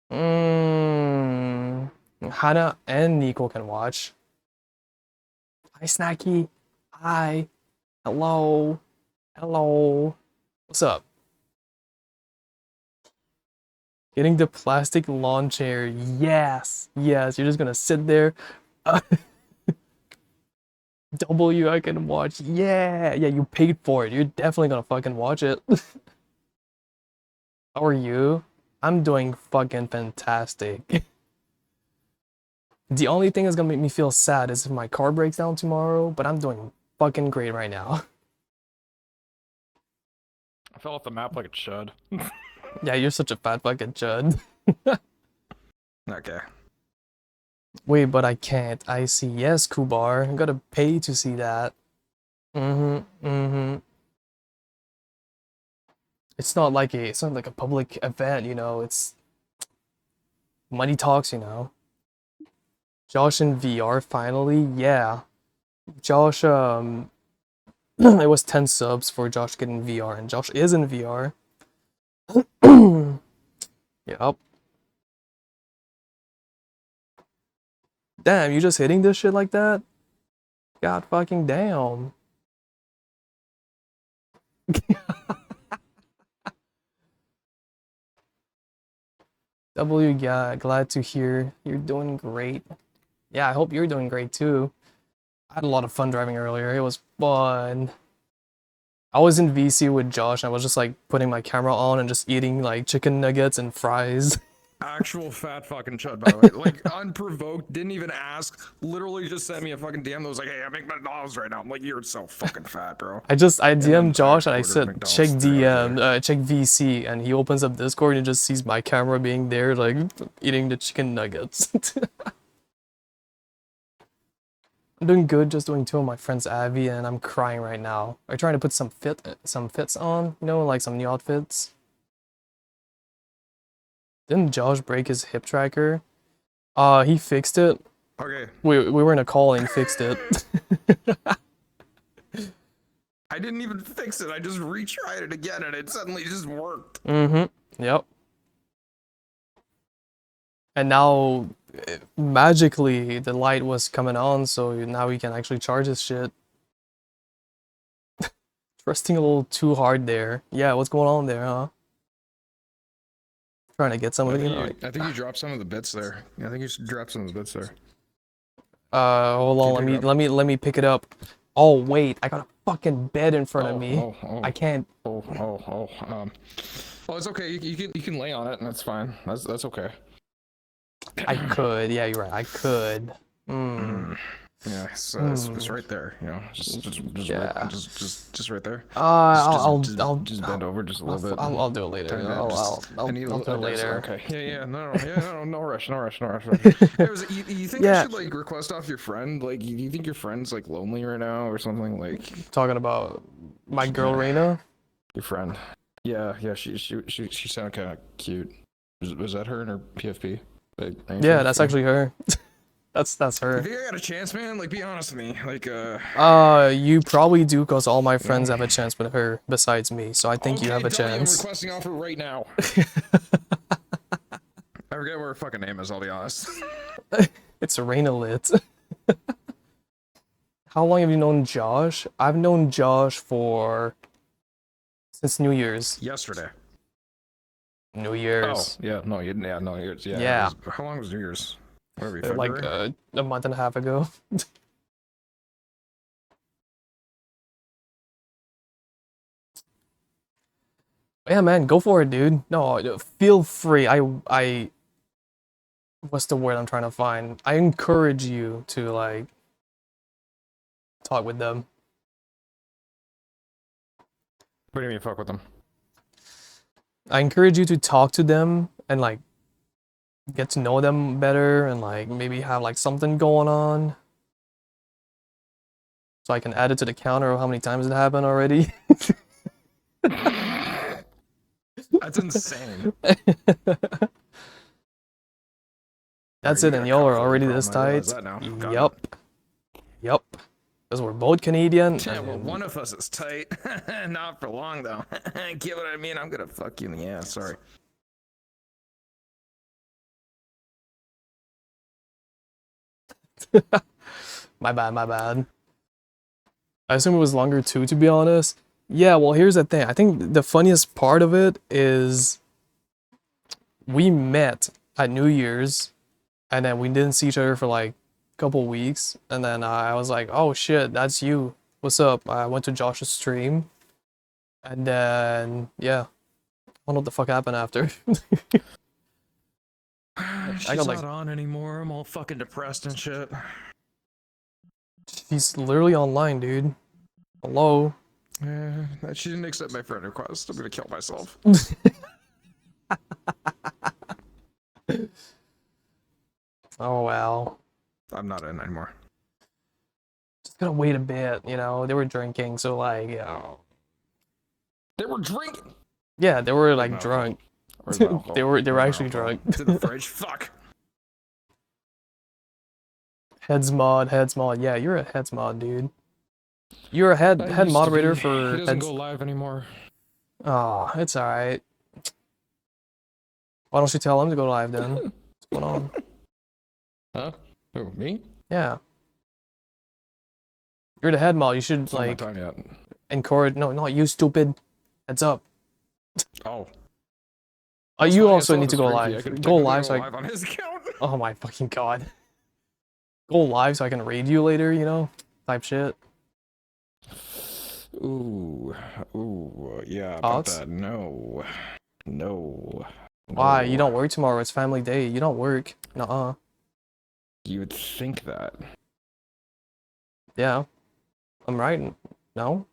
Hannah and Nico can watch. Hi, Snacky. Hi. Hello. Hello. What's up? Getting the plastic lawn chair. Yes. Yes. You're just gonna sit there. W, I can watch. Yeah. Yeah, you paid for it. You're definitely gonna fucking watch it. How are you? I'm doing fucking fantastic. The only thing that's gonna make me feel sad is if my car breaks down tomorrow, but I'm doing fucking great right now. I fell off the map like a chud. Yeah, you're such a fat fucking chud. Okay. Wait, but I can't. I see. Yes, Kubar. I gotta pay to see that. It's not like a public event, you know. It's money talks, you know. Josh in VR finally, yeah. Josh, it was 10 subs for Josh getting VR, and Josh is in VR. Yup. Damn, you just hitting this shit like that? God fucking damn. W, yeah, glad to hear you're doing great. Yeah, I hope you're doing great too. I had a lot of fun driving earlier. It was fun. I was in VC with Josh. And I was just like putting my camera on and just eating like chicken nuggets and fries. Actual fat fucking chud, by the way. Like, unprovoked, didn't even ask. Literally just sent me a fucking DM that was like, hey, I'm making McDonald's right now. I'm like, you're so fucking fat, bro. I DM'd Josh and I ordered said McDonald's check today, check VC, and he opens up Discord and just sees my camera being there like eating the chicken nuggets. I'm doing good, just doing two of my friends Abby, and I'm crying right now. I'm trying to put some fits on, you know, like some new outfits. Didn't Josh break his hip tracker? He fixed it. Okay. We were in a call and he fixed it. I didn't even fix it. I just retried it again and it suddenly just worked. Yep. And now, magically, the light was coming on, so now we can actually charge this shit. Trusting a little too hard there. Yeah, what's going on there, huh? Trying to get some of it, you know, like, I think you dropped some of the bits there. I think you dropped some of the bits there. hold on, Can you let me pick it up. Oh wait, I got a fucking bed in front of me. I can't. Well, it's okay. You can lay on it, and that's fine. That's okay. I could. Yeah, you're right. I could. Yeah, it's right there. You know, Yeah. just right there. I'll Just bend over just a little bit. I'll do it later. I'll do it later. Okay. Yeah. No rush. Hey, you think I should like request off your friend? Like, do you think your friend's like lonely right now or something? Like, Talking about my girl Reina. your friend. Yeah. She sounded kind of cute. Was that her in her PFP? Like, Yeah, that's actually her. That's You her. think I got a chance, man? Like, be honest with me. Like, You probably do, cause all my friends have a chance with her besides me. So I think you have a Dummy, I'm chance. requesting offer right now. I forget what her fucking name is. I'll be honest. It's Reina Lit. How long have you known Josh? I've known Josh since New Year's. Yesterday. New Year's. Oh, yeah. No, New Year's. Yeah. Yeah. How long was New Year's? Whatever. Like February? a month and a half ago. Yeah, man, go for it, dude. No, feel free. What's the word I'm trying to find? I encourage you to like talk with them. What do you mean, fuck with them? I encourage you to talk to them and like get to know them better and like maybe have like something going on. So I can add it to the counter of how many times it happened already. That's insane. That's You it, got and a y'all are confidence already this problem, I realize tight. that now. Got it. Yup. Because we're both Canadian. Yeah, well, and- one of us is tight. Not for long, though. Get what I mean? I'm gonna fuck you in the ass. Sorry. My bad. I assume it was longer too, to be honest. Yeah, well, here's the thing. I think the funniest part of it is we met at New Year's, and then we didn't see each other for like a couple weeks, and then I was like, oh shit, that's you. What's up? I went to Josh's stream, and then yeah, I don't know what the fuck happened after. She's got, like- not on anymore. I'm all fucking depressed and shit. She's literally online, dude. Hello. She didn't accept my friend request. I'm gonna kill myself. Oh well. I'm not in anymore. Just gotta wait a bit, you know. They were drinking, so like, you know. They were drinking. Yeah, they were like No. drunk. Where's the alcohol? They were Where's the actually alcohol? drunk. To the fridge. Fuck. Heads mod. Yeah, you're a heads mod, dude. You're a head moderator for He doesn't heads. go live anymore. Oh, it's alright. Why don't you tell him to go live then? What's going on? Huh? Who? Me? Yeah. You're the head mod. You should It's not my like time yet. encourage. No, not you, stupid. Heads up. Oh. You also need to go live. Go live so I. live on his account. Oh my fucking god. Go live so I can raid you later. You know, type shit. Ooh, yeah, Thoughts? about that. No. Why? You No. don't work tomorrow. It's family day. You don't work. Nuh-uh. You would think that. Yeah. I'm right. No?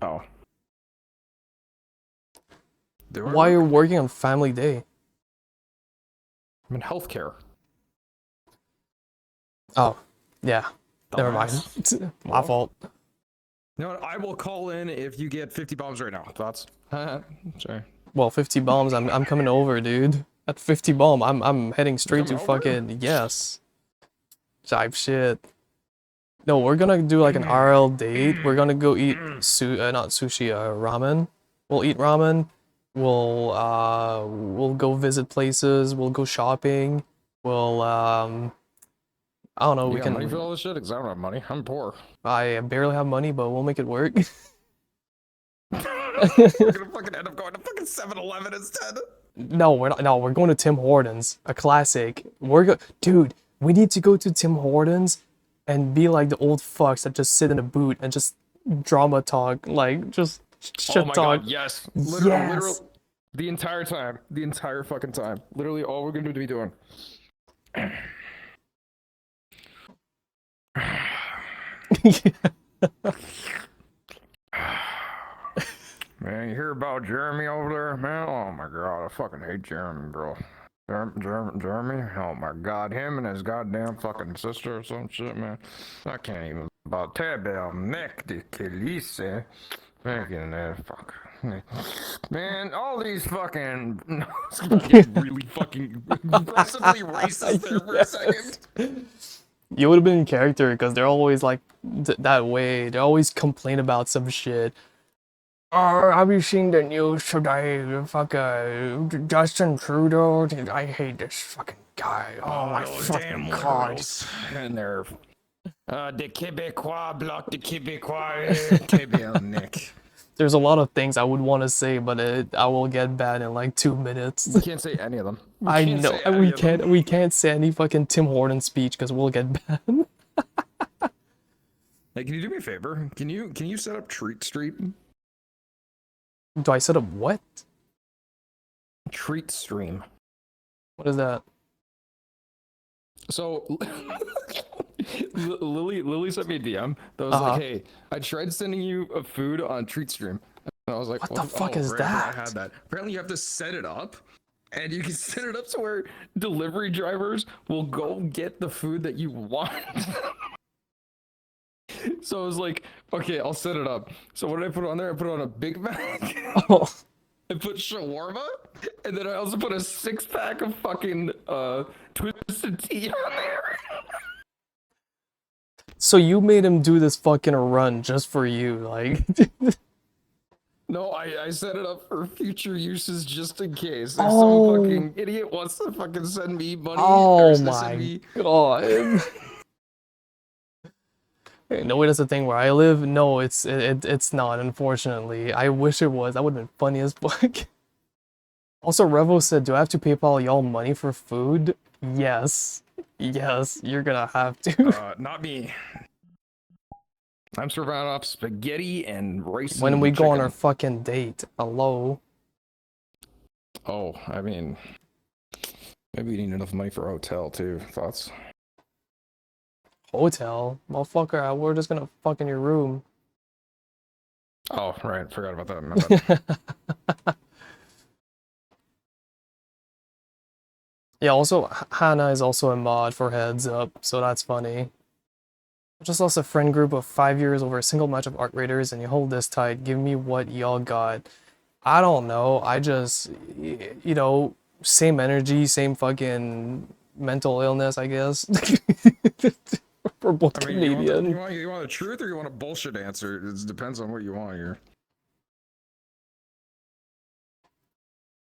Oh. Do I Why work? you're working on family day? I'm in healthcare. Oh. Yeah. Never mind. Dumbass. It's my Well. fault. You know what? I will call in if you get 50 bombs right now. Thoughts? Sorry. Well, 50 bombs. I'm coming over, dude. At 50 bomb, I'm heading straight to coming over? fucking yes. Type shit. No, we're gonna do like an RL date. We're gonna go eat not sushi, ramen. We'll eat ramen. We'll go visit places. We'll go shopping. We'll I don't know. You We got can. money for all this shit? Because I don't have money. I'm poor. I barely have money, but we'll make it work. We're gonna fucking end up going to fucking 7-Eleven instead. No, we're not. No, we're going to Tim Hortons, a classic. Dude, we need to go to Tim Hortons and be like the old fucks that just sit in a boot and just drama talk, like just shit Oh my talk. god, yes. Yes. The entire time. The entire fucking time. Literally all we're gonna be doing. Man, you hear about Jeremy over there, man? Oh my god, I fucking hate Jeremy, bro. Jeremy? Oh my god, him and his goddamn fucking sister or some shit, man. I can't even about Tabel neck de Kelise. Fucking fuck. Man, all these fucking it's gonna get really fucking aggressively racist there for a second. You would have been in character because they're always like that way. They always complain about some shit. Oh, have you seen the news today? Justin Trudeau. Dude, I hate this fucking guy. Oh my those fucking god. liberals. And they're the Québécois block the Québécois. Québécois Nick. There's a lot of things I would want to say, but I will get banned in like 2 minutes. We can't say any of them. I know we can't say any fucking Tim Hortons speech because we'll get banned. Hey, can you do me a favor? Can you set up Treat Street? Do I set up what? Treat Stream. What is that? So Lily sent me a DM that was Uh-huh. like, "Hey, I tried sending you a food on Treat Stream." And I was like, What the fuck is right, that? I had that. Apparently, you have to set it up, and you can set it up so where delivery drivers will go get the food that you want. So I was like, okay, I'll set it up. So what did I put on there? I put on a Big Mac. Oh, I put shawarma, and then I also put a 6-pack of fucking twisted tea on there. so you made him do this fucking run just for you, like? No, I set it up for future uses just in case. If Oh. some fucking idiot wants to fucking send me money Oh or to my send me god. No, it is a thing where I live. No, it's not. Unfortunately, I wish it was. That would have been funny as fuck. Also, Revo said, do I have to PayPal y'all money for food? Yes. Yes, you're gonna have to. Not me. I'm surviving off spaghetti and rice When and we go on chicken. our fucking date. Hello. Oh, I mean, maybe we need enough money for a hotel too. Thoughts? Hotel? Motherfucker, we're just gonna fuck in your room. Oh, right. Forgot about that. My bad. Yeah, also, Hannah is also a mod for Heads Up, so that's funny. I just lost a friend group of 5 years over a single match of Arc Raiders, and you hold this tight. Give me what y'all got. I don't know. I just, you know, same energy, same fucking mental illness, I guess. We're both I mean, you Canadian. want the truth or you want a bullshit answer? It depends on what you want here.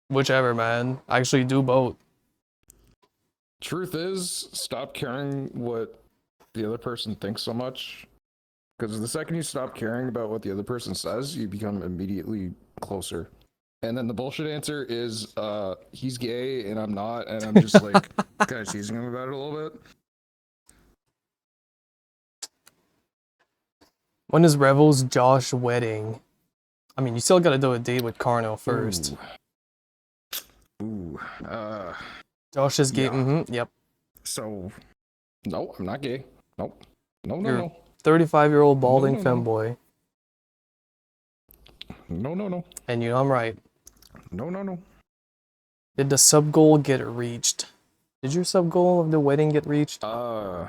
Whichever, man. I actually do both. Truth is, stop caring what the other person thinks so much. Because the second you stop caring about what the other person says, you become immediately closer. And then the bullshit answer is, he's gay and I'm not, and I'm just like kind of teasing him about it a little bit. When is Revel's Josh wedding? I mean, you still gotta do a date with Carno first. Ooh. Josh is gay. Yeah. Yep. So, no, I'm not gay. Nope. No, no, You're- no. 35-year-old balding No, no, no. femboy. No, no, no. And you know I'm right. No, no, no. Did the sub goal get reached? Did your sub goal of the wedding get reached? I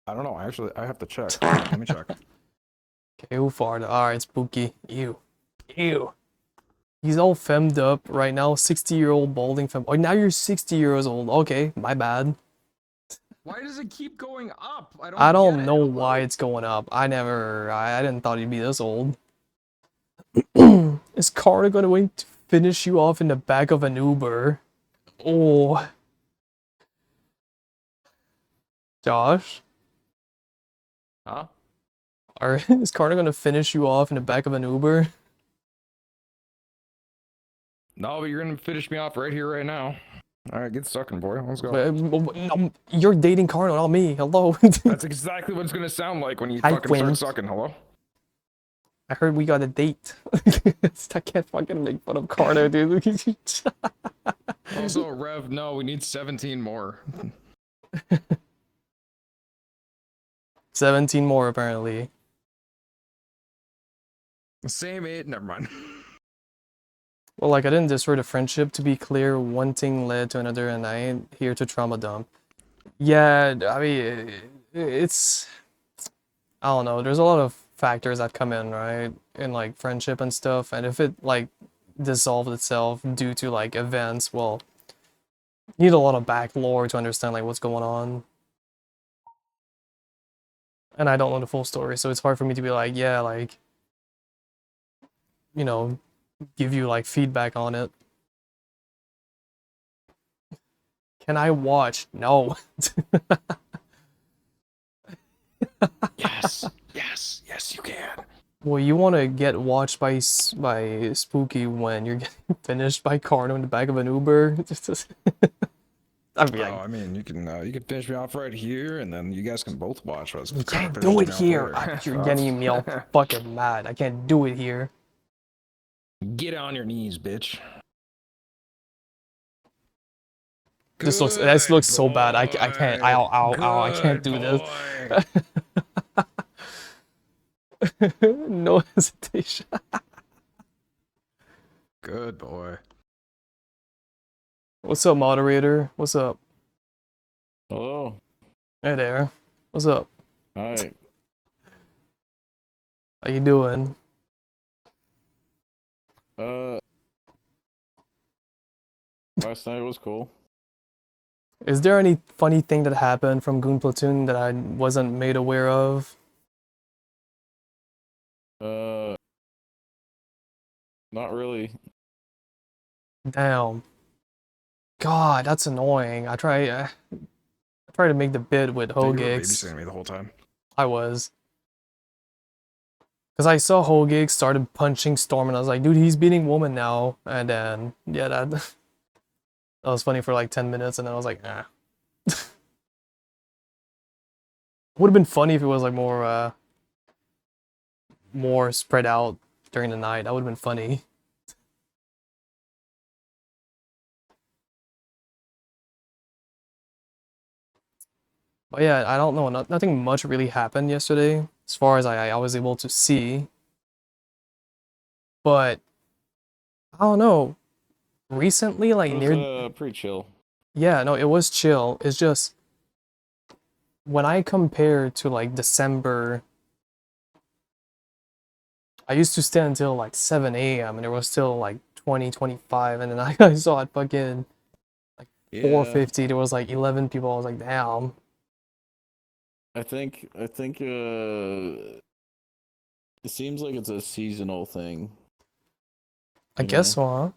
don't know. Actually, I have to check. Let me check. Okay, who farted? Alright, Spooky. Ew. Ew. He's all femmed up right now. 60-year-old balding fem. Oh, now you're 60 years old. Okay, my bad. Why does it keep going up? I don't know why it's going up. I didn't thought he'd be this old. Is Carter gonna wait to finish you off in the back of an Uber? Oh. Josh? Huh? Is Carter gonna finish you off in the back of an Uber? No, but you're gonna finish me off right here, right now. All right, get sucking, boy. Let's go. No, you're dating Carter, not me. Hello. That's exactly what it's gonna sound like when you Hi, fucking start twins. sucking. Hello? I heard we got a date. I can't fucking make fun of Carter, dude. Also, Rev, no, we need 17 more. 17 more, apparently. Same 8, never mind. Well, like, I didn't destroy the friendship. To be clear, one thing led to another, and I ain't here to trauma dump. Yeah, I mean, it's... I don't know. There's a lot of factors that come in, right? In, like, friendship and stuff. And if it, like, dissolved itself due to, like, events, well, you need a lot of back lore to understand, like, what's going on. And I don't know the full story, so it's hard for me to be like, yeah, like, you know, give you like feedback on it. Can I watch? No. Yes, yes, yes, you can. Well, you want to get watched by Spooky when you're getting finished by Carno in the back of an Uber. I mean, Oh, I mean, you can finish me off right here, and then you guys can both watch us. you can't finish do me it off here. later. You're getting me all fucking mad. I can't do it here. Get on your knees, bitch. This looks so bad. I can't. Ow, I can't do this. No hesitation. Good boy. What's up, moderator? What's up? Hello. Hey there. What's up? Hi. How you doing? Last night was cool. Is there any funny thing that happened from Goon Platoon that I wasn't made aware of? Not really. Damn. God, that's annoying. I try to make the bid with So you were Hogix. babysitting me the whole time. I was. Because I saw Hogig started punching Storm, and I was like, dude, he's beating Woman now. And then, yeah, that, that was funny for like 10 minutes, and then I was like, ah. Would have been funny if it was like more spread out during the night. That would have been funny. But yeah, I don't know. Nothing much really happened yesterday, as far as I was able to see. But I don't know. Recently, like It near, was pretty chill. yeah, no, it was chill. It's just when I compare to like December, I used to stay until like 7 a.m. and it was still like 20, 25, and then I saw it fucking 4:50. There was like 11 people. I was like, damn. I think it seems like it's a seasonal thing. I You guess know? so, huh?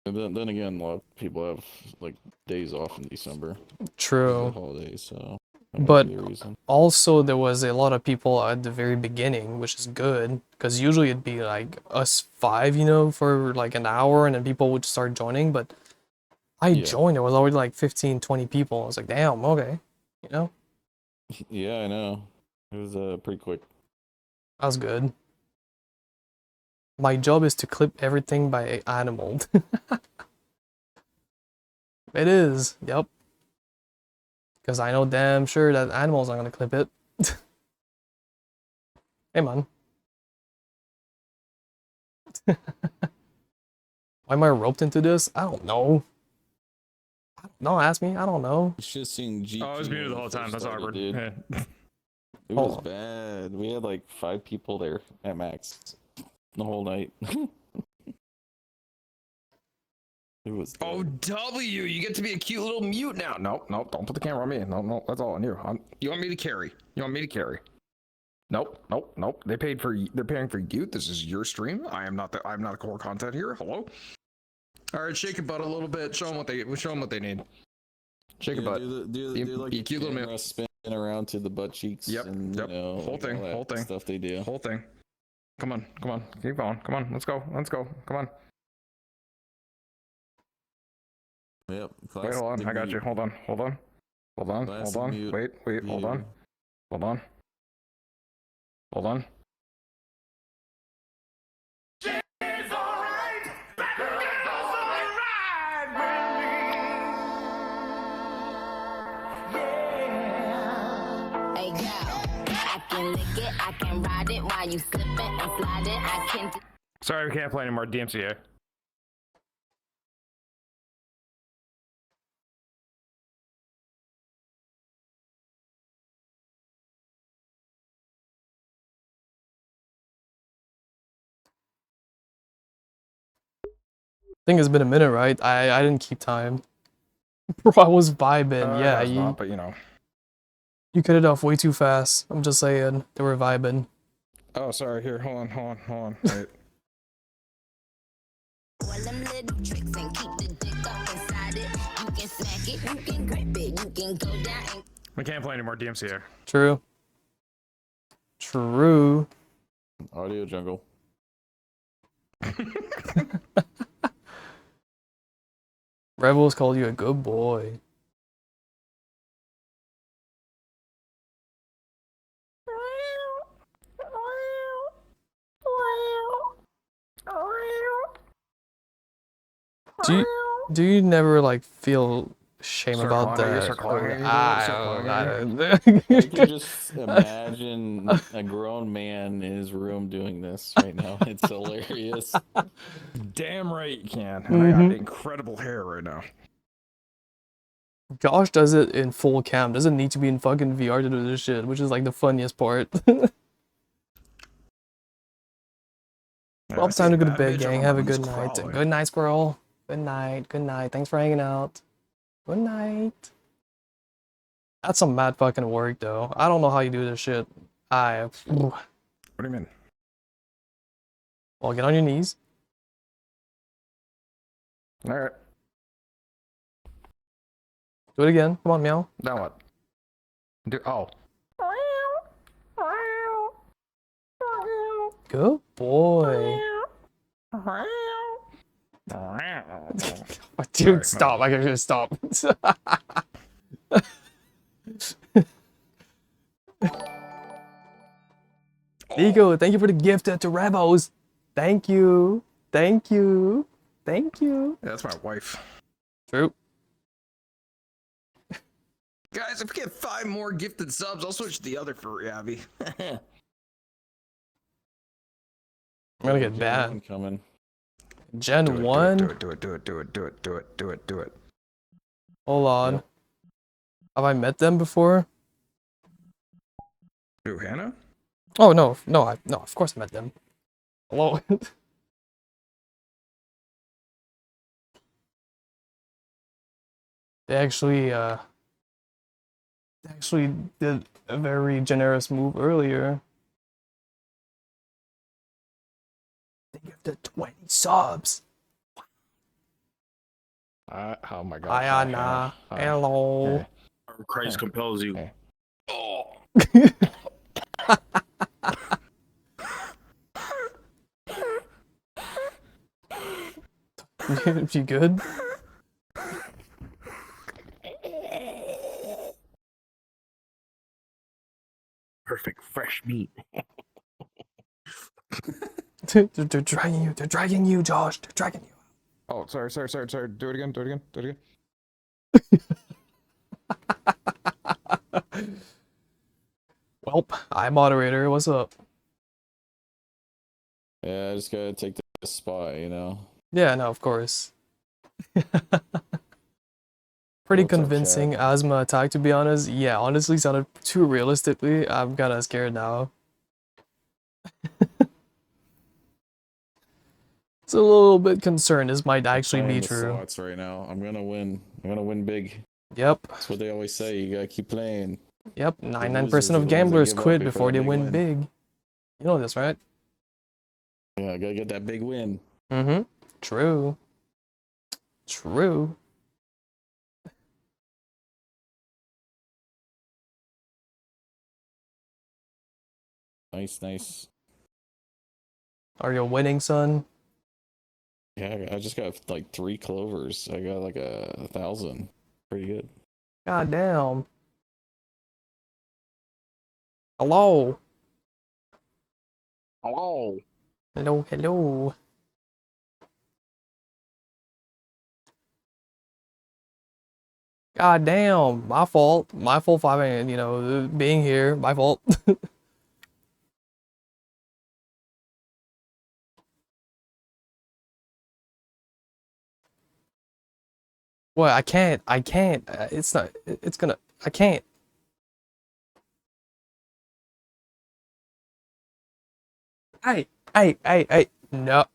And then again, a lot of people have like days off in December. because of the True. holidays, so that might But be a reason. also, there was a lot of people at the very beginning, which is good, because usually it'd be like us five, you know, for like an hour, and then people would start joining. But I Yeah. joined, it was already like 15, 20 people. I was like, damn, okay, you know, Yeah, I know. It was pretty quick. that was good. My job is to clip everything by animal. It is, yep. Because I know damn sure that animal's not gonna clip it. Hey, man. Why am I roped into this? I don't know. Don't ask me. I don't know. You should have seen GP. Oh, I was when muted the it whole time. first That's started, awkward. dude. Yeah. It was Oh. bad. We had like 5 people there at max the whole night. It was. Oh, dead. W, you get to be a cute little mute now. Nope, nope, don't put the camera on me. No, that's all on you. You want me to carry? You want me to carry? Nope, nope, nope. They're paying for you. This is your stream. I'm not the core content here. Hello. All right, shake your butt a little bit. Show them what they need. Shake your Yeah, butt. do like You a cute little camera spin around to the butt cheeks. Yep, and, yep. You know, Whole thing, all that whole thing. stuff they do. Whole thing. Come on. Keep going. Come on. Let's go. Come on. Yep. Wait, hold on. I got you. Hold on. Classic mute Wait. Hold on. behavior. Hold on. Hey girl, I can lick it, I can ride it while you slipping and sliding. I can. Sorry, we can't play anymore. DMCA. I think it's been a minute, right? I didn't keep time. Bro, I was vibing. Yeah, It's not, but you know. you cut it off way too fast. I'm just saying. They were vibing. Oh, sorry. Here, hold on. Wait. All them little tricks and keep the dick up inside it. You can smack it, you can grip it, you can go down and We can't play anymore. DMCA. True. True. Audio jungle. Rebels called you a good boy. Do you never like feel shame Start about calling that? start calling Okay, you, I start don't calling I know. can just imagine a grown man in his room doing this right now. It's hilarious. Damn right you can. And I got Mhm. incredible hair right now. Josh does it in full cam. Doesn't need to be in fucking VR to do this shit, which is like the funniest part. Well, it's time to go to bed, gang. Have a good night. Good night, squirrel. Good night. Good night. Thanks for hanging out. Good night. That's some mad fucking work, though. I don't know how you do this shit. What do you mean? Well, get on your knees. All right. Do it again. Come on, meow. Now what? Good boy. Dude, stop. I gotta stop. Nico, thank you for the gift to Rebos. Thank you. Thank you. Thank you. Yeah, that's my wife. True. Guys, if we get 5 more gifted subs, I'll switch to the other furry Abby. I'm gonna get bad. Coming. Gen Do it, 1? do it, do it, do it, do it, do it, do it, do it, do it. Hold on. Yep. Have I met them before? Who, Hannah? Oh, no. No, no, of course I met them. Hello. They actually did a very generous move earlier. They gifted 20 subs. Oh my god. Hi, Anna. Hello. Hey. Christ compels you. Hey. Oh. You good? Perfect fresh meat. They're dragging you. They're dragging you, Josh. They're dragging you. Oh, sorry. Do it again, do it again. Welp, I'm moderator. What's up? Yeah, I just gotta take the spot, you know. Yeah, no, of course. Pretty What's up, convincing chat? asthma attack, to be honest. Yeah, honestly, sounded too realistically. I'm kind of scared now. It's a little bit concerned. This might actually Playing be the true. slots right now. I'm gonna win. I'm gonna win big. Yep. That's what they always say. You gotta keep playing. Yep. losers 99% are of the ones that gamblers give up quit before before the they big win win. big. You know this, right? Yeah, I gotta get that big win. Mm-hmm. True. True. Nice. Are you winning, son? Yeah, I just got like 3 clovers. I got like 1,000. Pretty good. God damn. Hello. Hello. Hello. God damn. My fault. My fault for having, being here. My fault. What? I can't. It's not. It's gonna. I can't. Hey. No.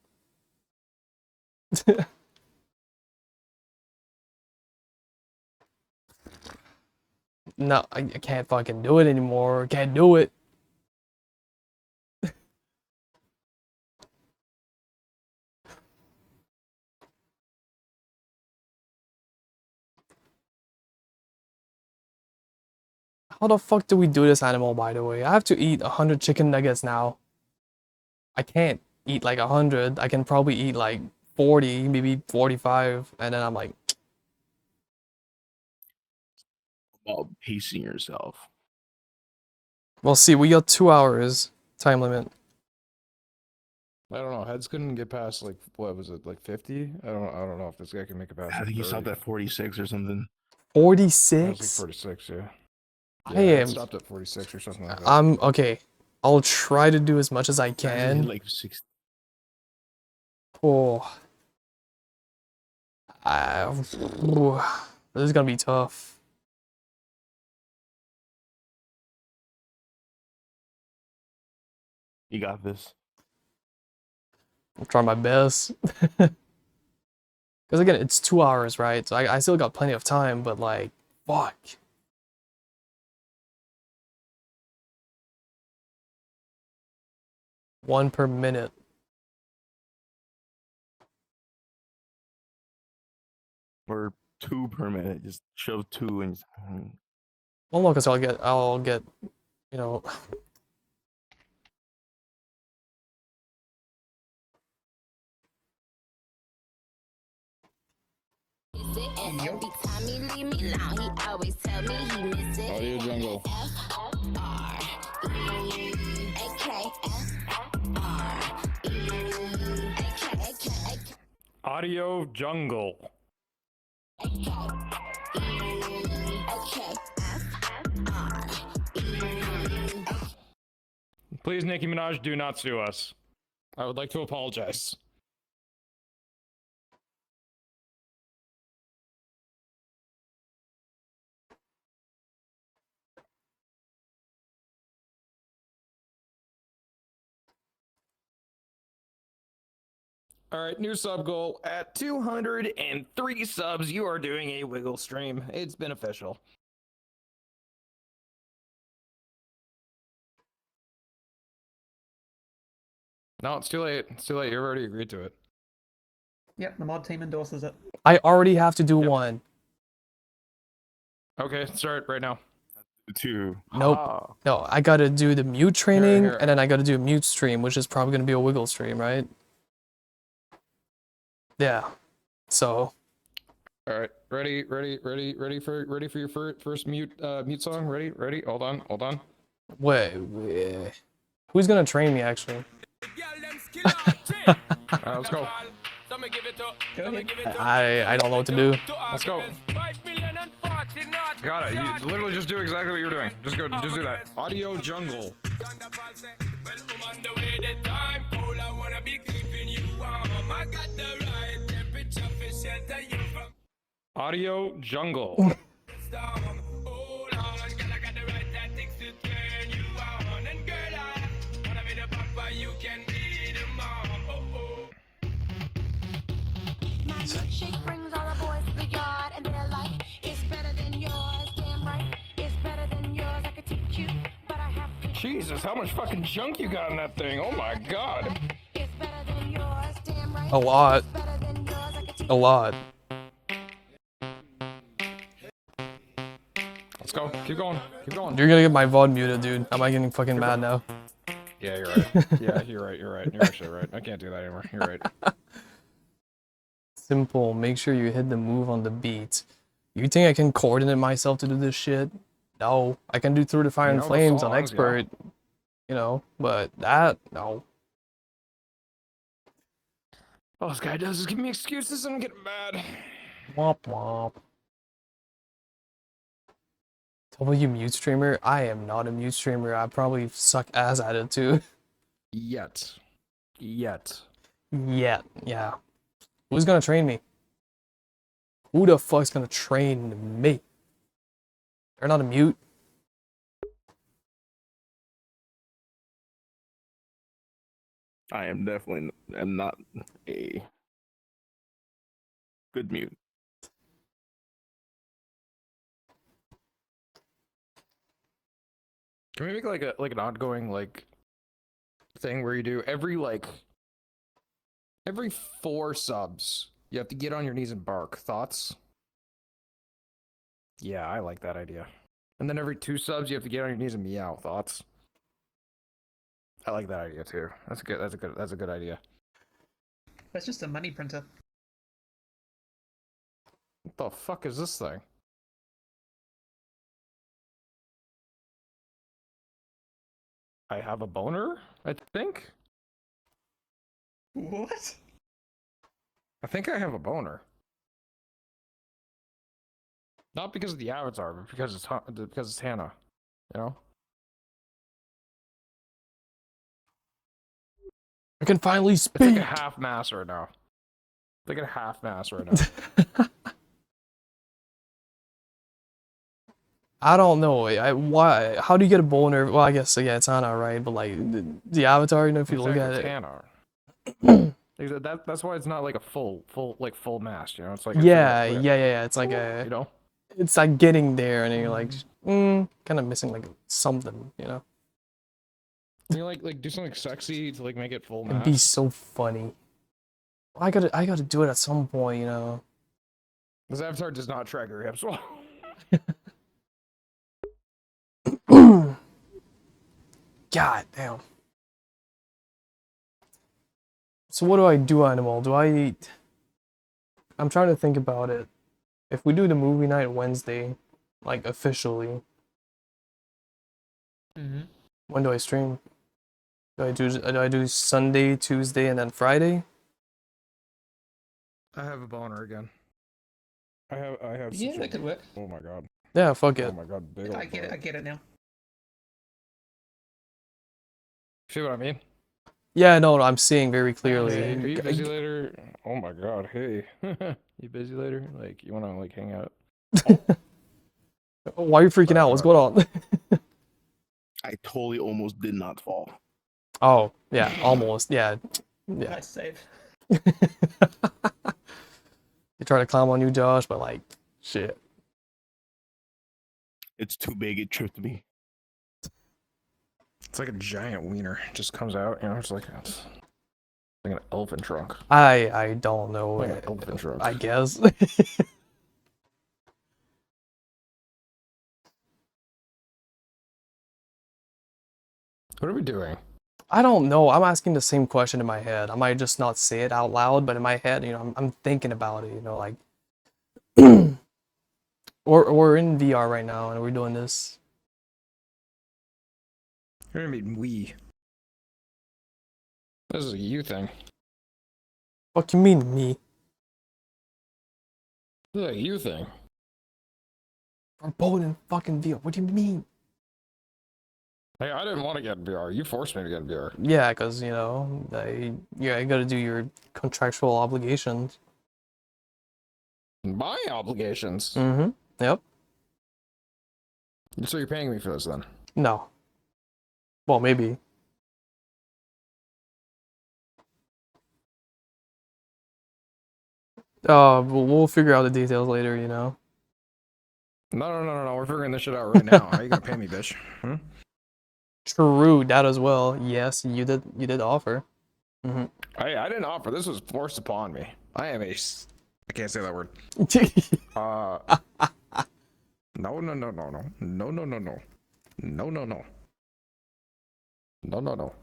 No, I can't fucking do it anymore. I can't do it. How the fuck do we do this animal, by the way? I have to eat 100 chicken nuggets now. I can't eat like 100. I can probably eat like 40, maybe 45, and then I'm like, About pacing yourself. we'll see. We got 2 hours time limit. I don't know. Heads couldn't get past like what was it, like 50? I don't know if this guy can make it past. I think he 30. stopped at 46 or something. It was like 46? 46, yeah. I Yeah, it am. stopped at 46 or something like that. I'm okay. I'll try to do as much as I I think he can. hit like 6. Oh. This is gonna be tough. You got this. I'm trying my best. Because again, it's 2 hours, right? So I still got plenty of time, but like, fuck. One per minute. Or 2 per minute. Just shove 2 and. Well, no, because I'll get, you know, miss it. And every time he leave me alone, he always tell me he miss it. Audio Jungle. Audio Jungle. Please, Nicki Minaj, do not sue us. I would like to apologize. All right, new sub goal. At 203 subs, you are doing a wiggle stream. It's beneficial. No, it's too late. It's too late. You already agreed to it. Yep, the mod team endorses it. I already have to do one. Okay, start right now. 2. Nope. No, I gotta do the mute training, here. and then I gotta do a mute stream, which is probably gonna be a wiggle stream, right? Yeah. So. All right, ready for your first mute song. Ready. Hold on. Wait. Who's gonna train me, actually? Let's go. I don't know what to do. Let's go. Got it. You literally just do exactly what you're doing. Just do that. Audio Jungle. Audio Jungle. Shake brings all the boys to the yard, and they're like, it's better than yours, damn right. It's better than yours, I could teach you, but I have to. Jesus, how much fucking junk you got in that thing? Oh my god. It's better than yours, damn right. A lot. It's better than yours, I could teach A lot. Let's go. Keep going. You're gonna get my VOD muted, dude. Am I getting fucking mad now? Yeah, you're right. Yeah, you're right. You're actually right. I can't do that anymore. You're right. Simple. Make sure you hit the move on the beat. You think I can coordinate myself to do this shit? No. I can do Through the Fire and the Flames on songs, Expert. You know, but that, no. All this guy does is give me excuses and I'm getting mad. Womp womp. W mute streamer? I am not a mute streamer. I probably suck ass at it too. Yet. Yeah. Who's gonna train me? Who the fuck's gonna train me? They're not a mute. I am definitely not a good mute. Can we make like an ongoing thing where you do every 4 subs you have to get on your knees and bark? Thoughts? Yeah, I like that idea. And then every 2 subs you have to get on your knees and meow. Thoughts? I like that idea too. That's a good idea. That's just a money printer. What the fuck is this thing? I have a boner, I think? What? I think I have a boner. Not because of the avatar, but because it's Hannah, you know? I can finally It's speak. like a half mass right now. It's like a half mass right now. I don't know. Why? How do you get a boner? Well, I guess yeah, it's Hannah, right? But like the avatar, you know, if you look at It's it. Hannah. That's why it's not like a full mass, you know? It's like Yeah. a It's like a. you know? It's like getting there, and then you're like, kind of missing like something, you know? Can you like do something sexy to like make it full It'd mass? be so funny. I gotta do it at some point, you know. This avatar does not track your hips well. God damn. So what do I do, Animal? Do I eat? I'm trying to think about it. If we do the movie night Wednesday, like officially, Mm-hmm. when do I stream? Do I do Sunday, Tuesday, and then Friday? I have a boner again. I have Yeah, such that could work. oh my god. Yeah, fuck Oh it. my god, big I old get it. I boner. get it now. See what I mean? Yeah, no, I'm seeing very Hey, clearly. are you busy later? Oh my god, hey. You busy later? Like, you wanna like hang out? Why are you freaking out? What's going on? I totally almost did not fall. Oh, yeah, almost. Yeah. Yeah. Nice save. You try to climb on you, Josh, but like, shit. It's too big. It tripped me. It's like a giant wiener. It just comes out, you know, it's like an elephant trunk. I don't know. Like an elephant trunk. I guess. What are we doing? I don't know. I'm asking the same question in my head. I might just not say it out loud, but in my head, I'm thinking about it, like we're in VR right now and we're doing this. You're gonna mean we. This is a you thing. What you mean, me? This is a you thing. We're both in fucking VR. What do you mean? Hey, I didn't want to get in VR. You forced me to get in VR. Yeah, because, I gotta do your contractual obligations. My obligations. Mm-hmm. Yep. So you're paying me for this then? No. Well, maybe. We'll figure out the details later, No. We're figuring this shit out right now. How you gonna pay me, bitch? Hmm? True, that as well. Yes, you did offer. Mm-hmm. I didn't offer. This was forced upon me. I am a. I can't say that word. No. No.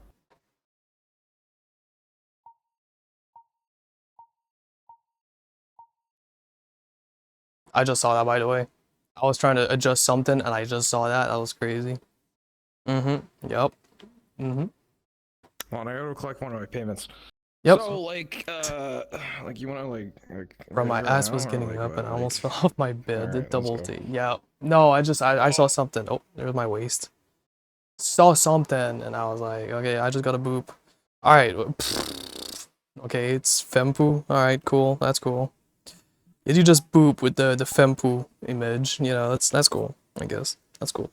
I just saw that, by the way. I was trying to adjust something and I just saw that. That was crazy. Mm-hmm. Yep. Mm-hmm. Well, I gotta collect one of my payments. Yep. So like you wanna like Bro, my right ass now, was or, getting like, up what, and I like- almost fell off my bed. The Alright, let's double go. T. Yeah. No, I saw something. Oh, there's my waist. Saw something and I was like, okay, I just got a boop. Alright. Okay, it's Fempu. Alright, cool. That's cool. Did you just boop with the Fempu image? That's cool, I guess. That's cool.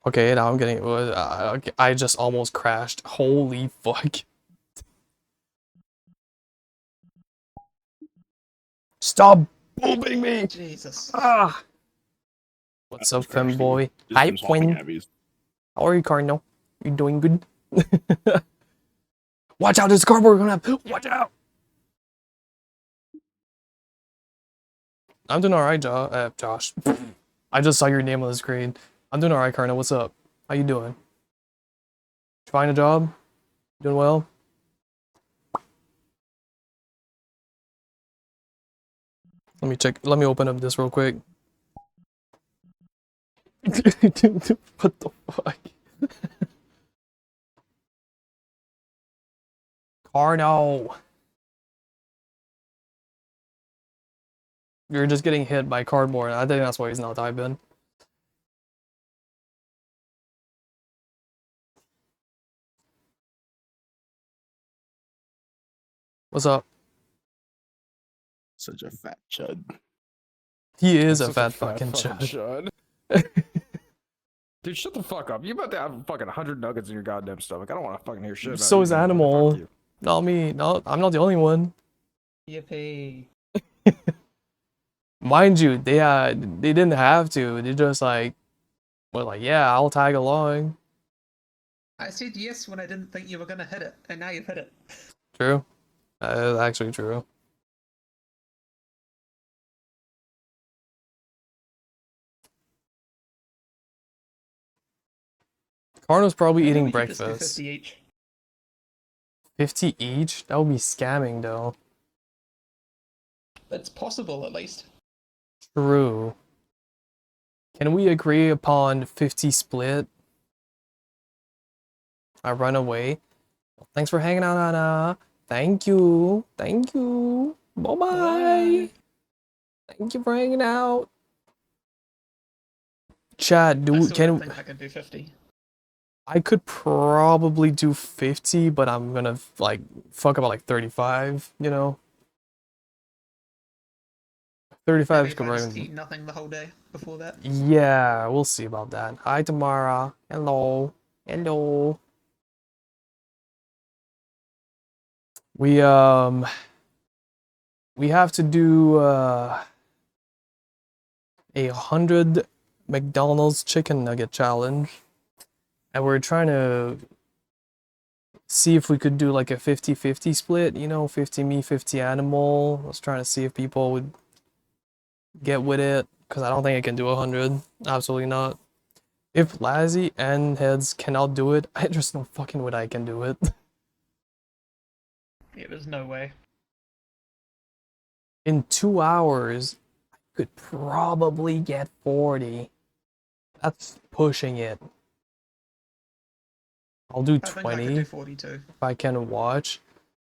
Okay, now I'm getting. Okay, I just almost crashed. Holy fuck! Stop booping me! Jesus. Ah! What's up, femboy? Just Hi, been swapping Quinn. Abby's. How are you, Cardinal? You doing good? Watch out! There's a cardboard going up. Watch out! I'm doing alright, Josh. I just saw your name on the screen. I'm doing alright, Cardinal. What's up? How you doing? Find a job? Doing well? Let me check. Let me open up this real quick. What the fuck? Carno. You're just getting hit by cardboard. I think that's why he's not typing. What's up? Such a fat chud. He is a Such fat fucking chud. Dude, shut the fuck up. You about to have fucking 100 nuggets in your goddamn stomach. I don't want to fucking hear shit about So you, is man. Animal. Fuck you. Not me. No, I'm not the only one. Yippee. Mind you, they didn't have to. They just like, were like, yeah, I'll tag along. I said yes when I didn't think you were gonna hit it, and now you've hit it. True. Actually true. Carno's probably Maybe eating we should just do breakfast. 50 each. 50 each? That would be scamming though. It's possible, at least. True. Can we agree upon 50 split? I run away. Thanks for hanging out, Anna. Thank you. Thank you. Bye-bye. Thank you for hanging out. Chat, I do still don't can think I can do 50. I could probably do 50, but I'm gonna like fuck about like 35, you know? 35 Maybe is if I just correct. eat nothing the whole day before that. Yeah, we'll see about that. Hi, Tamara. Hello. Hello. We have to do a 100 McDonald's chicken nugget challenge. And we're trying to see if we could do like a 50-50 split, you know, 50 me, 50 animal. I was trying to see if people would get with it, because I don't think I can do 100. Absolutely not. If Lazzy and Heads cannot do it, I just no fucking way I can do it. Yeah, there's no way. In 2 hours, I could probably get 40. That's pushing it. I'll do I think I could 20 do 42. if I can watch.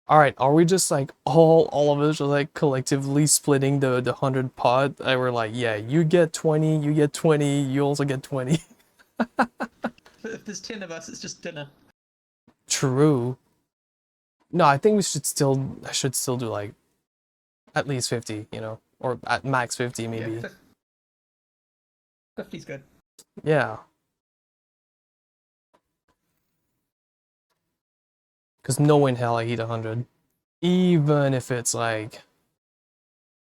Alright, are we just like all of us just like collectively splitting the 100 pot? I were like, yeah, you get 20, you get 20, you also get 20. But if there's 10 of us, it's just dinner. True. No, I think I should still do like at least 50, you know, or at max 50 maybe. Yeah, 50's good. Yeah. Because no way in hell I eat 100. Even if it's like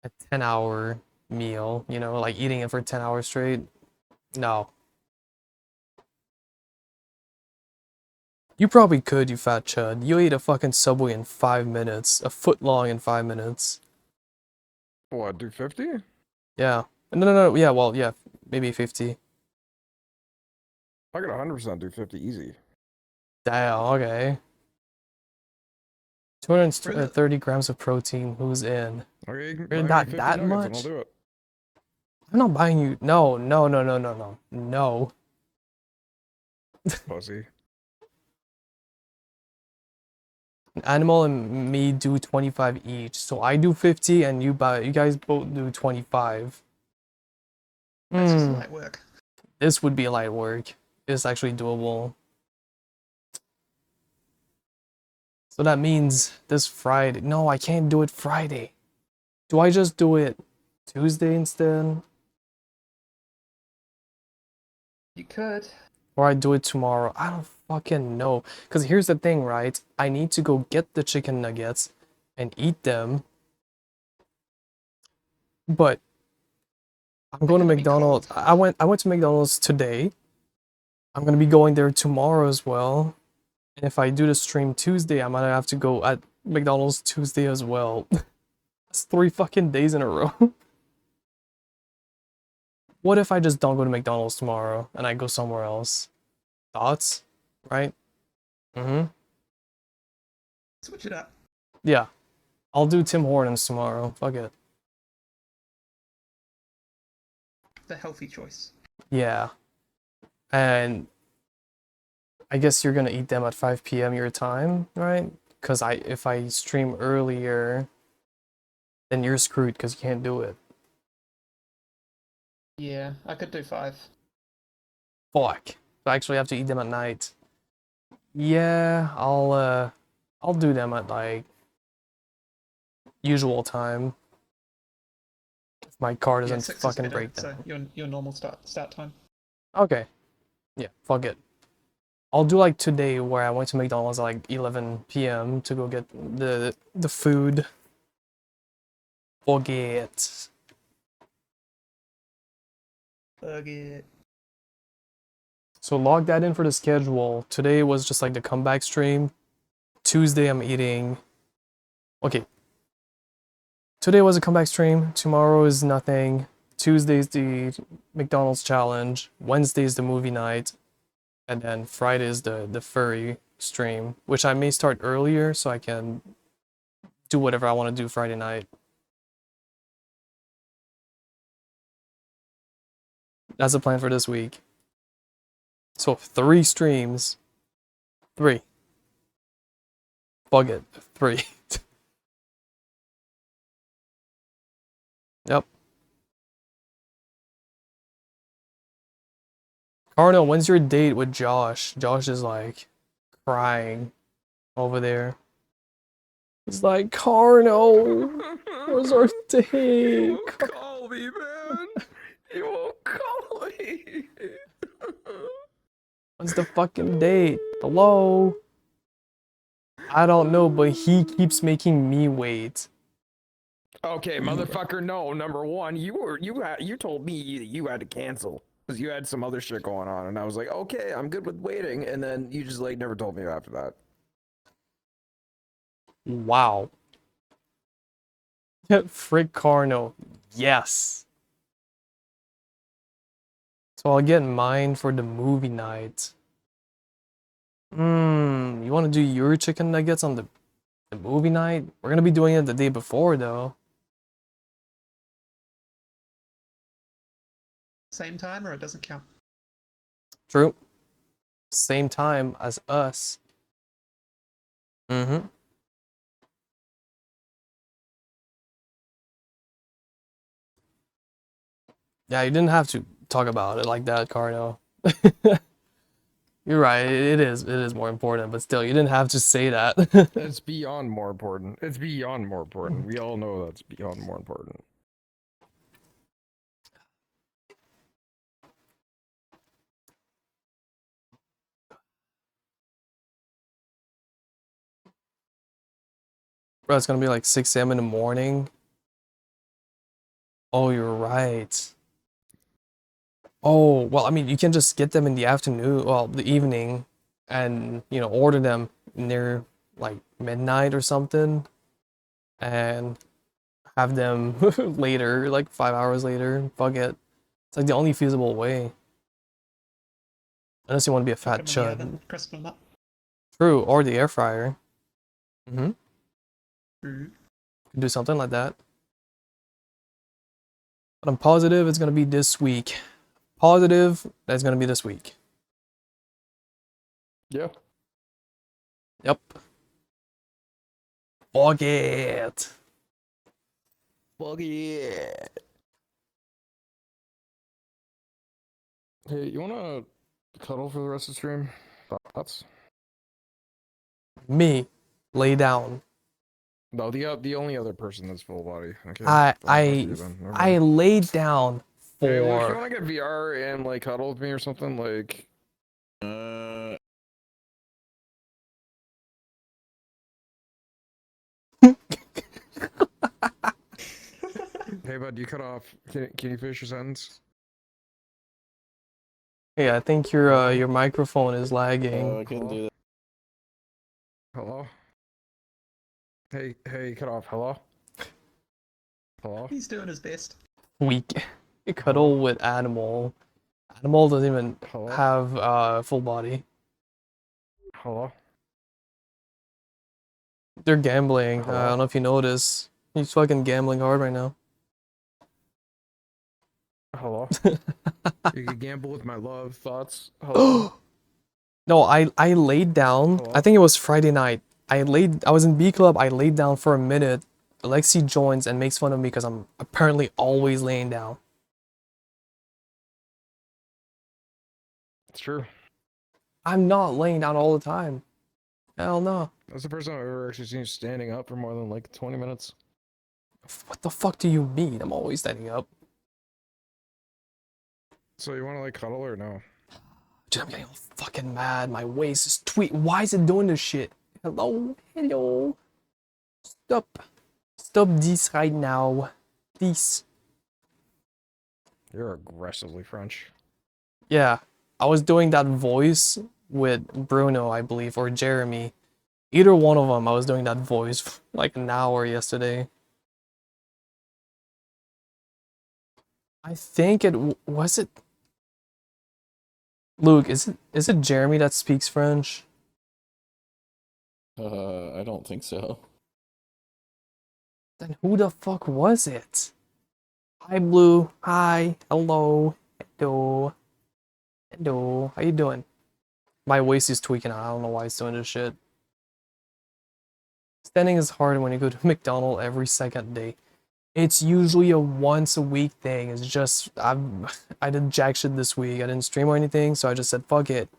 a 10-hour meal, you know, like eating it for 10 hours straight. No. You probably could, you fat chud. You ate a fucking Subway in 5 minutes. A foot long in 5 minutes. What, do 50? Yeah. No. Yeah, well, yeah. Maybe 50. I could 100% do 50 easy. Damn, okay. 230 grams of protein. Who's in? Okay, you can Really buy not me 50 that nuggets and much? I'll do it. I'm not buying you. No. No. Pussy. Animal and me do 25 each. So I do 50 and you guys both do 25. That's just light work. This would be light work. It's actually doable. So that means this Friday. No, I can't do it Friday. Do I just do it Tuesday instead? You could. Or I do it tomorrow? I don't fucking know. Because here's the thing, right? I need to go get the chicken nuggets and eat them. But I'm going to McDonald's. I went to McDonald's today. I'm gonna be going there tomorrow as well. And if I do the stream Tuesday, I might have to go at McDonald's Tuesday as well. That's 3 fucking days in a row. What if I just don't go to McDonald's tomorrow and I go somewhere else? Thoughts? Right? Switch it up. Yeah. I'll do Tim Hortons tomorrow. Fuck it. The healthy choice. Yeah. And I guess you're gonna eat them at 5 p.m. your time, right? Because if I stream earlier, then you're screwed because you can't do it. Yeah, I could do 5. Fuck. I actually have to eat them at night. Yeah, I'll do them at like usual time. If my car Yeah, doesn't 6 is fucking better, break so down. your normal start time. Okay. Yeah, fuck it. I'll do like today where I went to McDonald's at like 11 p.m. to go get the food. Forget. Forget. So log that in for the schedule. Today was just like the comeback stream. Tuesday I'm eating. Okay. Today was a comeback stream. Tomorrow is nothing. Tuesday's the McDonald's challenge. Wednesday's the movie night. And then Friday is the furry stream, which I may start earlier so I can do whatever I want to do Friday night. That's the plan for this week. So 3 streams. 3. Fuck it. 3. Yep. Carno, when's your date with Josh? Josh is like crying over there. He's like, Carno, where's our date? Call me, man. You won't call me. When's the fucking date? Hello? I don't know, but he keeps making me wait. Okay, motherfucker. No, number one, you told me you had to cancel because you had some other shit going on, and I was like, okay, I'm good with waiting, and then you just like never told me after that. Wow. Frick Carno. Yes. So I'll get mine for the movie night. You want to do your chicken nuggets on the movie night? We're gonna be doing it the day before, though. Same time, or it doesn't count? True. Same time as us. Mm-hmm. Yeah, you didn't have to talk about it like that, Carno. You're right, it is more important, but still, you didn't have to say that. It's beyond more important. It's beyond more important. We all know that's beyond more important. Bro, it's gonna be like 6 a.m. in the morning. Oh, you're right. Oh, well, I mean, you can just get them in the afternoon, well, the evening, and, you know, order them near, like, midnight or something, and have them later, like 5 hours later. Fuck it. It's like the only feasible way. Unless you want to be a fat Cook 'em in the chud. oven, crisp them up. True, or the air fryer. Mhm. Could do something like that. But I'm positive it's gonna be this week. Positive that it's gonna be this week. Yeah. Yep. Fuck it. Fuck yeah. Hey, you wanna cuddle for the rest of the stream? Thoughts? Me, lay down. No, the only other person that's full body. Okay. I laid down Hey, well, if you for. wanna get VR and like cuddle with me or something, like. Hey, bud, you cut off. Can you finish your sentence? Yeah, I think your microphone is lagging. I couldn't do that. Hello? Hey, cut off. Hello? Hello? He's doing his best. Weak. Cuddle with animal. Animal doesn't even Hello? have full body. Hello? They're gambling. I Hello? don't know if you notice. He's fucking gambling hard right now. Hello? You can gamble with my love thoughts. Hello? No, I laid down. Hello? I think it was Friday night. I was in B Club. I laid down for a minute. Alexi joins and makes fun of me because I'm apparently always laying down. It's true. I'm not laying down all the time. Hell no. That's the first time I've ever actually seen you standing up for more than like 20 minutes. What the fuck do you mean? I'm always standing up. So you want to like cuddle or no? Dude, I'm getting all fucking mad. My waist is tweet. Why is it doing this shit? Hello? Hello? Stop. Stop this right now. This. You're aggressively French. Yeah. I was doing that voice with Bruno, I believe, or Jeremy. Either one of them, I was doing that voice for like an hour yesterday. I think it was it. Luke, is it Jeremy that speaks French? I don't think so. Then who the fuck was it? Hi, Blue. Hi. Hello. Hello. Hello. How you doing? My waist is tweaking out. I don't know why it's doing this shit. Standing is hard when you go to McDonald's every second day. It's usually a once a week thing. It's just I did jack shit this week. I didn't stream or anything, so I just said fuck it.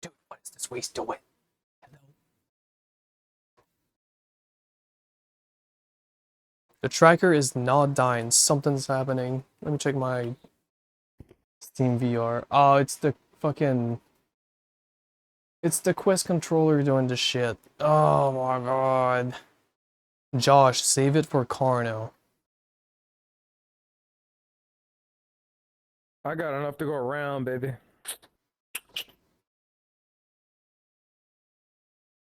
Dude, what is this waist doing? Hello. The tracker is not dying. Something's happening. Let me check my Steam VR. Oh, it's the fucking... It's the Quest controller doing the shit. Oh my god. Josh, save it for Carno. I got enough to go around, baby.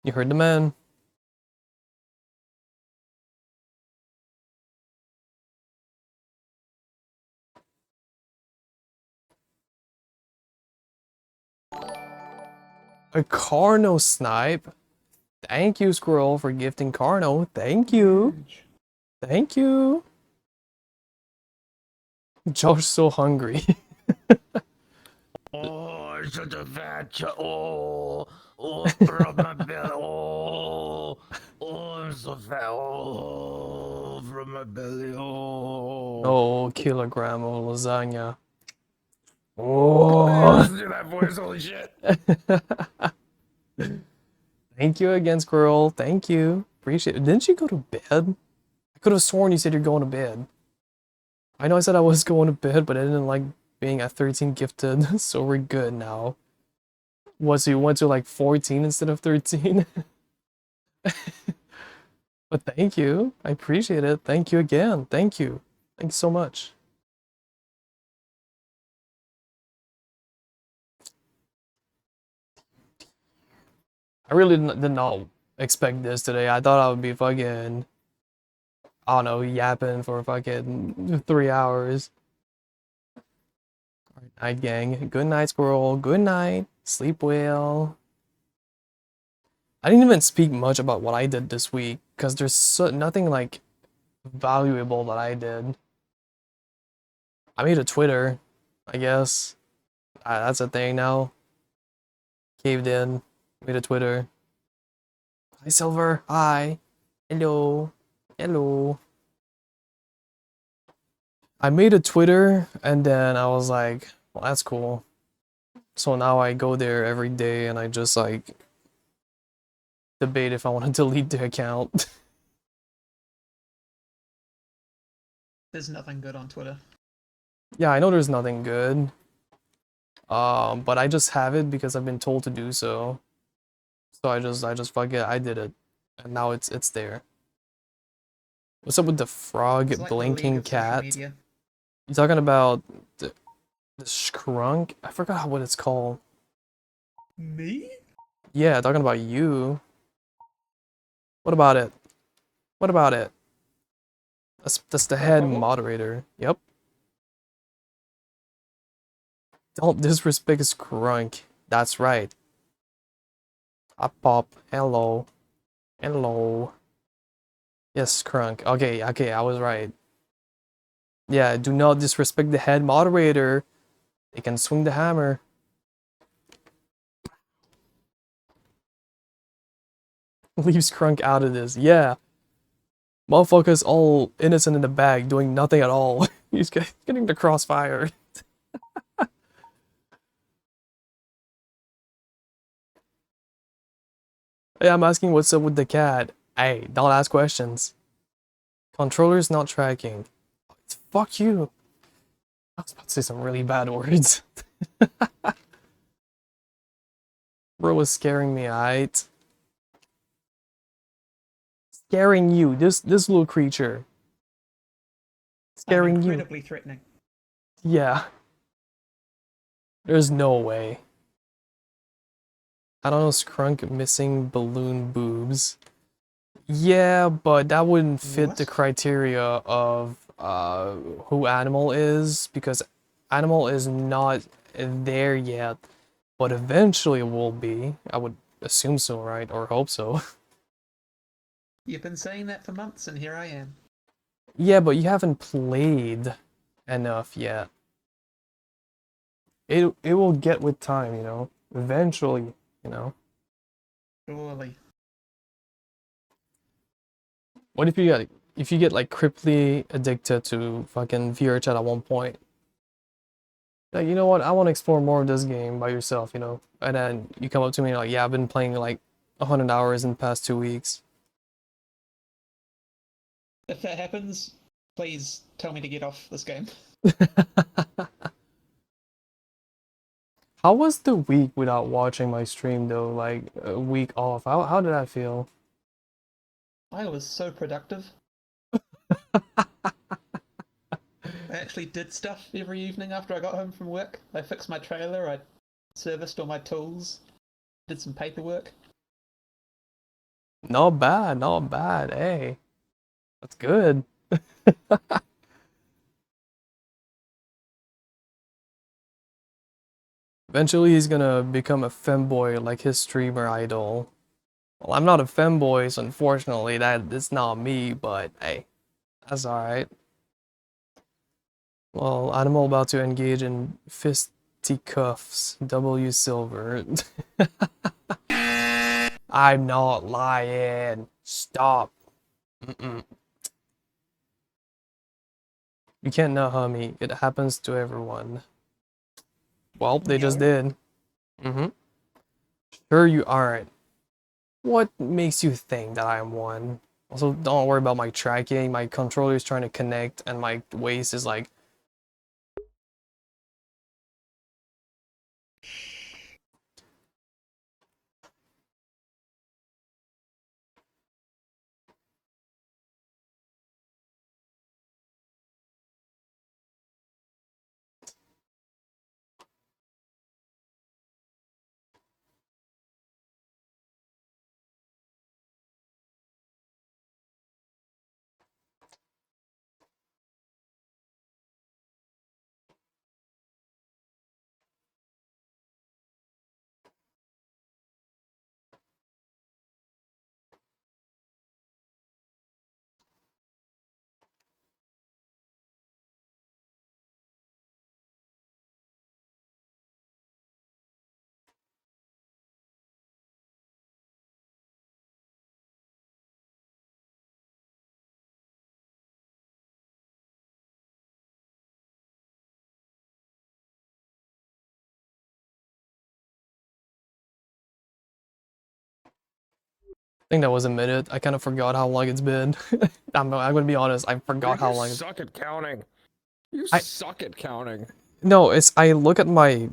You heard the man. A Carno snipe. Thank you, Squirrel, for gifting Carno. Thank you. Thank you. Josh's so hungry. Oh, such a fat oh, from my belly. Oh, I'm so fat. Oh, from my belly. Oh. Oh, kilogram of lasagna. Oh. Listen to that voice, holy shit. Thank you again, Squirrel. Thank you. Appreciate it. Didn't you go to bed? I could have sworn you said you're going to bed. I know I said I was going to bed, but I didn't like being at 13 gifted, so we're good now. What, so you went to like 14 instead of 13? But thank you. I appreciate it. Thank you again. Thank you. Thanks so much. I really did not expect this today. I thought I would be fucking, I don't know, yapping for fucking 3 hours. Alright, night gang. Good night, Squirrel. Good night. Sleep well. I didn't even speak much about what I did this week, because there's nothing, like, valuable that I did. I made a Twitter, I guess. That's a thing now. Caved in. Made a Twitter. Hi, Silver. Hi. Hello. Hello. I made a Twitter, and then I was like, well, that's cool. So now I go there every day, and I just, like, debate if I want to delete the account. There's nothing good on Twitter. Yeah, I know there's nothing good. But I just have it because I've been told to do so. So I just fuck it, I did it. And now it's there. What's up with the frog It's like the blinking League of social cat? media. You talking about the Skrunk? I forgot what it's called. Me? Yeah, talking about you. What about it? What about it? That's the head moderator. Yep. Don't disrespect Skrunk. That's right. Up pop. Hello. Hello. Yes, Skrunk. Okay, I was right. Yeah, do not disrespect the head moderator. They can swing the hammer. Leave Skrunk out of this. Yeah. Motherfucker's all innocent in the bag, doing nothing at all. He's getting the crossfire. Hey, I'm asking what's up with the cat. Hey, don't ask questions. Controller's not tracking. Fuck you. I was about to say some really bad words. Bro was scaring me, aight? Scaring you, this little creature. Scaring you. Incredibly threatening. Yeah. There's no way. I don't know, Skrunk missing balloon boobs. Yeah, but that wouldn't fit the criteria of who Animal is, because Animal is not there yet. but eventually it will be. I would assume so, right? Or hope so. You've been saying that for months, and here I am. Yeah, but you haven't played enough yet. It will get with time, you know. Eventually, you know. Surely. What if you get like cripply addicted to fucking VR chat at one point? Like, you know what? I want to explore more of this game by yourself, you know. And then you come up to me and you're like, yeah, I've been playing like 100 hours in the past 2 weeks. If that happens, please tell me to get off this game. How was the week without watching my stream though? Like a week off. How did that feel? I was so productive. I actually did stuff every evening after I got home from work. I fixed my trailer, I serviced all my tools, did some paperwork. Not bad, not bad. Hey, that's good. Eventually he's gonna become a femboy like his streamer idol. Well, I'm not a femboy, so unfortunately it's not me, but hey, that's alright. Well, I'm all about to engage in fisticuffs. W Silver. I'm not lying. Stop. Mm-mm. You can't know, homie. It happens to everyone. Well, they just did. Mm-hmm. Sure you aren't. What makes you think that I am one? Also, don't worry about my tracking. My controller is trying to connect, and my waist is like... I think that was a minute. I kind of forgot how long it's been. I'm gonna be honest. I forgot how long. You suck at counting. You suck at counting. No, it's I look at my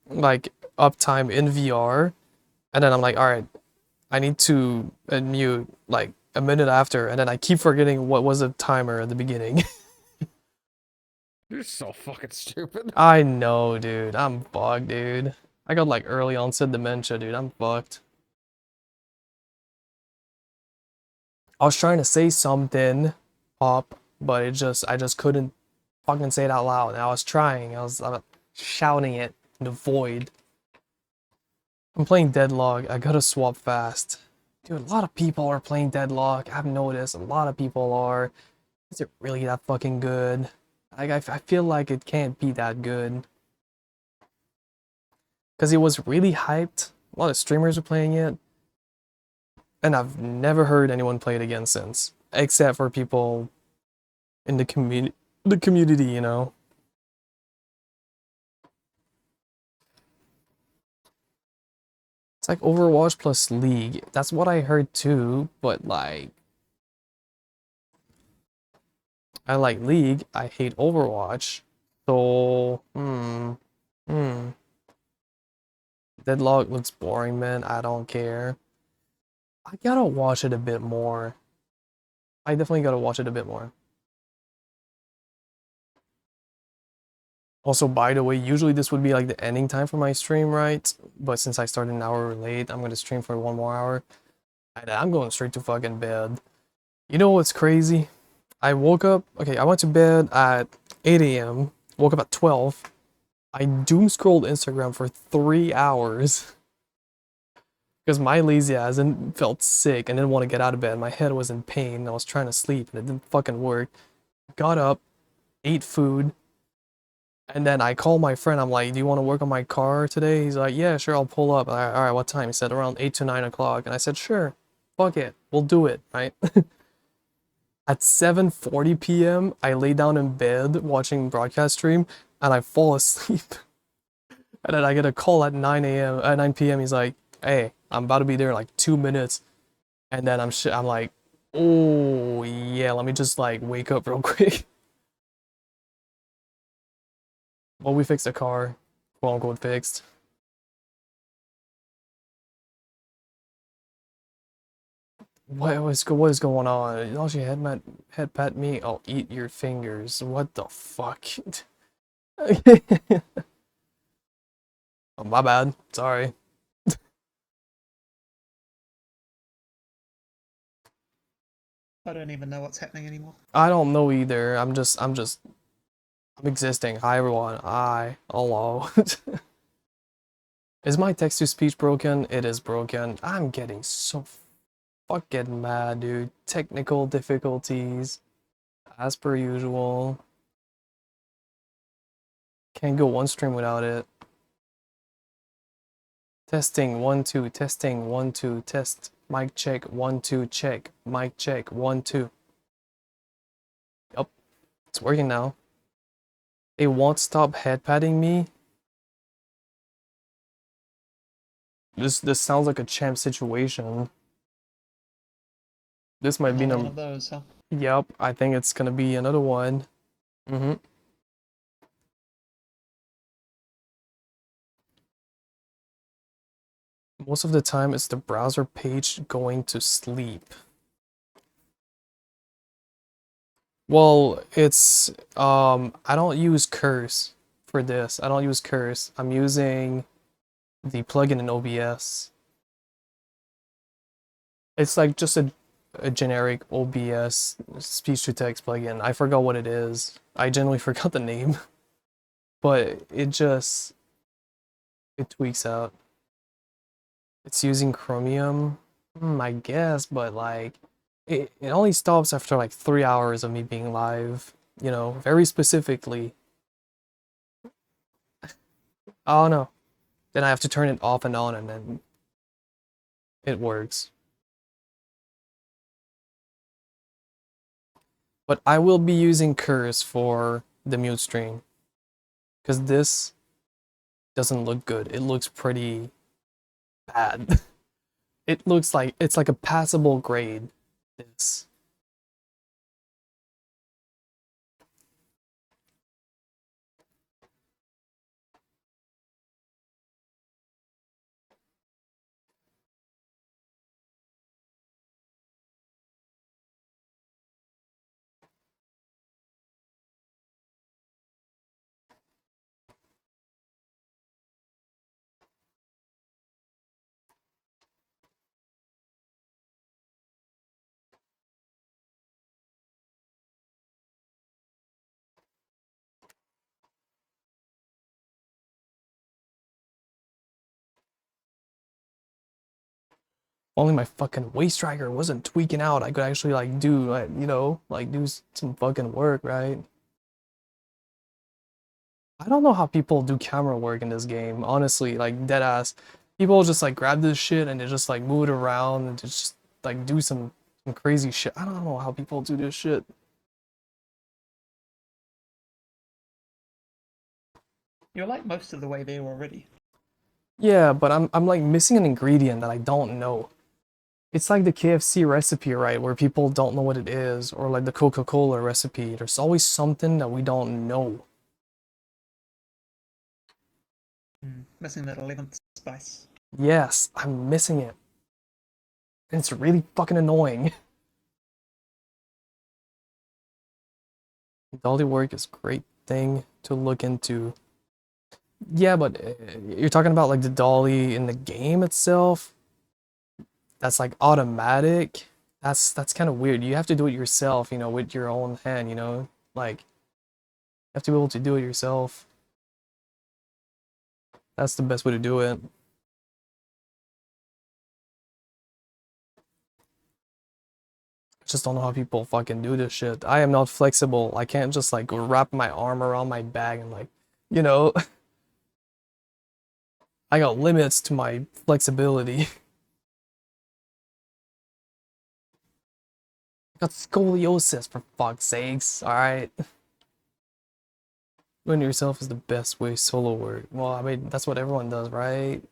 like uptime in VR, and then I'm like, all right, I need to mute like a minute after, and then I keep forgetting what was the timer at the beginning. You're so fucking stupid. I know, dude. I'm fucked, dude. I got like early onset dementia, dude. I'm fucked. I was trying to say something, Pop, but I just couldn't fucking say it out loud. And I was trying. I was shouting it in the void. I'm playing Deadlock. I gotta swap fast. Dude, a lot of people are playing Deadlock. I've noticed a lot of people are. Is it really that fucking good? Like, I feel like it can't be that good. Because it was really hyped. A lot of streamers were playing it. And I've never heard anyone play it again since. Except for people in the community, you know. It's like Overwatch plus League. That's what I heard too, but like... I like League, I hate Overwatch. So, Deadlock looks boring, man. I don't care. I gotta watch it a bit more. I definitely gotta watch it a bit more. Also, by the way, usually this would be like the ending time for my stream, right? But since I started an hour late, I'm gonna stream for 1 more hour. And I'm going straight to fucking bed. You know what's crazy? I woke up, okay, I went to bed at 8 AM, woke up at 12, I doom scrolled Instagram for 3 hours because my lazy ass and felt sick and didn't want to get out of bed. My head was in pain. I was trying to sleep and it didn't fucking work. Got up, ate food, and then I called my friend. I'm like, "Do you want to work on my car today?" He's like, "Yeah, sure, I'll pull up." All right, what time? He said around 8 to 9 o'clock, and I said, "Sure, fuck it, we'll do it." Right. At 7:40 p.m., I lay down in bed watching broadcast stream, and I fall asleep. And then I get a call at 9 p.m. He's like, "Hey, I'm about to be there in like 2 minutes." And then I'm like, "Oh yeah, let me just like wake up real quick." Well, we fixed the car, quote unquote fixed. What is going on? Oh, she head pat me. I'll eat your fingers. What the fuck? Oh, my bad. Sorry. I don't even know what's happening anymore. I don't know either. I'm existing. Hi everyone. Hello. Is my text to speech broken? It is broken. I'm getting so fucking mad, dude. Technical difficulties. As per usual. Can't go one stream without it. Testing 1 2, testing 1 2, test. Mic check 1 2, check. Mic check 1 2. Yup. It's working now. They won't stop head patting me. This sounds like a champ situation. This might be Another one number. of those, huh? Yep, I think it's gonna be another one. Most of the time, it's the browser page going to sleep. Well, it's I don't use Curse for this. I don't use Curse. I'm using the plugin in OBS. It's like just a generic OBS speech to text plugin. I forgot what it is. I generally forgot the name. But it tweaks out. It's using Chromium, I guess, but like it only stops after like 3 hours of me being live, you know, very specifically. Oh no. Then I have to turn it off and on and then it works. But I will be using Curse for the mute stream. Because this doesn't look good. It looks pretty bad. It looks like it's like a passable grade. This. Only my fucking waist tracker wasn't tweaking out. I could actually like do, you know, like do some fucking work, right? I don't know how people do camera work in this game, honestly, like dead ass. People just like grab this shit and they just like move it around and just like do some crazy shit. I don't know how people do this shit. You're like most of the way there already. Yeah, but I'm like missing an ingredient that I don't know. It's like the KFC recipe, right? Where people don't know what it is, or like the Coca-Cola recipe. There's always something that we don't know. Missing that 11th spice. Yes, I'm missing it. And it's really fucking annoying. Dolly work is a great thing to look into. Yeah, but you're talking about like the dolly in the game itself. That's like automatic. That's kind of weird. You have to do it yourself, you know, with your own hand, you know? Like you have to be able to do it yourself. That's the best way to do it. I just don't know how people fucking do this shit. I am not flexible. I can't just like wrap my arm around my back and like, you know, I got limits to my flexibility. I got scoliosis for fuck's sakes, alright? Doing it yourself is the best way solo work. Well, I mean, that's what everyone does, right?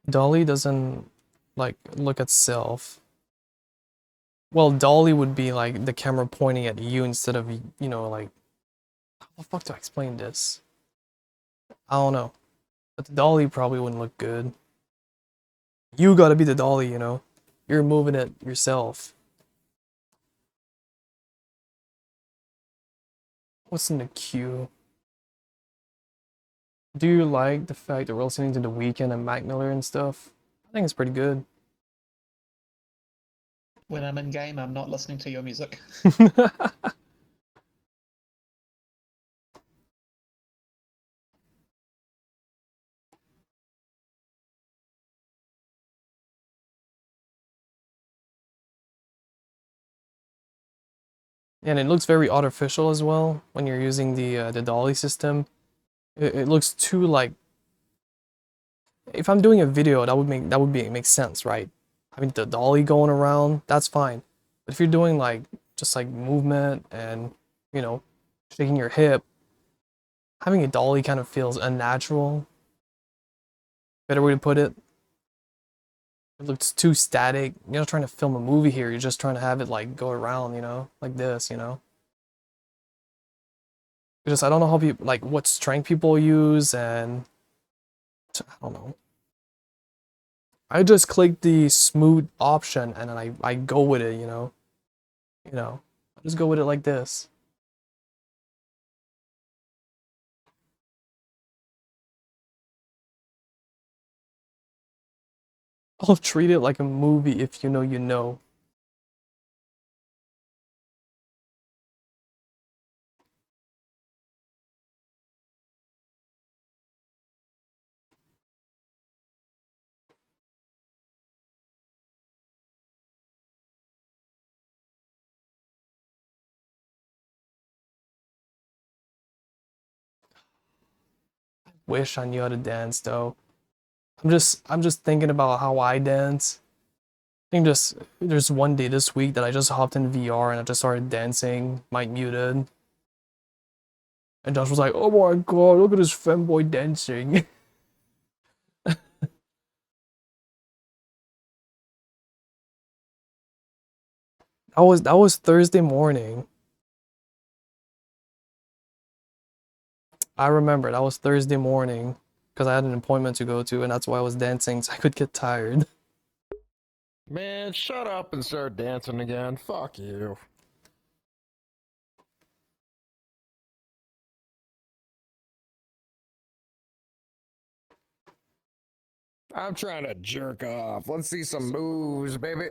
Dolly doesn't like look at self. Well, Dolly would be like the camera pointing at you instead of, you know, like, how the fuck do I explain this? I don't know. But the Dolly probably wouldn't look good. You gotta be the Dolly, you know? You're moving it yourself. What's in the queue? Do you like the fact that we're listening to The Weeknd and Mac Miller and stuff? I think it's pretty good. When I'm in game, I'm not listening to your music. And it looks very artificial as well when you're using the dolly system. It looks too like, if I'm doing a video, that would make sense, right? Having the dolly going around, that's fine. But if you're doing like just like movement and, you know, shaking your hip, having a dolly kind of feels unnatural. Better way to put it. It looks too static. You're not trying to film a movie here, you're just trying to have it like go around, you know, like this, you know. Because I don't know how people like what strength people use, and I don't know. I just click the smooth option and then I go with it, you know. You know, I just go with it like this. I'll treat it like a movie if you know you know. Wish I knew how to dance though. I'm just thinking about how I dance. I think just there's one day this week that I just hopped in VR and I just started dancing, mic muted. And Josh was like, "Oh my god, look at this femboy dancing." That was Thursday morning. I remember that was Thursday morning because I had an appointment to go to, and that's why I was dancing so I could get tired. Man, shut up and start dancing again. Fuck you. I'm trying to jerk off. Let's see some moves, baby.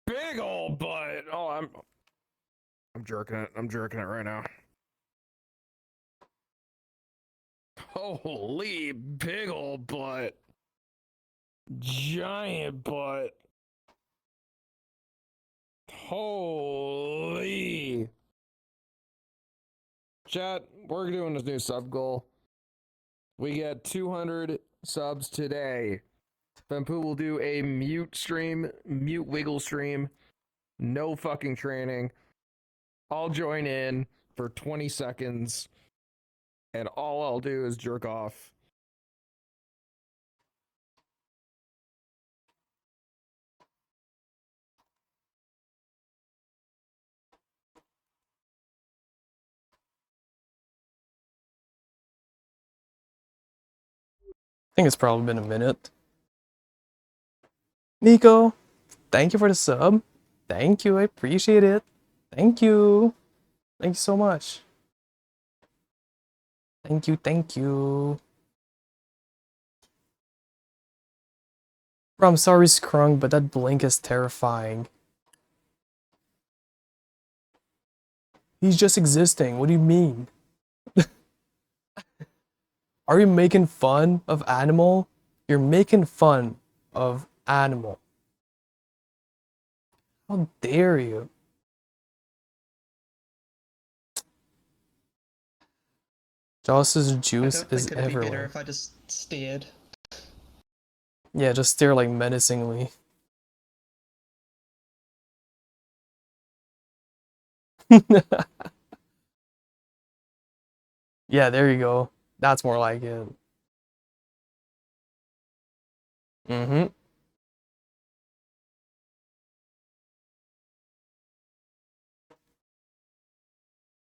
Big old butt. Oh, I'm jerking it. I'm jerking it right now. Holy big old butt. Giant butt. Holy. Chat, we're doing this new sub goal. We get 200 subs today. Fempu will do a mute stream, mute wiggle stream. No fucking training. I'll join in for 20 seconds. And all I'll do is jerk off. I think it's probably been a minute. Nico, thank you for the sub. Thank you, I appreciate it. Thank you. Thank you so much. Thank you, thank you. Bro, I'm sorry, Scrunk, but that blink is terrifying. He's just existing. What do you mean? Are you making fun of Animal? You're making fun of Animal. How dare you? Joss's I juice don't is think it'd be better everywhere. if I just stared. Yeah, just stare like menacingly. Yeah, there you go. That's more like it. Mm-hmm.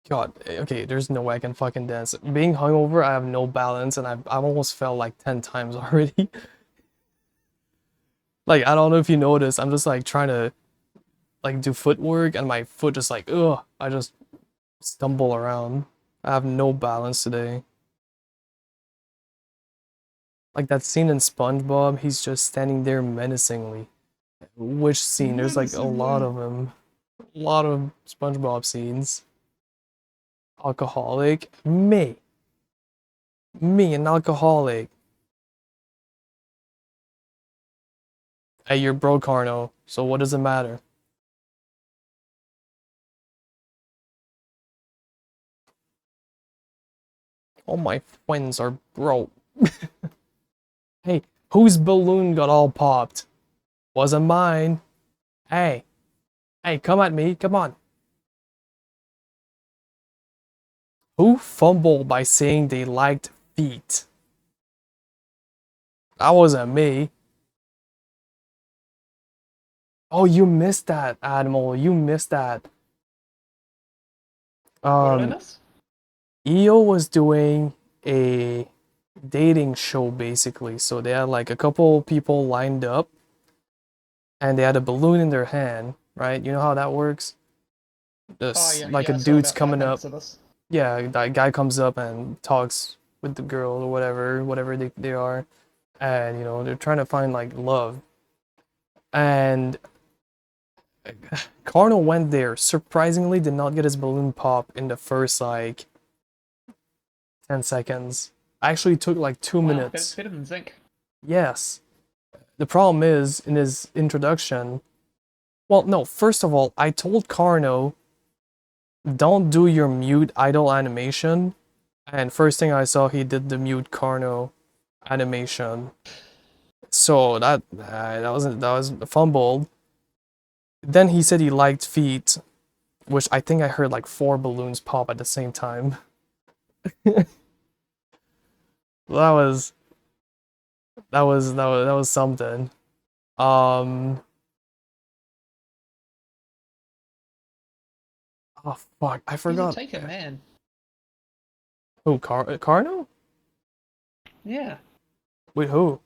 God, okay, there's no way I can fucking dance. Being hungover, I have no balance, and I've almost fell like 10 times already. Like, I don't know if you noticed, I'm just like trying to like do footwork, and my foot just like, ugh, I just stumble around. I have no balance today. Like that scene in SpongeBob, he's just standing there menacingly. Which scene? There's like a lot of them. A lot of SpongeBob scenes. Alcoholic? Me. Me, an alcoholic. Hey, you're broke, Carno, so what does it matter? All my friends are broke. Hey, whose balloon got all popped? Wasn't mine. Hey. Hey, come at me, come on. Who fumbled by saying they liked feet? That wasn't me. Oh, you missed that, Animal. You missed that. What did I miss? EO was doing a dating show basically. So they had like a couple people lined up and they had a balloon in their hand, right? You know how that works? This, Oh, yeah, like yeah, a I saw dude's about 5 coming up. minutes of this. Yeah, that guy comes up and talks with the girl or whatever they are. And, you know, they're trying to find like love. And Carno went there, surprisingly did not get his balloon pop in the first like 10 seconds. Actually took like 2 Wow, minutes. that's better than Zinc. Yes. The problem is, in his introduction, well, no, first of all, I told Carno, don't do your mute idle animation, and first thing I saw, he did the mute Carno animation. So that was fumbled. Then he said he liked feet, which I think I heard like 4 balloons pop at the same time. That was something. Oh fuck, I He's a forgot. taken man. Who, Carno? Yeah, Wait, who?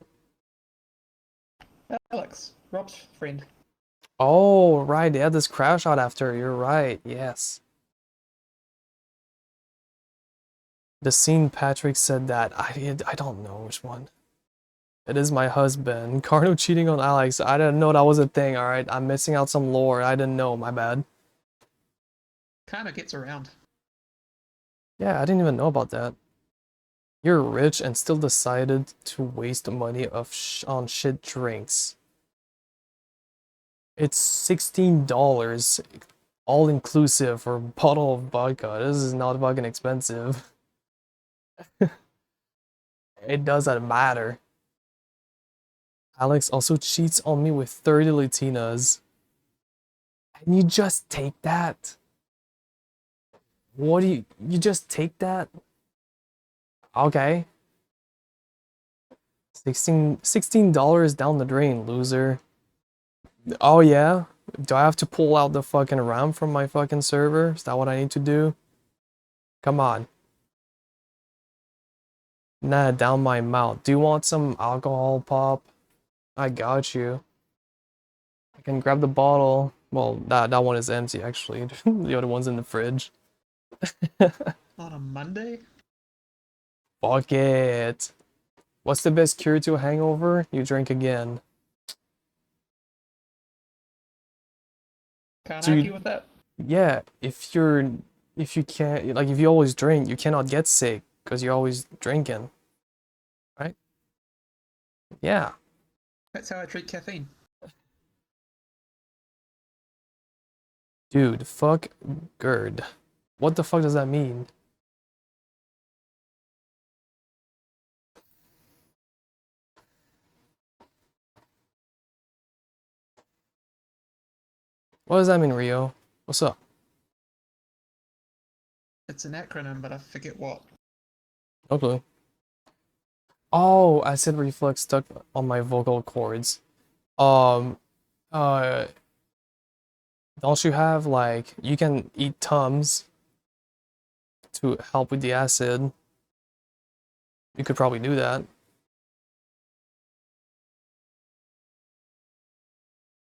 Alex, Rob's friend. Oh, right, they had this crash out after. You're right, yes. The scene Patrick said that, I don't know which one. It is my husband. Carno cheating on Alex. I didn't know that was a thing, alright? I'm missing out some lore. I didn't know, my bad. Kinda gets around. Yeah, I didn't even know about that. You're rich and still decided to waste money on shit drinks. It's $16 all inclusive for a bottle of vodka. This is not fucking expensive. It doesn't matter. Alex also cheats on me with 30 Latinas. And you just take that? What do you just take that? Okay. $16 down the drain, loser. Oh yeah? Do I have to pull out the fucking RAM from my fucking server? Is that what I need to do? Come on. Nah, down my mouth. Do you want some alcohol pop? I got you. can grab the bottle. Well, that one is empty actually. The other one's in the fridge. On a Monday? Fuck it. What's the best cure to a hangover? You drink again. Can't So you- argue with that. Yeah, if you can't, like, if you always drink, you cannot get sick because you're always drinking, right? Yeah. That's how I treat caffeine. Dude, fuck GERD. What the fuck does that mean? What does that mean, Rio? What's up? It's an acronym, but I forget what. No clue. Oh, acid reflux stuck on my vocal cords. Um, uh, don't you have, like, you can eat Tums to help with the acid. You could probably do that. If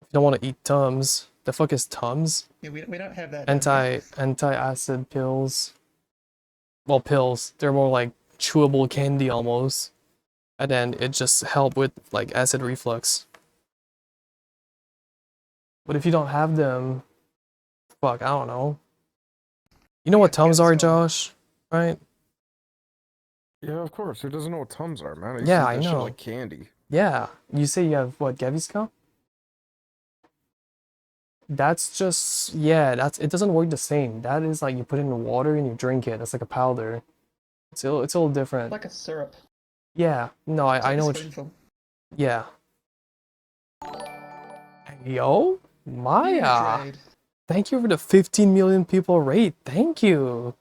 you don't want to eat Tums, the fuck is Tums? Yeah, we don't have that. down here. Anti-acid pills. Well, pills. They're more like chewable candy almost. And then it just help with like acid reflux. But if you don't have them, fuck, I don't know. You know what Tums are, Josh? Right? Yeah, of course. Who doesn't know what Tums are, man? Yeah, used to I eat that shit know. like candy. Yeah. You say you have what, Gaviscon? That's just, yeah, it doesn't work the same. That is like you put it in the water and you drink it. It's like a powder. It's a little different. Like a syrup. Yeah, no, It's I like know a what. spoonful. Yeah. Yo, Maya. Trade. Thank you for the 15 million people rate. Thank you.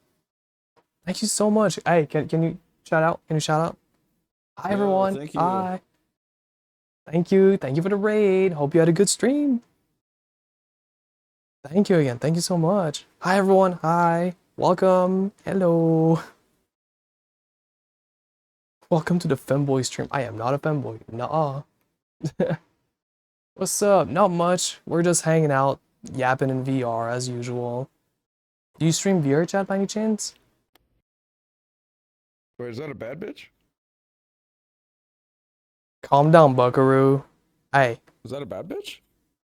Thank you so much. Hey, can you shout out? Can you shout out? Hi Yeah, everyone. thank you. Hi. Thank you. Thank you for the raid. Hope you had a good stream. Thank you again. Thank you so much. Hi everyone. Hi. Welcome. Hello. Welcome to the femboy stream. I am not a femboy. Nuh-uh. What's up? Not much. We're just hanging out, yapping in VR as usual. Do you stream VR chat by any chance? Wait, is that a bad bitch? Calm down, Buckaroo. Hey, Is that a bad bitch?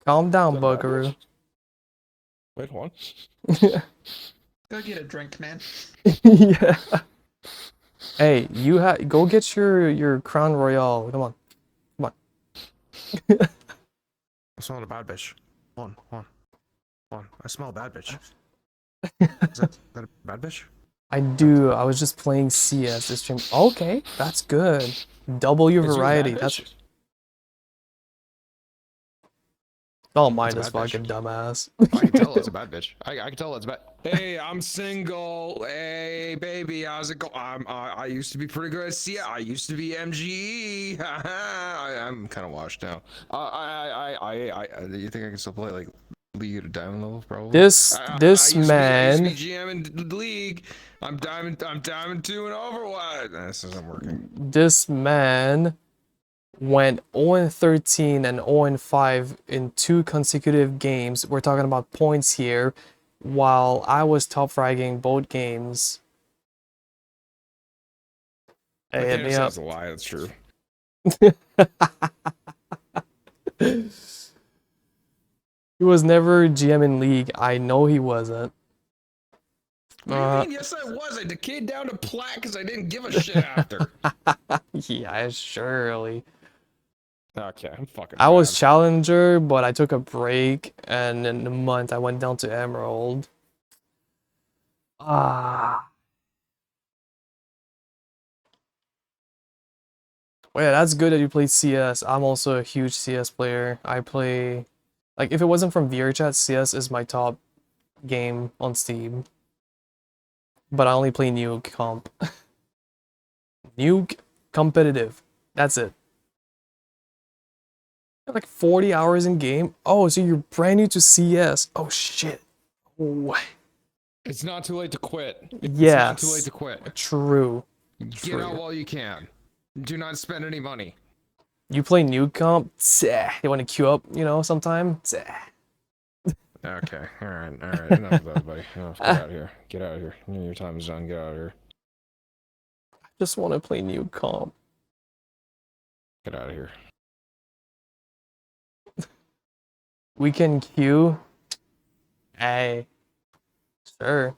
calm Is down, that a bad Buckaroo. bitch? Wait, hold on. Go get a drink, man. Yeah. Hey, go get your Crown Royale. Come on. Come on. I smell a bad bitch. Hold on. I smell a bad bitch. Is that a bad bitch? I do. I was just playing CS this stream. Okay, that's good. Double your Is you a bad variety. bitch? That's don't mind It's a this bad bitch. fucking dumbass. I can tell it's a bad bitch. I can tell it's bad. Hey, I'm single. Hey, baby, how's it go? I used to be pretty good at CS. I used to be MGE. I'm kind of washed now. You think I can still play like League at a diamond level? Probably. This I used to man. be GM in the league. I'm diamond 2 in Overwatch. This isn't working. This man went 0-13 and 0-5 in 2 consecutive games. We're talking about points here, while I was top fragging both games. I Hey, hit can't me say up. it's a lie. That's true. He was never GM in League. I know he wasn't. What do you mean? Yes, I was. I decayed down to plat because I didn't give a shit after. Yeah, surely. Okay, I'm fucking. I was mad. Challenger, but I took a break, and in a month I went down to Emerald. Ah. Well, yeah, that's good that you played CS. I'm also a huge CS player. I play, like, if it wasn't from VRChat, CS is my top game on Steam. But I only play Nuke comp. Nuke competitive. That's it. Like 40 hours in game. Oh, so you're brand new to CS. Oh shit. Oh, It's not too late to quit. It's yes. not too late to quit. True. Get out while you can. Do not spend any money. You play new comp? You want to queue up, you know, sometime? Okay, alright. Enough of that, buddy. Enough. Get out of here. Get out of here. Your time is done. Get out of here. Just want to play new comp. Get out of here. We can queue. Hey. Sure.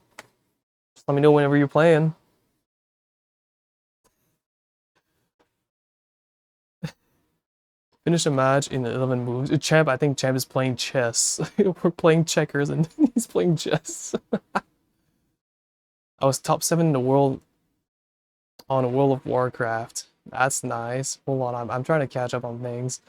Just let me know whenever you're playing. Finish a match in 11 moves. Champ, I think Champ is playing chess. We're playing checkers and he's playing chess. I was top 7 in the world on World of Warcraft. That's nice. Hold on, I'm trying to catch up on things.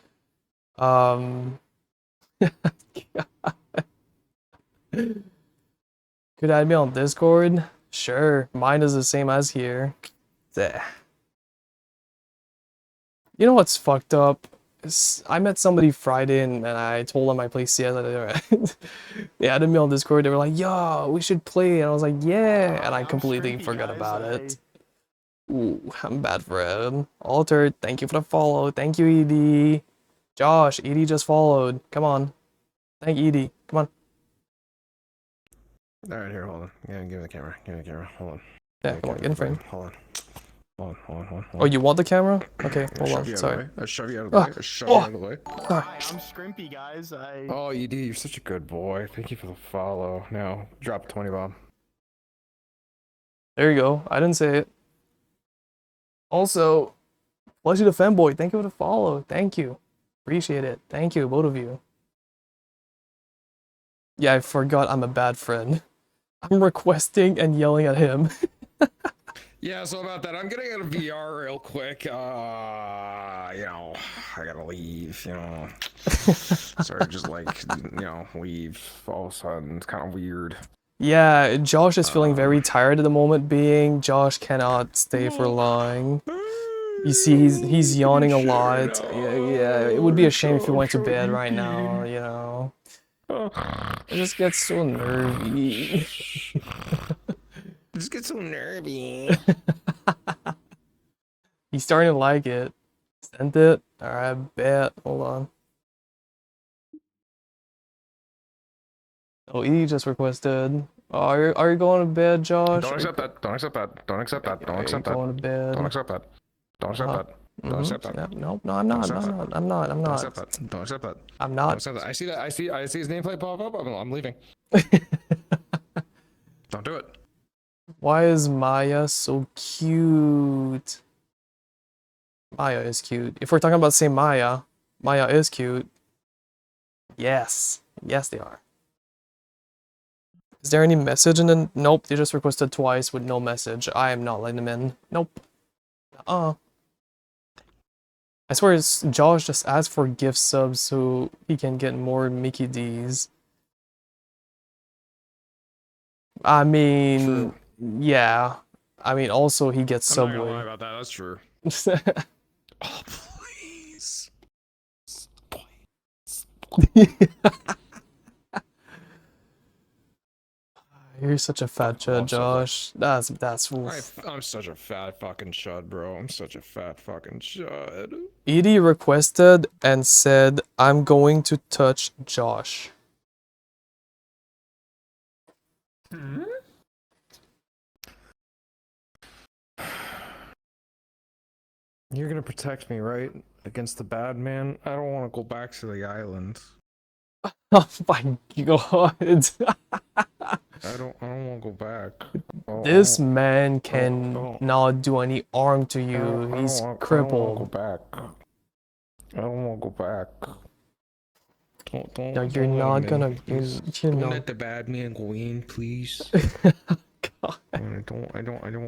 Could add me on Discord? Sure. Mine is the same as here. You know what's fucked up? I met somebody Friday and I told them I play CS. They added me on Discord. They were like, yo, we should play. And I was like, yeah. And I completely forgot about it. Ooh, I'm a bad friend. Altered, thank you for the follow. Thank you, ED. Josh, ED just followed. Come on. Thank ED. Come on. Alright, here, hold on. Yeah, give me the camera. Give me the camera. Hold on. Yeah, come on, get in frame. Hold on. Hold on. Oh, you want the camera? Okay, hold on. Sorry. I'll shove you out of the way. I'll shove you out of the way. Hi, I'm Scrimpy, guys. Oh, ED, you're such a good boy. Thank you for the follow. Now, drop 20 bomb. There you go. I didn't say it. Also, Flushy the Femboy, thank you for the follow. Thank you. Appreciate it. Thank you, both of you. Yeah, I forgot I'm a bad friend. I'm requesting and yelling at him. Yeah, so about that, I'm getting out of VR real quick. You know, I gotta leave, you know. Sorry, just like, you know, leave all of a sudden. It's kind of weird. Yeah, Josh is feeling very tired at the moment being. Josh cannot stay for long. You see, he's yawning a lot. Yeah, it would be a shame if he went to bed right now, you know. It just gets so nervy. Just get so nervy. He's starting to like it. Sent it? Alright, bet. Hold on. Oh, E just requested. Oh, are you going to bed, Josh? Don't accept that. Don't accept that. Don't accept that. Don't Are you accept that. going to bed? Don't accept that. Don't accept that. Don't accept that. No, I'm not. I'm not. Don't accept that. Don't accept that. I'm Don't not. accept that. I see that. I see his nameplate pop up. I'm leaving. Don't do it. Why is Maya so cute? Maya is cute. If we're talking about say Maya, Maya is cute. Yes. Yes, they are. Is there any message in the... Nope, they just requested twice with no message. I am not letting them in. Nope. I swear it's Josh just asked for gift subs so he can get more Mickey D's. I mean... True. Yeah. I mean, also he gets I'm not gonna lie Subway. about that. That's true. Oh, please. You're such a fat chud, Josh. That's oof. I'm such a fat fucking chud, bro. I'm such a fat fucking chud. Edie requested and said, I'm going to touch Josh. Hmm? You're gonna protect me, right? Against the bad man? I don't want to go back to the island. Oh my god. I don't want to go back. This man can not do any harm to you. He's I don't want to crippled. go back. I don't want to go back. No, you're not gonna. You're Don't not. let the bad man go in, please. God. I don't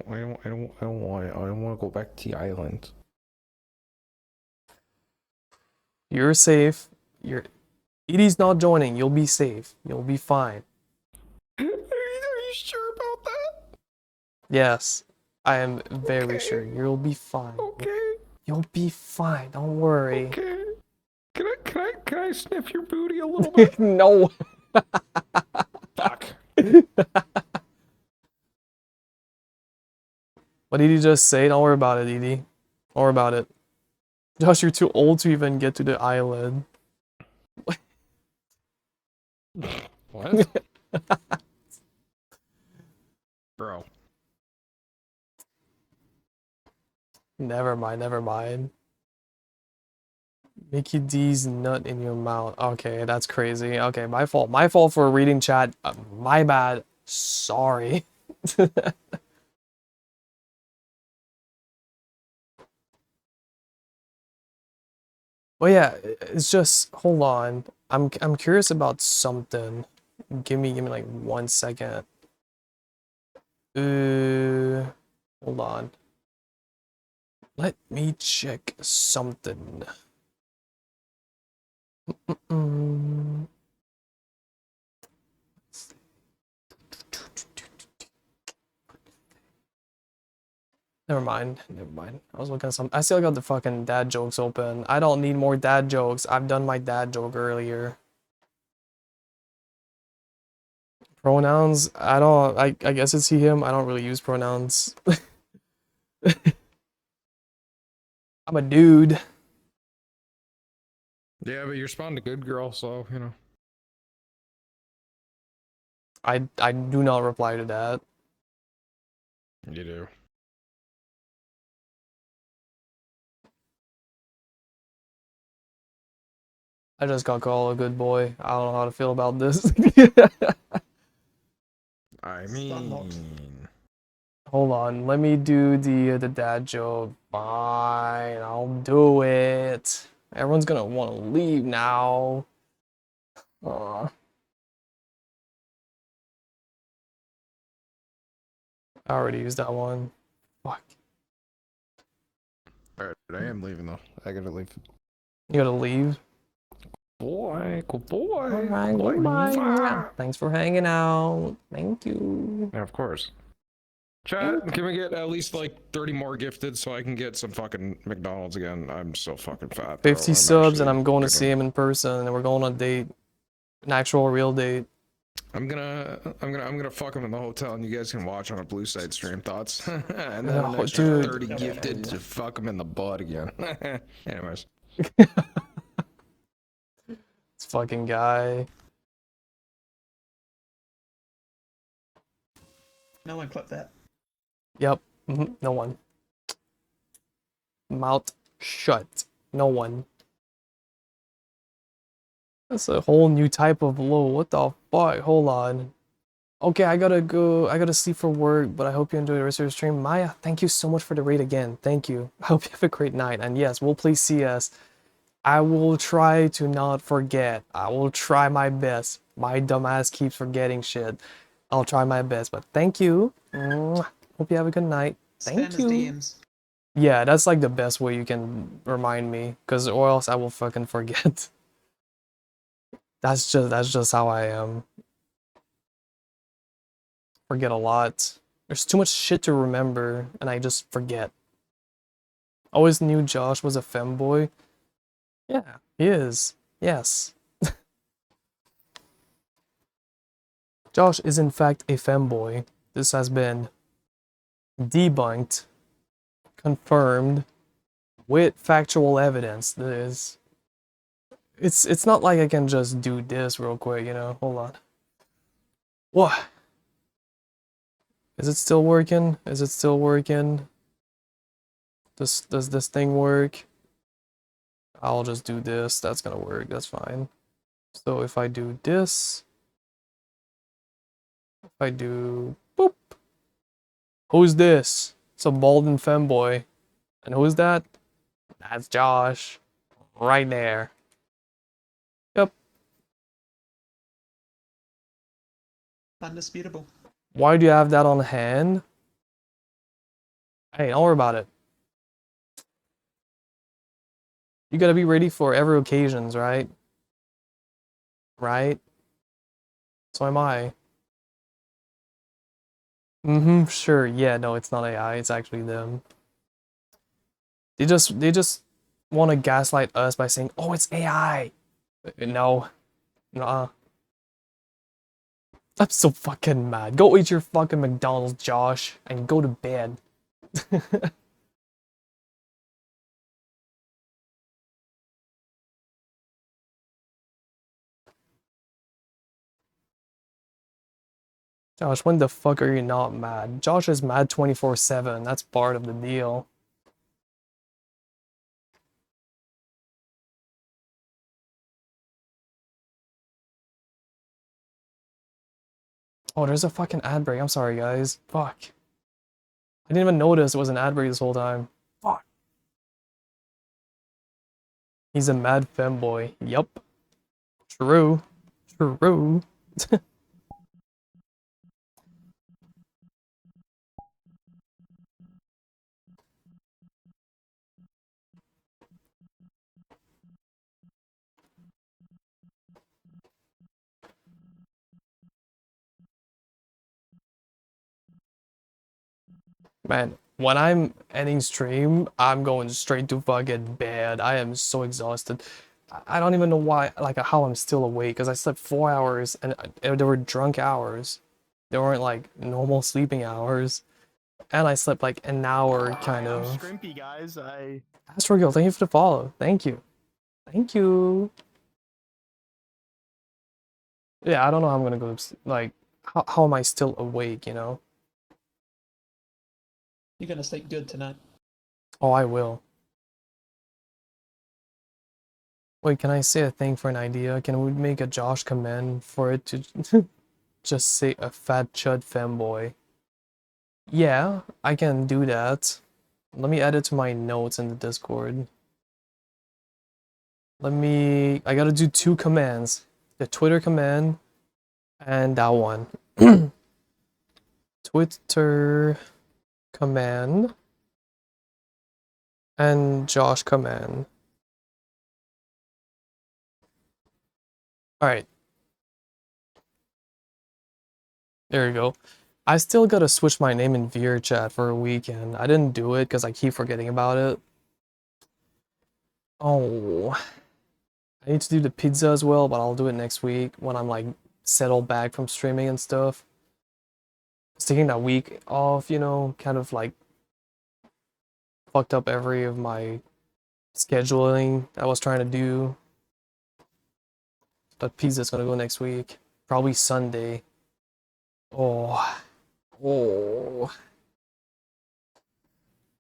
want to go back to the island. You're safe. Edie's not joining. You'll be safe. You'll be fine. Are you sure about that? Yes, I am very sure. You'll be fine. Okay. You'll be fine. Don't worry. Okay. Can I sniff your booty a little bit? No. Fuck. What did he just say? Don't worry about it, Edie. Don't worry about it. Josh, you're too old to even get to the island. What? Bro. Never mind, never mind. Mickey D's nut in your mouth. Okay, that's crazy. Okay, my fault. My fault for reading chat. My bad. Sorry. Well, yeah, it's just hold on. I'm curious about something. Give me like 1 second. Hold on. Let me check something. Mm-mm. Never mind. Never mind. I was looking at some. I still got the fucking dad jokes open. I don't need more dad jokes. I've done my dad joke earlier. Pronouns. I don't. I guess it's he him. I don't really use pronouns. I'm a dude. Yeah, but you respond to good girl, so you know. I do not reply to that. You do. I just got called a good boy. I don't know how to feel about this. I mean, Hold on, let me do the dad joke. Fine, I'll do it. Everyone's gonna want to leave now. Aw. I already used that one. Fuck. alright, I am leaving though. I gotta leave. You gotta leave. Boy, good boy. Alright, Boy. goodbye. Thanks for hanging out. Thank you. Yeah, of course. Chat, can we get at least like 30 more gifted so I can get some fucking McDonald's again? I'm so fucking fat. Bro. 50 I'm subs and actually I'm going to gonna- see him in person and we're going on a date. An actual real date. I'm gonna fuck him in the hotel and you guys can watch on a Blue Side stream. Thoughts? And then an Oh, extra dude. 30 gifted to fuck him in the butt again. Anyways. This fucking guy. No one clipped that. Yep. No one. Mouth shut. No one. That's a whole new type of low. What the fuck? Hold on. Okay, I gotta go. I gotta sleep for work, but I hope you enjoy the rest of your stream. Maya, thank you so much for the raid again. Thank you. I hope you have a great night. And yes, we'll play CS. I will try to not forget. I will try my best. My dumbass keeps forgetting shit. I'll try my best, but thank you. Mwah. Hope you have a good night. Spam Thank his you. DMs. Yeah, that's like the best way you can remind me, because or else I will fucking forget. That's just how I am. Forget a lot. There's too much shit to remember, and I just forget. Always knew Josh was a femboy. Yeah, he is. Yes. Josh is in fact a femboy. This has been debunked, confirmed, with factual evidence. It's not like I can just do this real quick, you know. Hold on. What? Is it still working? Is it still working? Does this thing work? I'll just do this. That's gonna work. That's fine. So if I do this, if I do boop, who's this? It's a Baldwin femboy. And who's that? That's Josh. Right there. Yep. Undisputable. Why do you have that on hand? Hey, don't worry about it. You gotta be ready for every occasions, right? Right? So am I. Sure. Yeah, no, it's not AI, it's actually them. They just want to gaslight us by saying, "Oh, it's AI." No. Nuh-uh. I'm so fucking mad. Go eat your fucking McDonald's, Josh, and go to bed. Josh, when the fuck are you not mad? Josh is mad 24/7. That's part of the deal. Oh, there's a fucking ad break. I'm sorry, guys. Fuck. I didn't even notice it was an ad break this whole time. Fuck. He's a mad femboy. Yup. True. True. Man, when I'm ending stream, I'm going straight to fucking bed. I am so exhausted. I don't even know why, like, how I'm still awake, because I slept 4 hours, and they were drunk hours. They weren't, like, normal sleeping hours. And I slept, like, an hour, kind I'm of. Scrimpy, guys. Astrogirl, thank you for the follow. Thank you. Thank you. Yeah, I don't know how I'm gonna go, like, how am I still awake, you know? You're gonna sleep good tonight. Oh, I will. Wait, can I say a thing for an idea? Can we make a Josh command for it to just say a fat chud femboy? Yeah, I can do that. Let me add it to my notes in the Discord. I gotta do 2 commands. The Twitter command and that one. Twitter command and Josh command. Alright. There you go. I still gotta switch my name in VRChat for a weekend. I didn't do it because I keep forgetting about it. Oh. I need to do the pizza as well, but I'll do it next week when I'm like settled back from streaming and stuff. Just taking that week off, you know, kind of like fucked up every of my scheduling I was trying to do. But pizza's gonna go next week. Probably Sunday. Oh. Oh.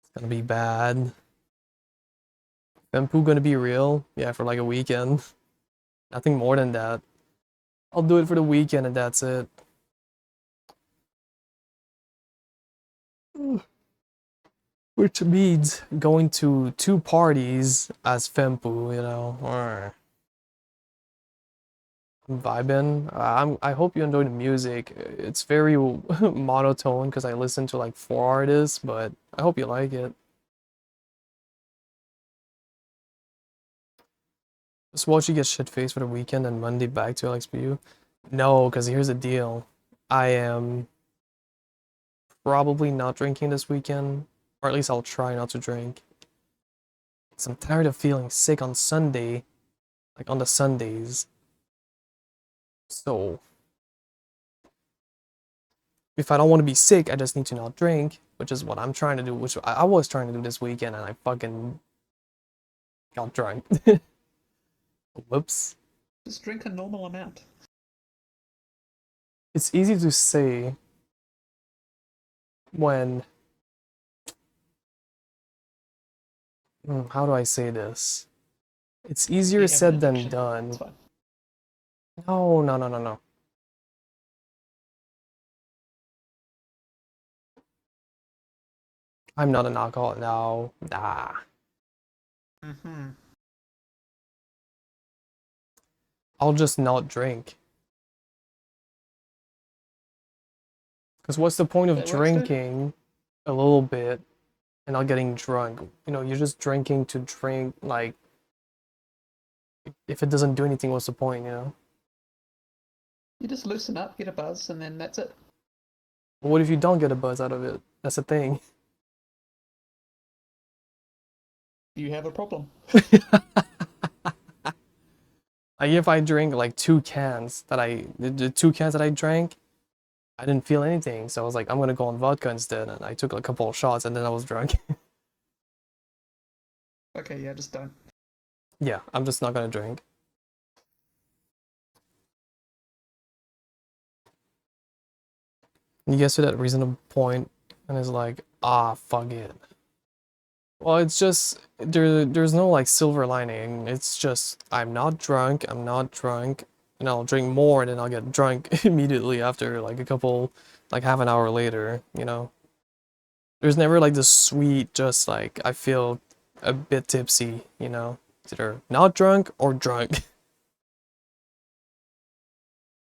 It's gonna be bad. Fempu gonna be real? Yeah, for like a weekend. Nothing more than that. I'll do it for the weekend and that's it. Which means going to 2 parties as Fempu, you know. I'm vibing. I hope you enjoy the music. It's very monotone because I listen to like 4 artists, but I hope you like it. Just watch you get shit-faced for the weekend and Monday back to LXPU. No, because here's the deal. I am probably not drinking this weekend, or at least I'll try not to drink. 'Cause I'm tired of feeling sick on Sunday, like on the Sundays. So, if I don't want to be sick, I just need to not drink, which is what I'm trying to do, which I was trying to do this weekend, and I fucking got drunk. Whoops. Just drink a normal amount. It's easy to say when... how do I say this? It's easier You have an said than addiction. done. It's fine. No. I'm not an alcoholic. No. Nah. Mm-hmm. I'll just not drink. Because what's the point of That works too. drinking a little bit and not getting drunk? You know, you're just drinking to drink, like, if it doesn't do anything, what's the point, you know? You just loosen up, get a buzz, and then that's it. But what if you don't get a buzz out of it? That's the thing. You have a problem. Like, if I drink like 2 cans the 2 cans that I drank, I didn't feel anything. So I was like, I'm gonna go on vodka instead. And I took a couple of shots and then I was drunk. Okay, yeah, just don't. Yeah, I'm just not gonna drink. You get to that reasonable point, and it's like, ah, fuck it. Well, it's just there's no like silver lining. It's just I'm not drunk, and I'll drink more, and then I'll get drunk immediately after like like half an hour later, you know. There's never like this sweet, just like I feel a bit tipsy, you know. It's either not drunk or drunk.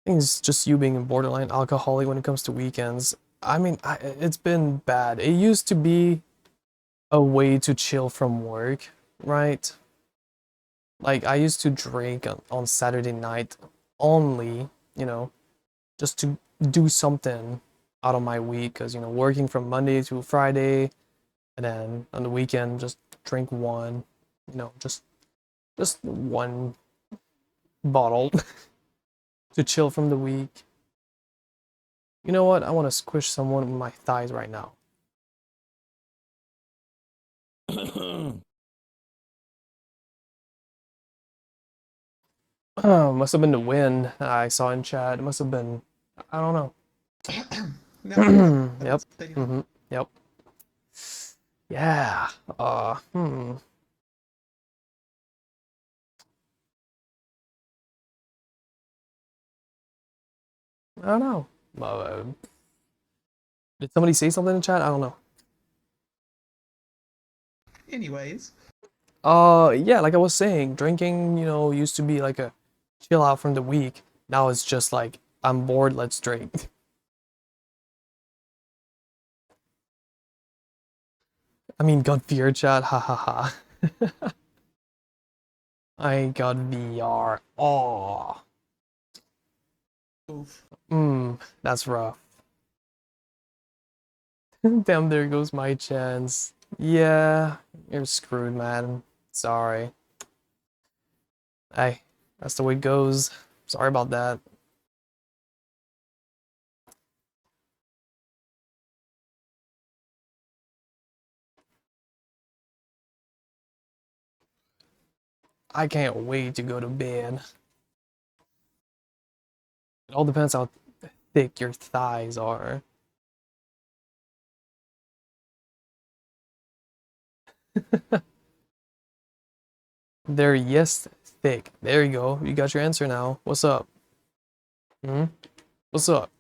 I think it's just you being a borderline alcoholic when it comes to weekends. I mean, it's been bad. It used to be a way to chill from work, right? Like I used to drink on Saturday night only, you know, just to do something out of my week, because you know, working from Monday to Friday, and then on the weekend just drink one, you know, just one bottle to chill from the week. You know what? I want to squish someone with my thighs right now. Must have been the wind I saw in chat. It must have been, I don't know. Yep. Yep. Yeah. I don't know. Did somebody say something in chat? I don't know. Anyways, Yeah, like I was saying, drinking, you know, used to be like a chill out from the week. Now it's just like, I'm bored, let's drink. I mean, got VR chat, ha ha ha. I got VR. Oh. That's rough. Damn, there goes my chance. Yeah, you're screwed, man. Sorry. Hey, that's the way it goes. Sorry about that. I can't wait to go to bed. It all depends how thick your thighs are. They're yes thick. There you go. You got your answer now. What's up? What's up?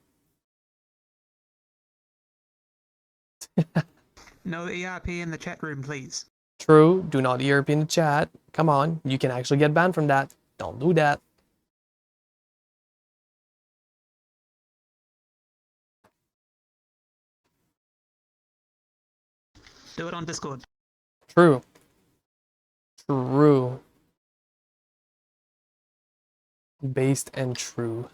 No ERP in the chat room, please. True. Do not ERP in the chat. Come on. You can actually get banned from that. Don't do that. Do it on Discord. True. True. Based and true.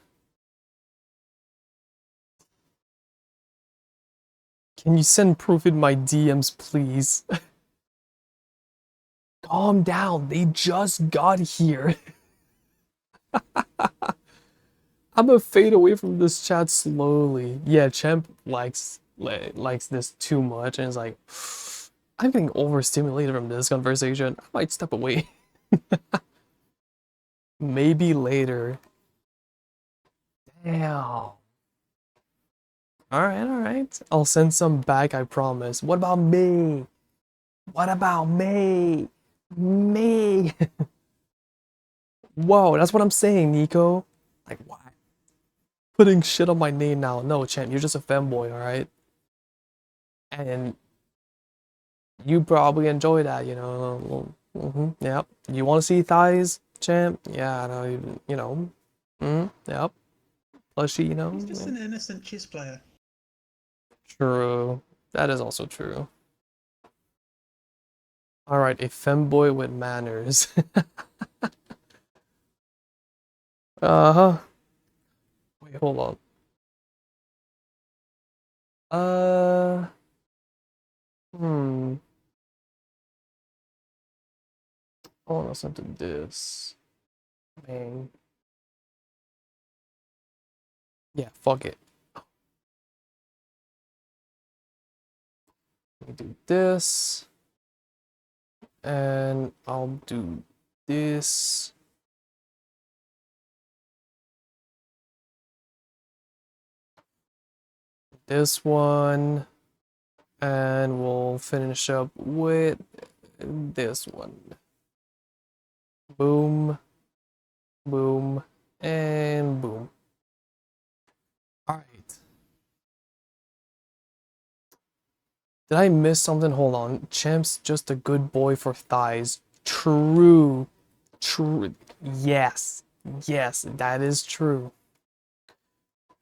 Can you send proof in my DMs, please? Calm down. They just got here. I'm gonna fade away from this chat slowly. Yeah, Champ likes this too much, and it's like, I'm getting overstimulated from this conversation. I might step away. Maybe later. Damn. Alright. I'll send some back, I promise. What about me? What about me? Me! Whoa, that's what I'm saying, Nico. Like, why? Putting shit on my name now. No, Champ, you're just a femboy, alright? And you probably enjoy that, you know. Yep. You want to see thighs, Champ? Yeah, I know, you know. Yep. Plushy, you know. He's just an innocent chess player. True. That is also true. Alright, a femboy with manners. Uh-huh. Wait, hold on. I want to send to this. Man. Yeah, fuck it. Let me do this. And I'll do this. this one, and we'll finish up with this one. Boom, boom, and boom. Alright. Did I miss something? Hold on. Champ's just a good boy for thighs. True. True. Yes. Yes, that is true.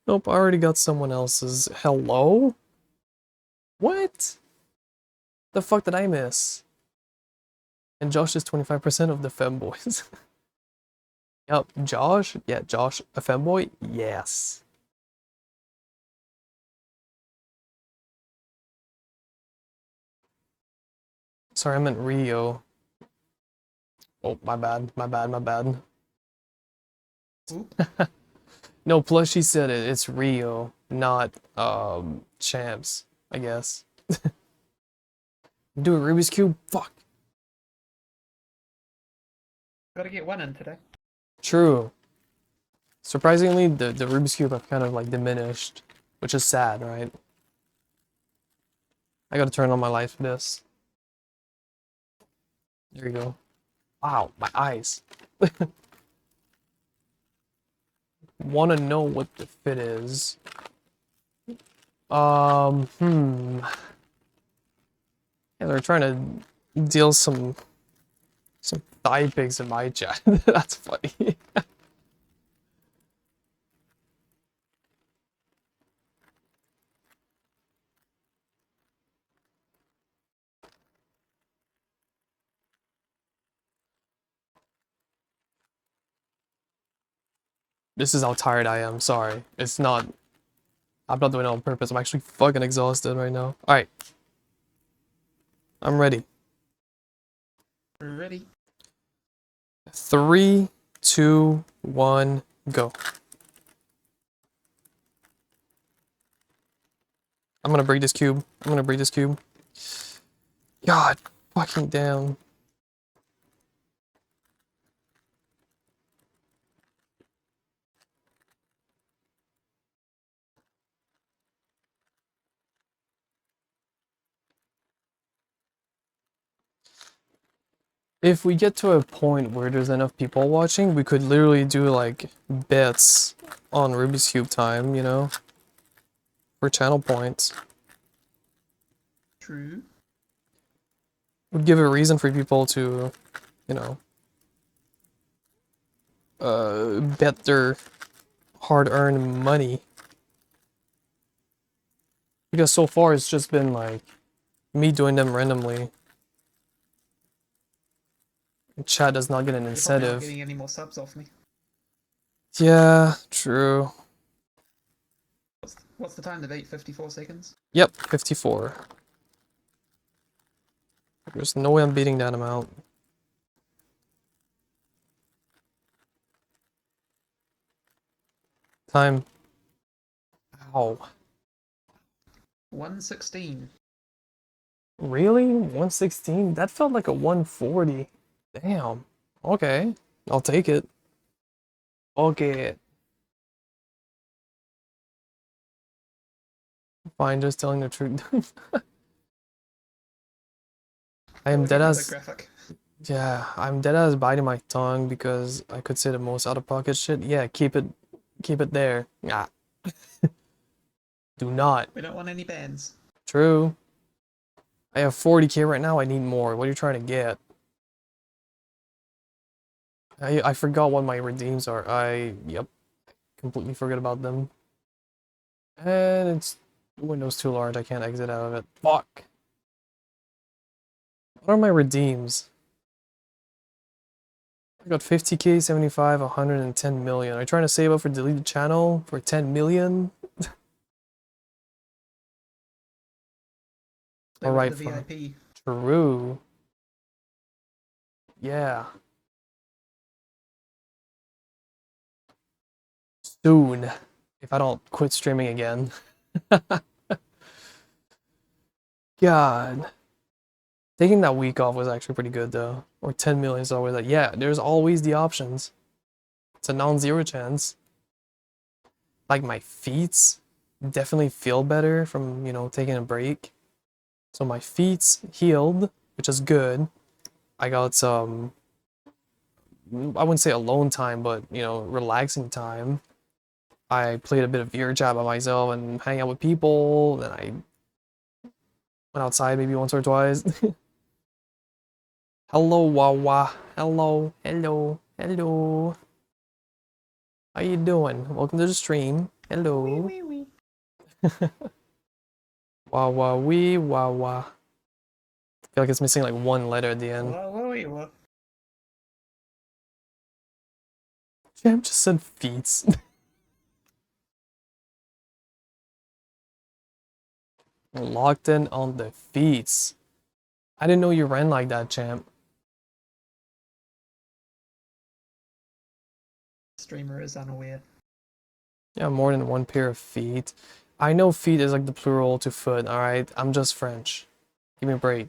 Nope, I already got someone else's. Hello? What? The fuck did I miss? And Josh is 25% of the femboys. Yup, Josh? Yeah, Josh, a femboy? Yes. Sorry, I meant Rio. Oh, my bad, my bad, my bad. No, plus she said it. It's Rio, not Champs, I guess. Do a Rubik's Cube? Fuck. Gotta get one in today. True. Surprisingly, the Rubik's Cube have kind of like diminished, which is sad, right? I gotta turn on my light for this. There you go. Wow, my eyes. Wanna know what the fit is? Yeah, they're trying to deal some thigh pics in my chat. That's funny. This is how tired I am, sorry. It's not... I'm not doing it on purpose, I'm actually fucking exhausted right now. Alright. I'm ready. Ready. 3, 2, 1, go. I'm gonna break this cube. I'm gonna break this cube. God fucking damn. If we get to a point where there's enough people watching, we could literally do like bets on Rubik's Cube time, you know? For channel points. True. Would give a reason for people to, you know, bet their hard-earned money. Because so far it's just been like me doing them randomly. Chat does not get an You're probably not incentive. getting any more subs off me. Yeah, true. What's the time to beat? 54 seconds? Yep, 54. There's no way I'm beating that amount. Time. Ow. 116. Really? 116? That felt like a 140. Damn. Okay. I'll take it. Okay. Fine, just telling the truth. I am dead Another as... graphic. Yeah, I'm dead as biting my tongue because I could say the most out-of-pocket shit. Yeah, keep it there. Ah. Do not. We don't want any bans. True. I have 40k right now, I need more. What are you trying to get? I forgot what my redeems are. Yep. Completely forgot about them. And it's... The window's too large, I can't exit out of it. Fuck. What are my redeems? I got 50k, 75, 110 million. Are you trying to save up for delete the channel for 10 million? They Alright, want the fine. VIP. True. Yeah. Soon. If I don't quit streaming again. God. Taking that week off was actually pretty good though. Or 10 million is always like, yeah, there's always the options. It's a non-zero chance. Like my feats. definitely feel better from, you know, taking a break. So my feet's healed, which is good. I got some, I wouldn't say alone time, but, you know, relaxing time. I played a bit of VRChat by myself and hang out with people. Then I went outside maybe once or twice. Hello, Wawa. Hello, hello, hello. How you doing? Welcome to the stream. Hello. Wawa wee wawa. I feel like it's missing like one letter at the end. Jam just said feet. Locked in on the feet. I didn't know you ran like that, champ. Streamer is unaware. Yeah, more than one pair of feet. I know feet is like the plural to foot, alright? I'm just French. Give me a break.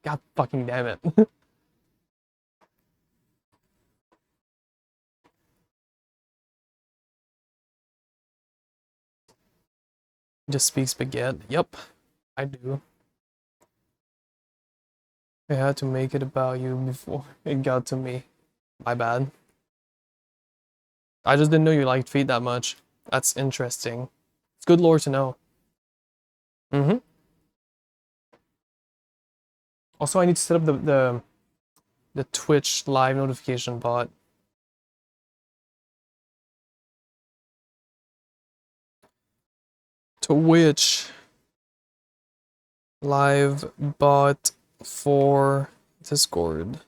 God fucking damn it. Just speak spaghetti. Yep, I do. I had to make it about you before it got to me. My bad. I just didn't know you liked feet that much. That's interesting. It's good lore to know. Mm-hmm. Also, I need to set up the Twitch live notification bot. Twitch live bot for Discord.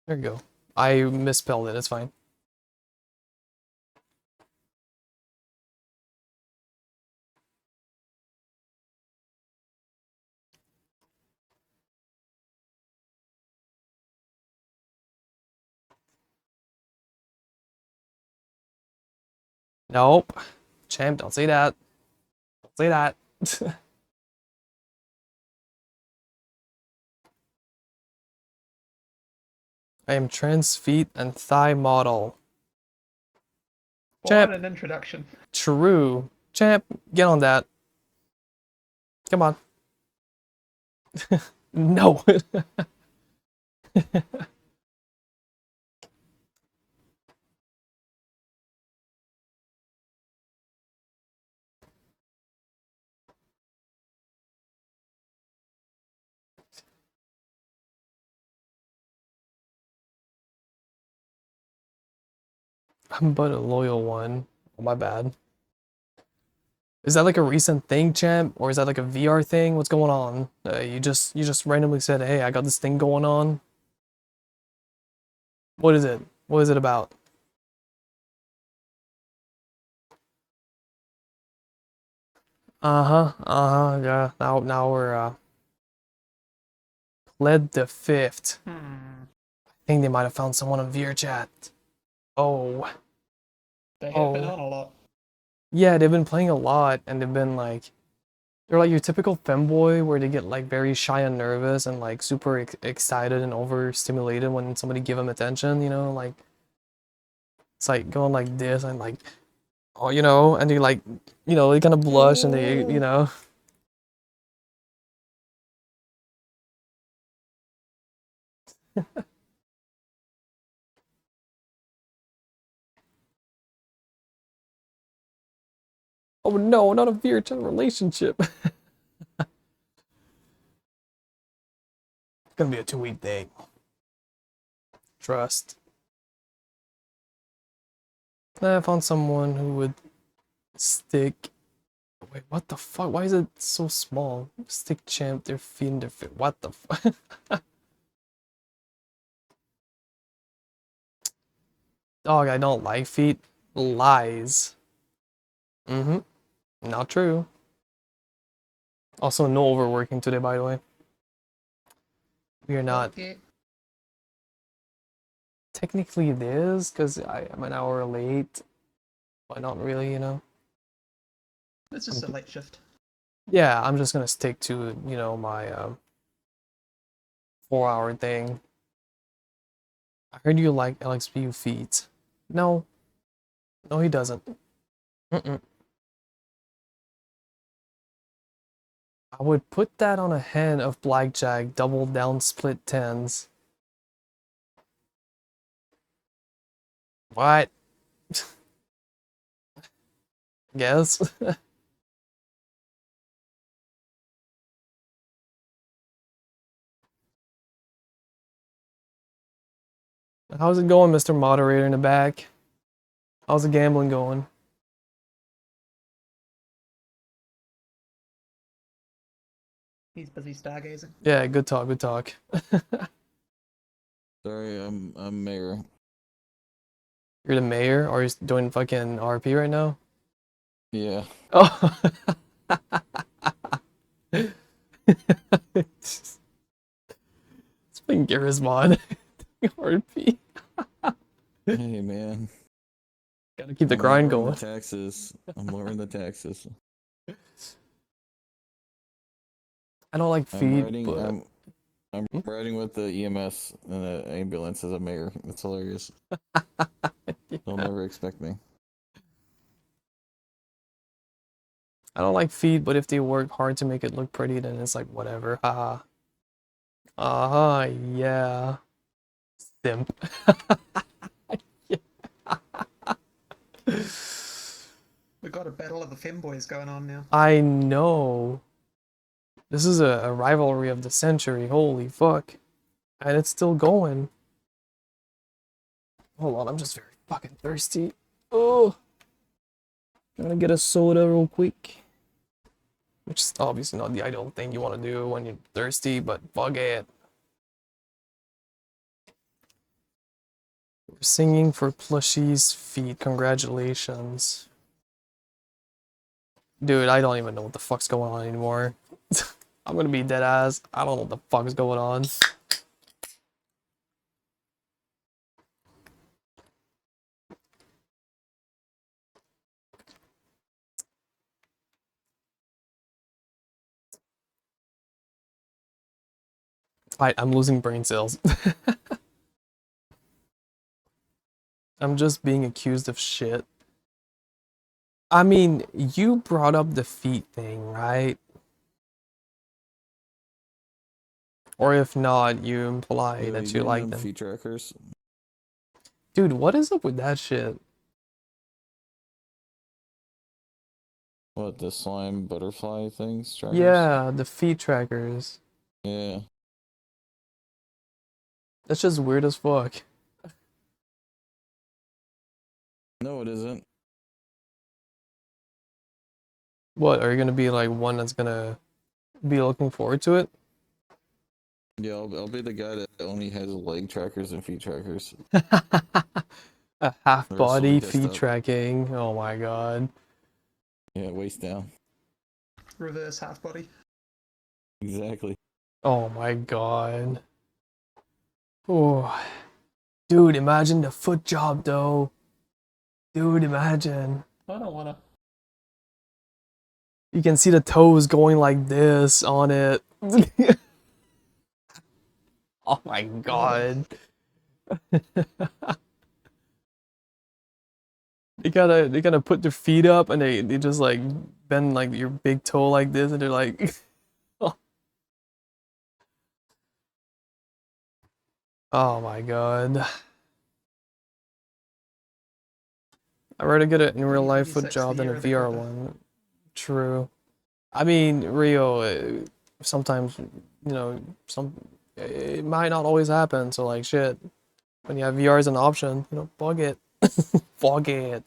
There you go. I misspelled it, it's fine. Nope. Champ, don't say that. Don't say that. I am trans feet and thigh model. Champ. What an introduction. True. Champ, get on that. Come on. No. I'm but a loyal one. Oh, my bad. Is that like a recent thing, champ? Or is that like a VR thing? What's going on? You just randomly said, hey, I got this thing going on. What is it? What is it about? Yeah. Now we're pled the fifth. I think they might have found someone on VRChat. Oh. They have been on a lot. Yeah, they've been playing a lot, and they've been like, they're like your typical femboy where they get like very shy and nervous and like super excited and overstimulated when somebody give them attention, you know, like it's like going like this and like, oh, you know, and they like, you know, they kind of blush and they, you know. Oh no, not a VRChat relationship. It's gonna be a 2-week thing. Trust. I found someone who would stick. Wait, what the fuck? Why is it so small? Stick champ, their feet in their feet. What the fuck? Dog, I don't like feet. Lies. Mm-hmm. Not true. Also, no overworking today, by the way. We are not. Okay. Technically it is, because I'm an hour late. But not really, you know? It's just a late shift. Yeah, I'm just gonna stick to, you know, my 4-hour thing. I heard you like LXP feet. No. No, he doesn't. Mm-mm. I would put that on a hand of blackjack, double down split tens. What? Guess. How's it going, Mr. Moderator in the back? How's the gambling going? He's busy stargazing. Yeah, good talk, good talk. Sorry, I'm mayor. You're the mayor? Or are you doing fucking RP right now? Yeah. Oh. It's been Garismon. RP. Hey man. Gotta keep the I'm grind lowering going. The taxes. I'm lowering the taxes. I don't like I'm feed, riding. but I'm riding with the EMS and the ambulance as a mayor. It's hilarious. They'll never expect me. I don't like feed, but if they work hard to make it look pretty, then it's like whatever. Haha. Uh-huh, yeah. Simp. We've got a battle of the femboys going on now. I know. This is a rivalry of the century. Holy fuck. And it's still going. Hold on, I'm just very fucking thirsty. Oh. Gonna get a soda real quick. Which is obviously not the ideal thing you want to do when you're thirsty, but fuck it. We're singing for Plushie's feet. Congratulations. Dude, I don't even know what the fuck's going on anymore. I'm gonna be dead ass. I don't know what the fuck is going on. I'm losing brain cells. I'm just being accused of shit. I mean, you brought up the feet thing, right? Or if not, you imply Yo, that you getting like them. feet trackers. Dude, what is up with that shit? What, the slime butterfly things? Trackers? Yeah, the feet trackers. Yeah. That's just weird as fuck. No, it isn't. What, are you gonna be like one that's gonna be looking forward to it? Yeah, I'll be the guy that only has leg trackers and feet trackers. A half Or body solely feet up. tracking. Oh my god. Yeah, waist down. Reverse half body. Exactly. Oh my god. Oh. Dude, imagine the foot job though. Dude, imagine. I don't wanna. You can see the toes going like this on it. Oh my god. They gotta put their feet up and they just like bend like your big toe like this and they're like oh my god. I'd rather get it in real life foot 26th job than a year of the VR Clipper. one. True. I mean, Rio, sometimes, you know, it might not always happen, so like shit. When you have VR as an option, you know, bug it. Bug it.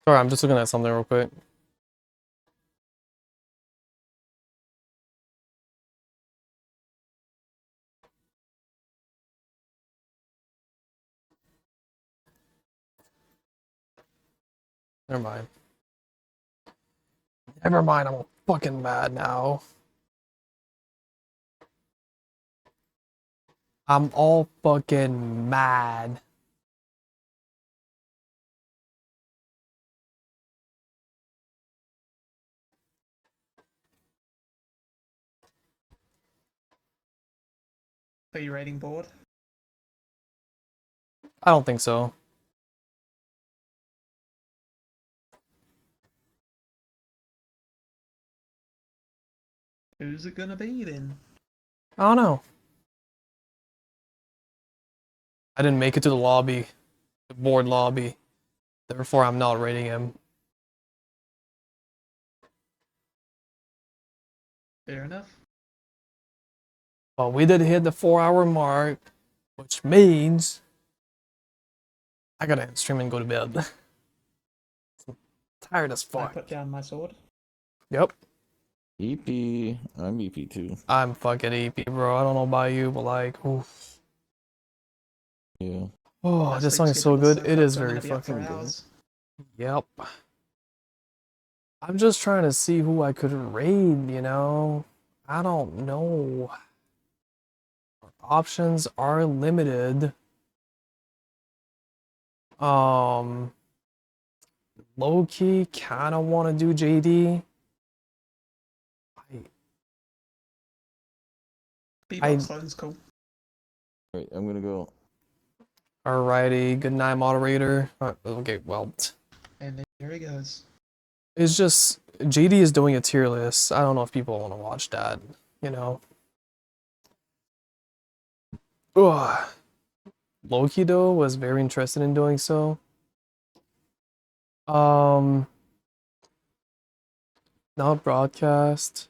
Sorry, I'm just looking at something real quick. Never mind. Never mind, I'm all fucking mad now. I'm all fucking mad. Are you rating board? I don't think so. Who's it gonna be then? I don't know. I didn't make it to the lobby, the board lobby. Therefore, I'm not rating him. Fair enough. But we did hit the 4-hour mark, which means I gotta end stream and go to bed. Tired as I fuck. put down my sword. Yep. EP. I'm EP too. I'm fucking EP, bro. I don't know about you, but like, oof. Yeah. Oh, My this sleep song is so schedule good. so It fucked, is I'm very gonna be up for fucking good. hours. Yep. I'm just trying to see who I could raid, you know? I don't know. Our options are limited. Low key, kind of want to do JD. Bebop Sloan's cool. Right, I'm gonna go. Alrighty, good night, moderator. Okay, well, And there he goes. it's just JD is doing a tier list. I don't know if people want to watch that, you know. Ugh. Loki though was very interested in doing so. Not broadcast.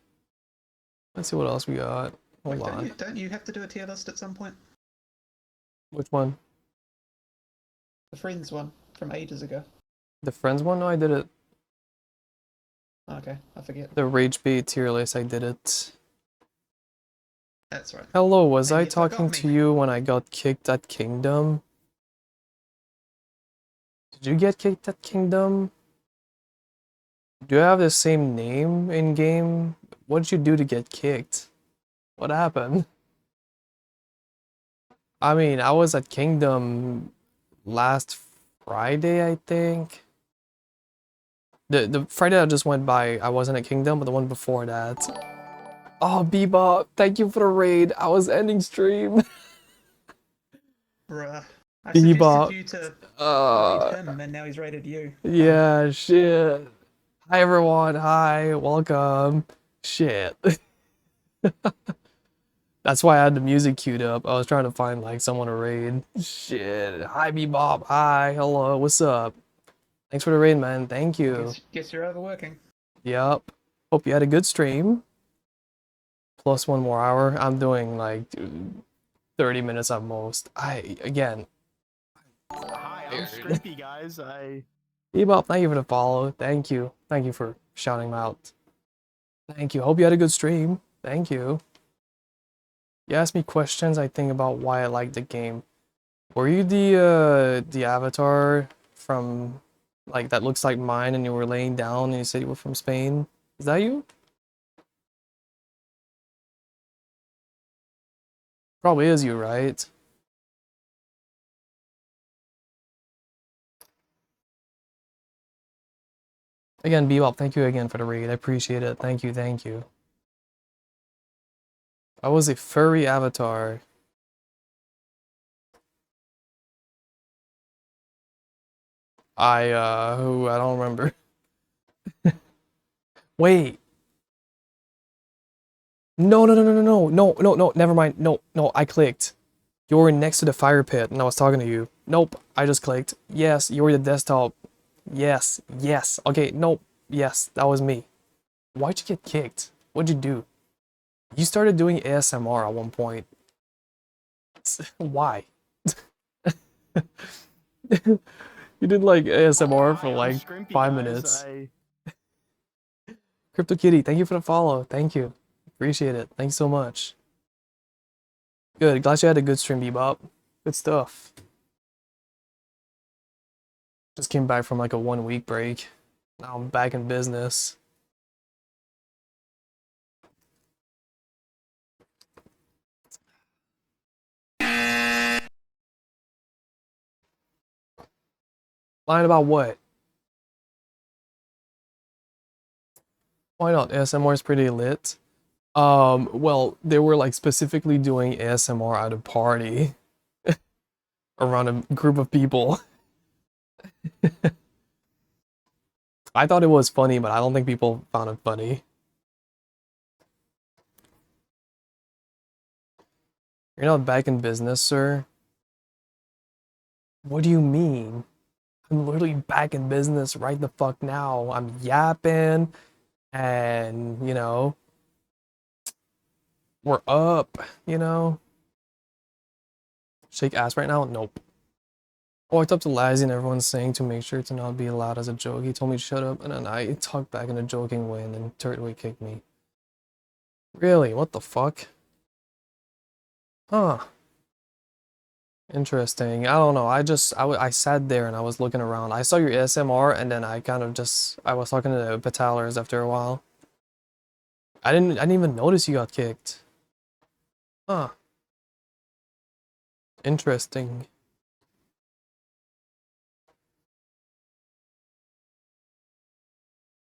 Let's see what else we got. Hold Wait, on. don't you have to do a tier list at some point? Which one? The Friends one from ages ago. The Friends one? No, I did it. Okay, I forget. The Rage Bait tier list, I did it. That's right. Hello, was And I you forgot talking me. to you when I got kicked at Kingdom? Did you get kicked at Kingdom? Do you have the same name in game? What did you do to get kicked? What happened? I mean, I was at Kingdom last Friday, I think. The Friday that just went by, I wasn't at Kingdom, but the one before that. Oh, Bebop, thank you for the raid. I was ending stream. Bruh. I Bebop. suggested you to Uh, raid him, and now he's raided you. Yeah, shit. Hi, everyone. Hi, welcome. Shit. That's why I had the music queued up. I was trying to find, like, someone to raid. Shit. Hi, Bebop. Hi, hello. What's up? Thanks for the raid, man. Thank you. Guess you're overworking. Yep. Hope you had a good stream. Plus 1 more hour. I'm doing, like, 30 minutes at most. Again. Hi, I'm Strippy, guys. Bebop, thank you for the follow. Thank you. Thank you for shouting him out. Thank you. Hope you had a good stream. Thank you. You asked me questions, I think, about why I like the game. Were you the avatar from, like, that looks like mine and you were laying down and you said you were from Spain? Is that you? Probably is you, right? Again, Bebop, thank you again for the raid. I appreciate it. Thank you, thank you. I was a furry avatar. I don't remember. Wait. No, never mind. No, I clicked. You were next to the fire pit and I was talking to you. Nope, I just clicked. Yes, you were the desktop. Yes. Okay, nope. Yes, that was me. Why'd you get kicked? What'd you do? You started doing ASMR at one point. Why? You did like ASMR for like 5 minutes. CryptoKitty, thank you for the follow. Thank you. Appreciate it. Thanks so much. Good. Glad you had a good stream, Bebop. Good stuff. Just came back from like a 1 week break. Now I'm back in business. Lying about what? Why not? ASMR is pretty lit. Well, they were like specifically doing ASMR at a party around a group of people. I thought it was funny, but I don't think people found it funny. You're not back in business, sir? What do you mean? I'm literally back in business right the fuck now. I'm yapping and, you know, we're up, you know? Shake ass right now? Nope. I walked up to Lazzy and everyone's saying to make sure to not be loud as a joke. He told me to shut up and then I talked back in a joking way and then Turtway kicked me. Really? What the fuck? Huh. Interesting. I don't know. I sat there and I was looking around. I saw your ASMR and then I kind of just I was talking to the Batalers after a while. I didn't even notice you got kicked. Huh. Interesting.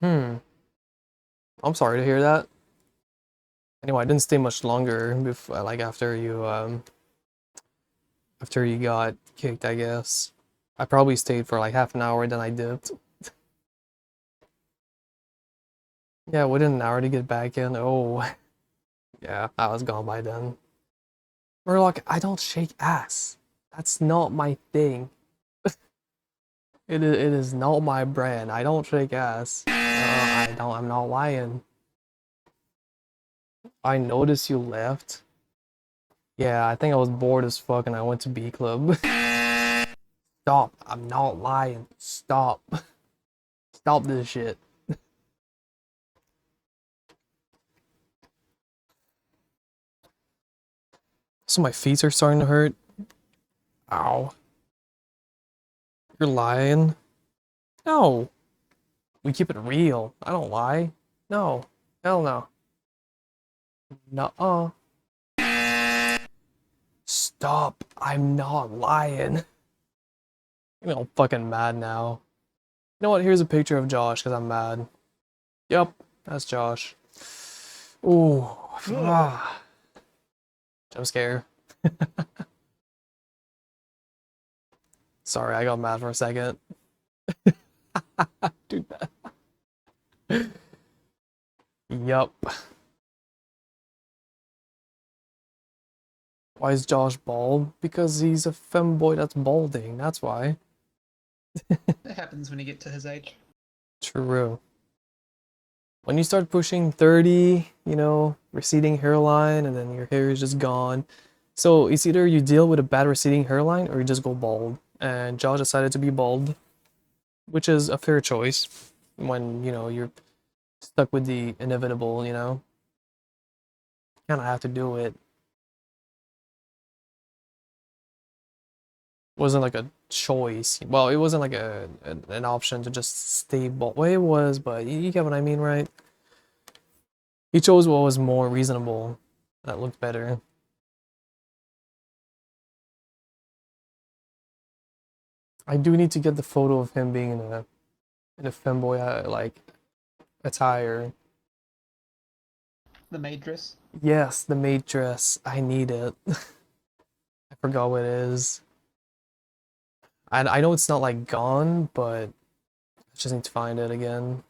I'm sorry to hear that. Anyway, I didn't stay much longer before like after you got kicked, I guess. I probably stayed for like half an hour, then I dipped. Yeah, within an hour to get back in. Oh, yeah, I was gone by then. Murloc, I don't shake ass. That's not my thing. It is not my brand. I don't shake ass. I'm not lying. I noticed you left. Yeah, I think I was bored as fuck and I went to B Club. Stop. I'm not lying. Stop. Stop this shit. So my feet are starting to hurt. Ow. You're lying? No. We keep it real. I don't lie. No. Hell no. Nuh-uh. Stop. I'm not lying. I'm all fucking mad now. You know what? Here's a picture of Josh because I'm mad. Yep, that's Josh. Ooh. Jump scare. Sorry, I got mad for a second. Dude, that. Yup. Why is Josh bald? Because he's a femboy that's balding, that's why. That happens when you get to his age. True. When you start pushing 30, you know, receding hairline, and then your hair is just gone. So it's either you deal with a bad receding hairline or you just go bald. And Josh decided to be bald, which is a fair choice when, you know, you're stuck with the inevitable, you know. Kind of have to do it. Wasn't like a choice. Well, it wasn't like an option to just stay bald. Well, it was, but you get what I mean, right? He chose what was more reasonable. That looked better. I do need to get the photo of him being in a femboy like attire. The maid dress. Yes, the maid dress. I need it. I forgot what it is. I know it's not like gone, but I just need to find it again.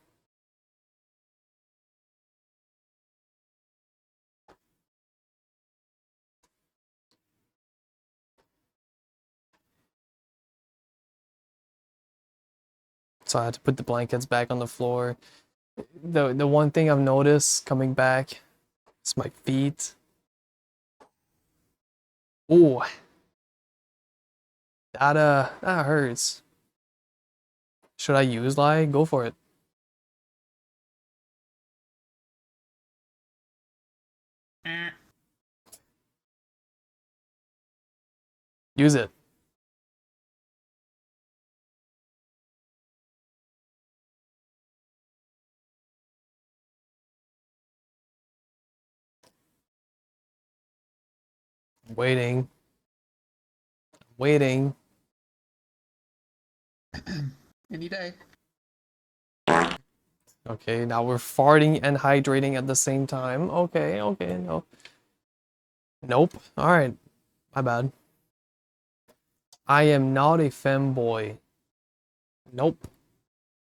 So I had to put the blankets back on the floor. The one thing I've noticed coming back is my feet. Ooh. That hurts. Should I use lie? Go for it. Use it. Waiting. Waiting. Any day. Okay, now we're farting and hydrating at the same time. Okay, okay, no. Nope. Alright. My bad. I am not a femboy. Nope.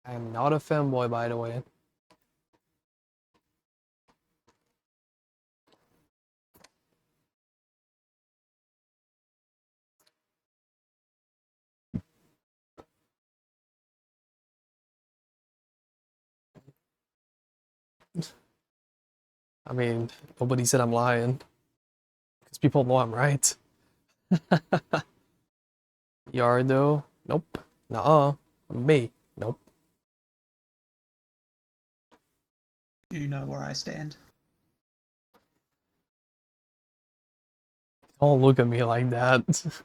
I am not a femboy, by the way. I mean, nobody said I'm lying. Because people know I'm right. Yardo? Nope. Nuh-uh. Me? Nope. You know where I stand. Don't look at me like that.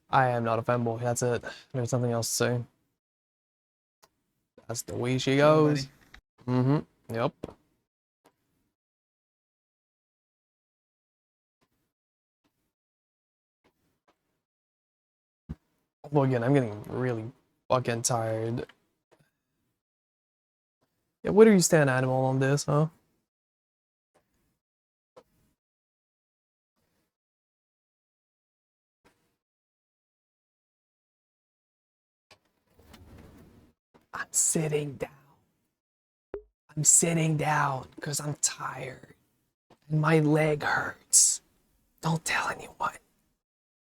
I am not a femboy, that's it. There's nothing else to say. That's the way she goes. Mm-hmm. Yep. Well, again, I'm getting really fucking tired. Yeah, where do you stand, Animal, on this, huh? I'm sitting down. I'm sitting down because I'm tired. And my leg hurts. Don't tell anyone.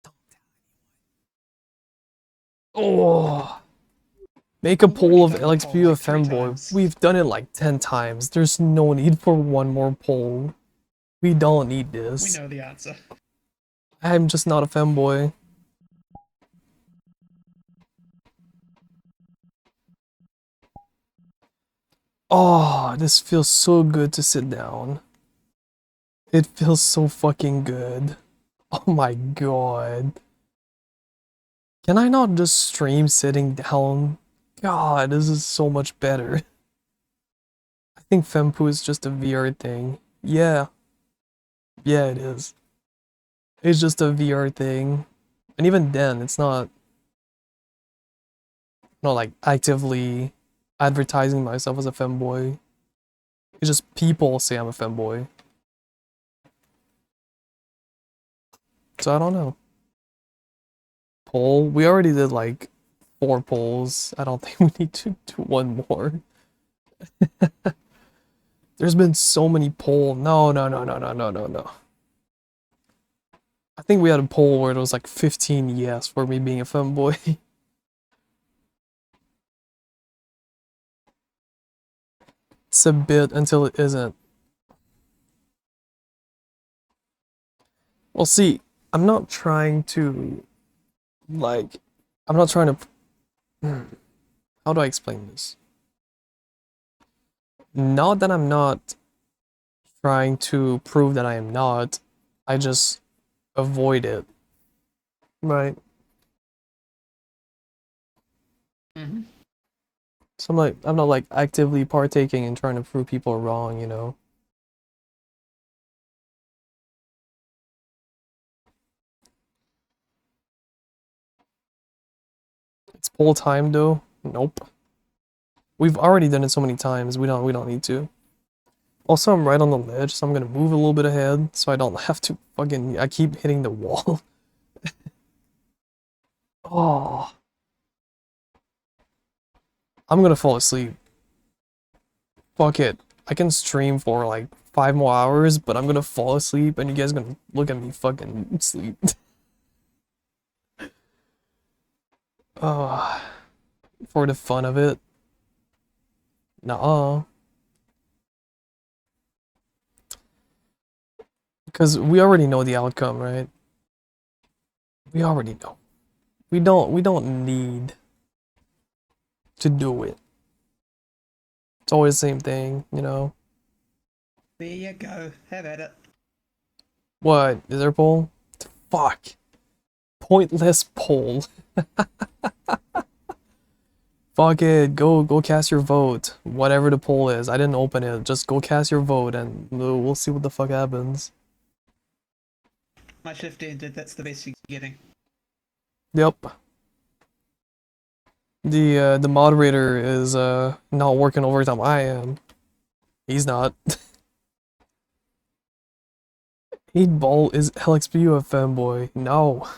Don't tell anyone. Oh. Make a poll of LXP or femboy. We've done it like 10 times. There's no need for one more poll. We don't need this. We know the answer. I'm just not a femboy. Oh, this feels so good to sit down. It feels so fucking good. Oh my god. Can I not just stream sitting down? God, this is so much better. I think Fempoo is just a VR thing. Yeah. Yeah, it is. It's just a VR thing. And even then, it's not like actively advertising myself as a femboy. It's just people say I'm a femboy. So I don't know. Poll? We already did like 4 polls. I don't think we need to do one more. There's been so many polls. No. I think we had a poll where it was like 15 yes for me being a femboy. It's a bit until it isn't. Well, see, I'm not trying to, like, I'm not trying to, how do I explain this? Not that I'm not trying to prove that I am not, I just avoid it. Right? Mm-hmm. So I'm not like actively partaking and trying to prove people wrong, you know? It's poll time though? Nope. We've already done it so many times, we don't need to. Also, I'm right on the ledge, so I'm gonna move a little bit ahead so I don't have to I keep hitting the wall. Oh. I'm gonna fall asleep. Fuck it. I can stream for like 5 more hours, but I'm gonna fall asleep and you guys gonna look at me fucking sleep. Oh, for the fun of it. Nuh-uh. Because we already know the outcome, right? We already know. We don't need to do it. It's always the same thing, you know? There you go. Have at it. What? Is there a poll? Fuck. Pointless poll. Fuck it. Go cast your vote. Whatever the poll is. I didn't open it. Just go cast your vote and we'll see what the fuck happens. My shift ended. That's the best you're getting. Yep. The moderator is not working overtime. I am. He's not. 8-ball is LXPU a fanboy? No.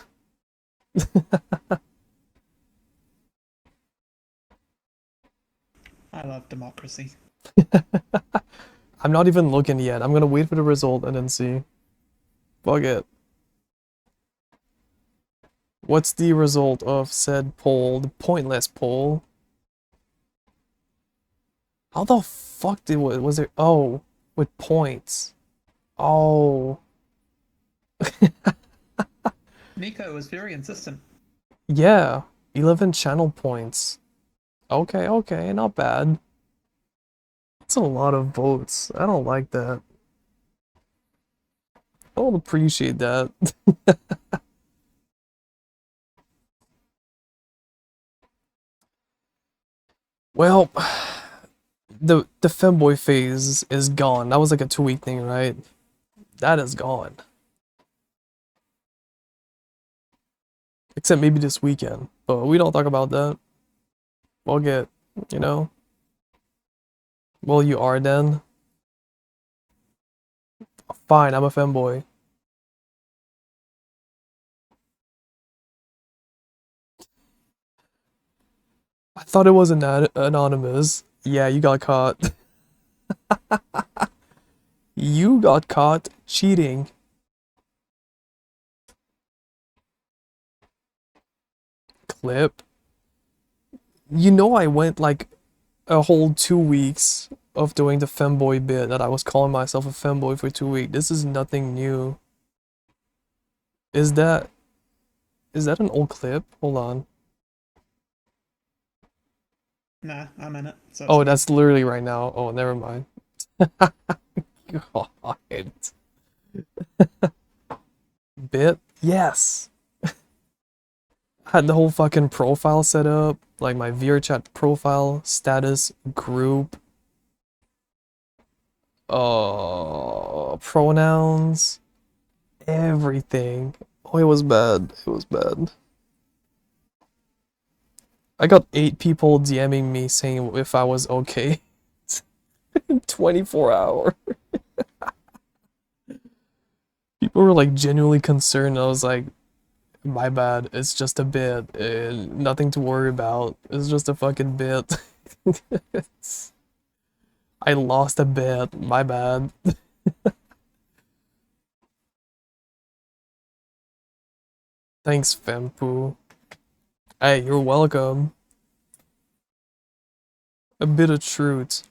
I love democracy. I'm not even looking yet. I'm gonna wait for the result and then see. Fuck it. What's the result of said poll? The pointless poll. How the fuck was there? Oh, with points. Oh. Nico was very insistent. Yeah, 11 channel points. Okay, not bad. That's a lot of votes. I don't like that. I don't appreciate that. Well, the femboy phase is gone. That was like a 2-week thing, right? That is gone. Except maybe this weekend, but we don't talk about that. We'll get, you know. Well, you are then. Fine, I'm a femboy. I thought it was anonymous. Yeah, you got caught. You got caught cheating. Clip. You know I went like a whole 2 weeks of doing the femboy bit that I was calling myself a femboy for 2 weeks. This is nothing new. Is that an old clip? Hold on. Nah, I'm in it. So Oh, that's literally right now. Oh, never mind. God. Bit? Yes. Had the whole fucking profile set up, like my VRChat profile, status, group, pronouns, everything. Oh, it was bad. It was bad. I got 8 people DMing me saying if I was okay. 24 hours. People were like genuinely concerned. I was like, my bad. It's just a bit. Nothing to worry about. It's just a fucking bit. I lost a bit. My bad. Thanks, Fempu. Hey, you're welcome. A bit of truth.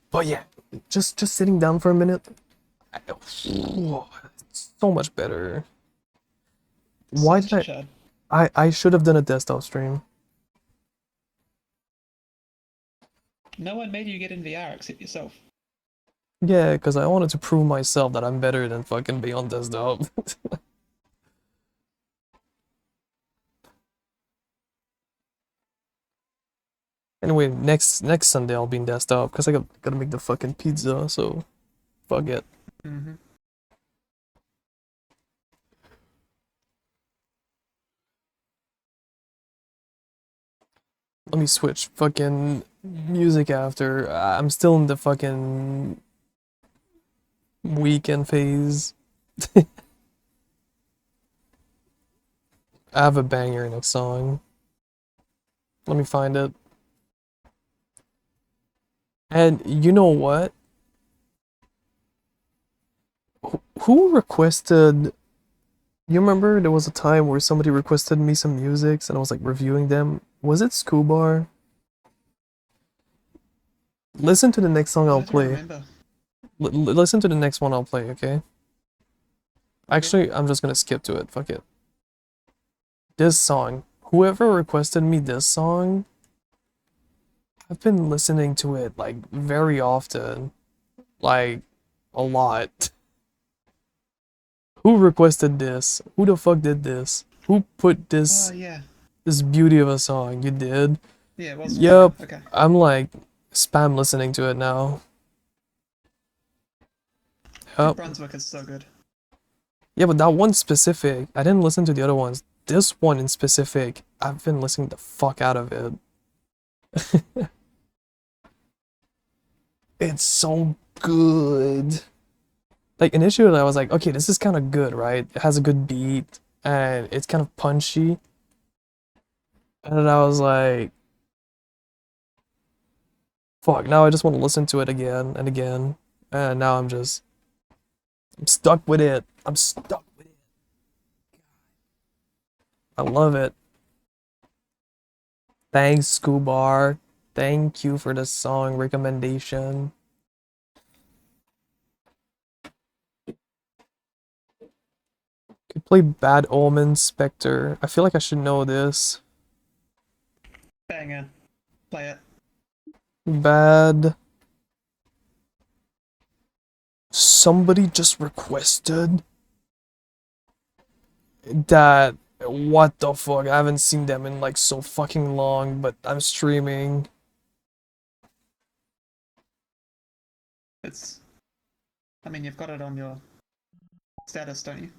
But yeah, just sitting down for a minute. It's so much better. Why did I should have done a desktop stream. no one made you get in VR except yourself. Yeah, because I wanted to prove myself that I'm better than fucking being on desktop. Anyway, next Sunday I'll be in desktop because I gotta make the fucking pizza, so fuck it. Mm-hmm. Let me switch fucking music after. I'm still in the fucking weekend phase. I have a banger next song. Let me find it. And you know what? Who requested... You remember there was a time where somebody requested me some musics and I was like reviewing them? Was it Scubar? Listen to the next song I I'll don't play. remember. Listen to the next one I'll play, okay? Actually, I'm just gonna skip to it. Fuck it. This song. Whoever requested me this song, I've been listening to it like very often. Like a lot. Who requested this? Who the fuck did this? Who put this Oh yeah. this beauty of a song? You did? Yeah, it was. Yep. Okay. I'm like spam listening to it now. Yep. Brunswick is so good. Yeah, but that one specific, I didn't listen to the other ones. This one in specific, I've been listening the fuck out of it. It's so good. Like initially I was like, okay, this is kind of good, right? It has a good beat and it's kind of punchy. And then I was like, fuck, now I just want to listen to it again and again. And now I'm stuck with it. I'm stuck with it. I love it. Thanks, Scubar. Thank you for the song recommendation. Could play Bad Omens, Spectre. I feel like I should know this. Banger. Play it. Bad. Somebody just requested that. What the fuck? I haven't seen them in like so fucking long, but I'm streaming. It's. I mean, you've got it on your status, don't you?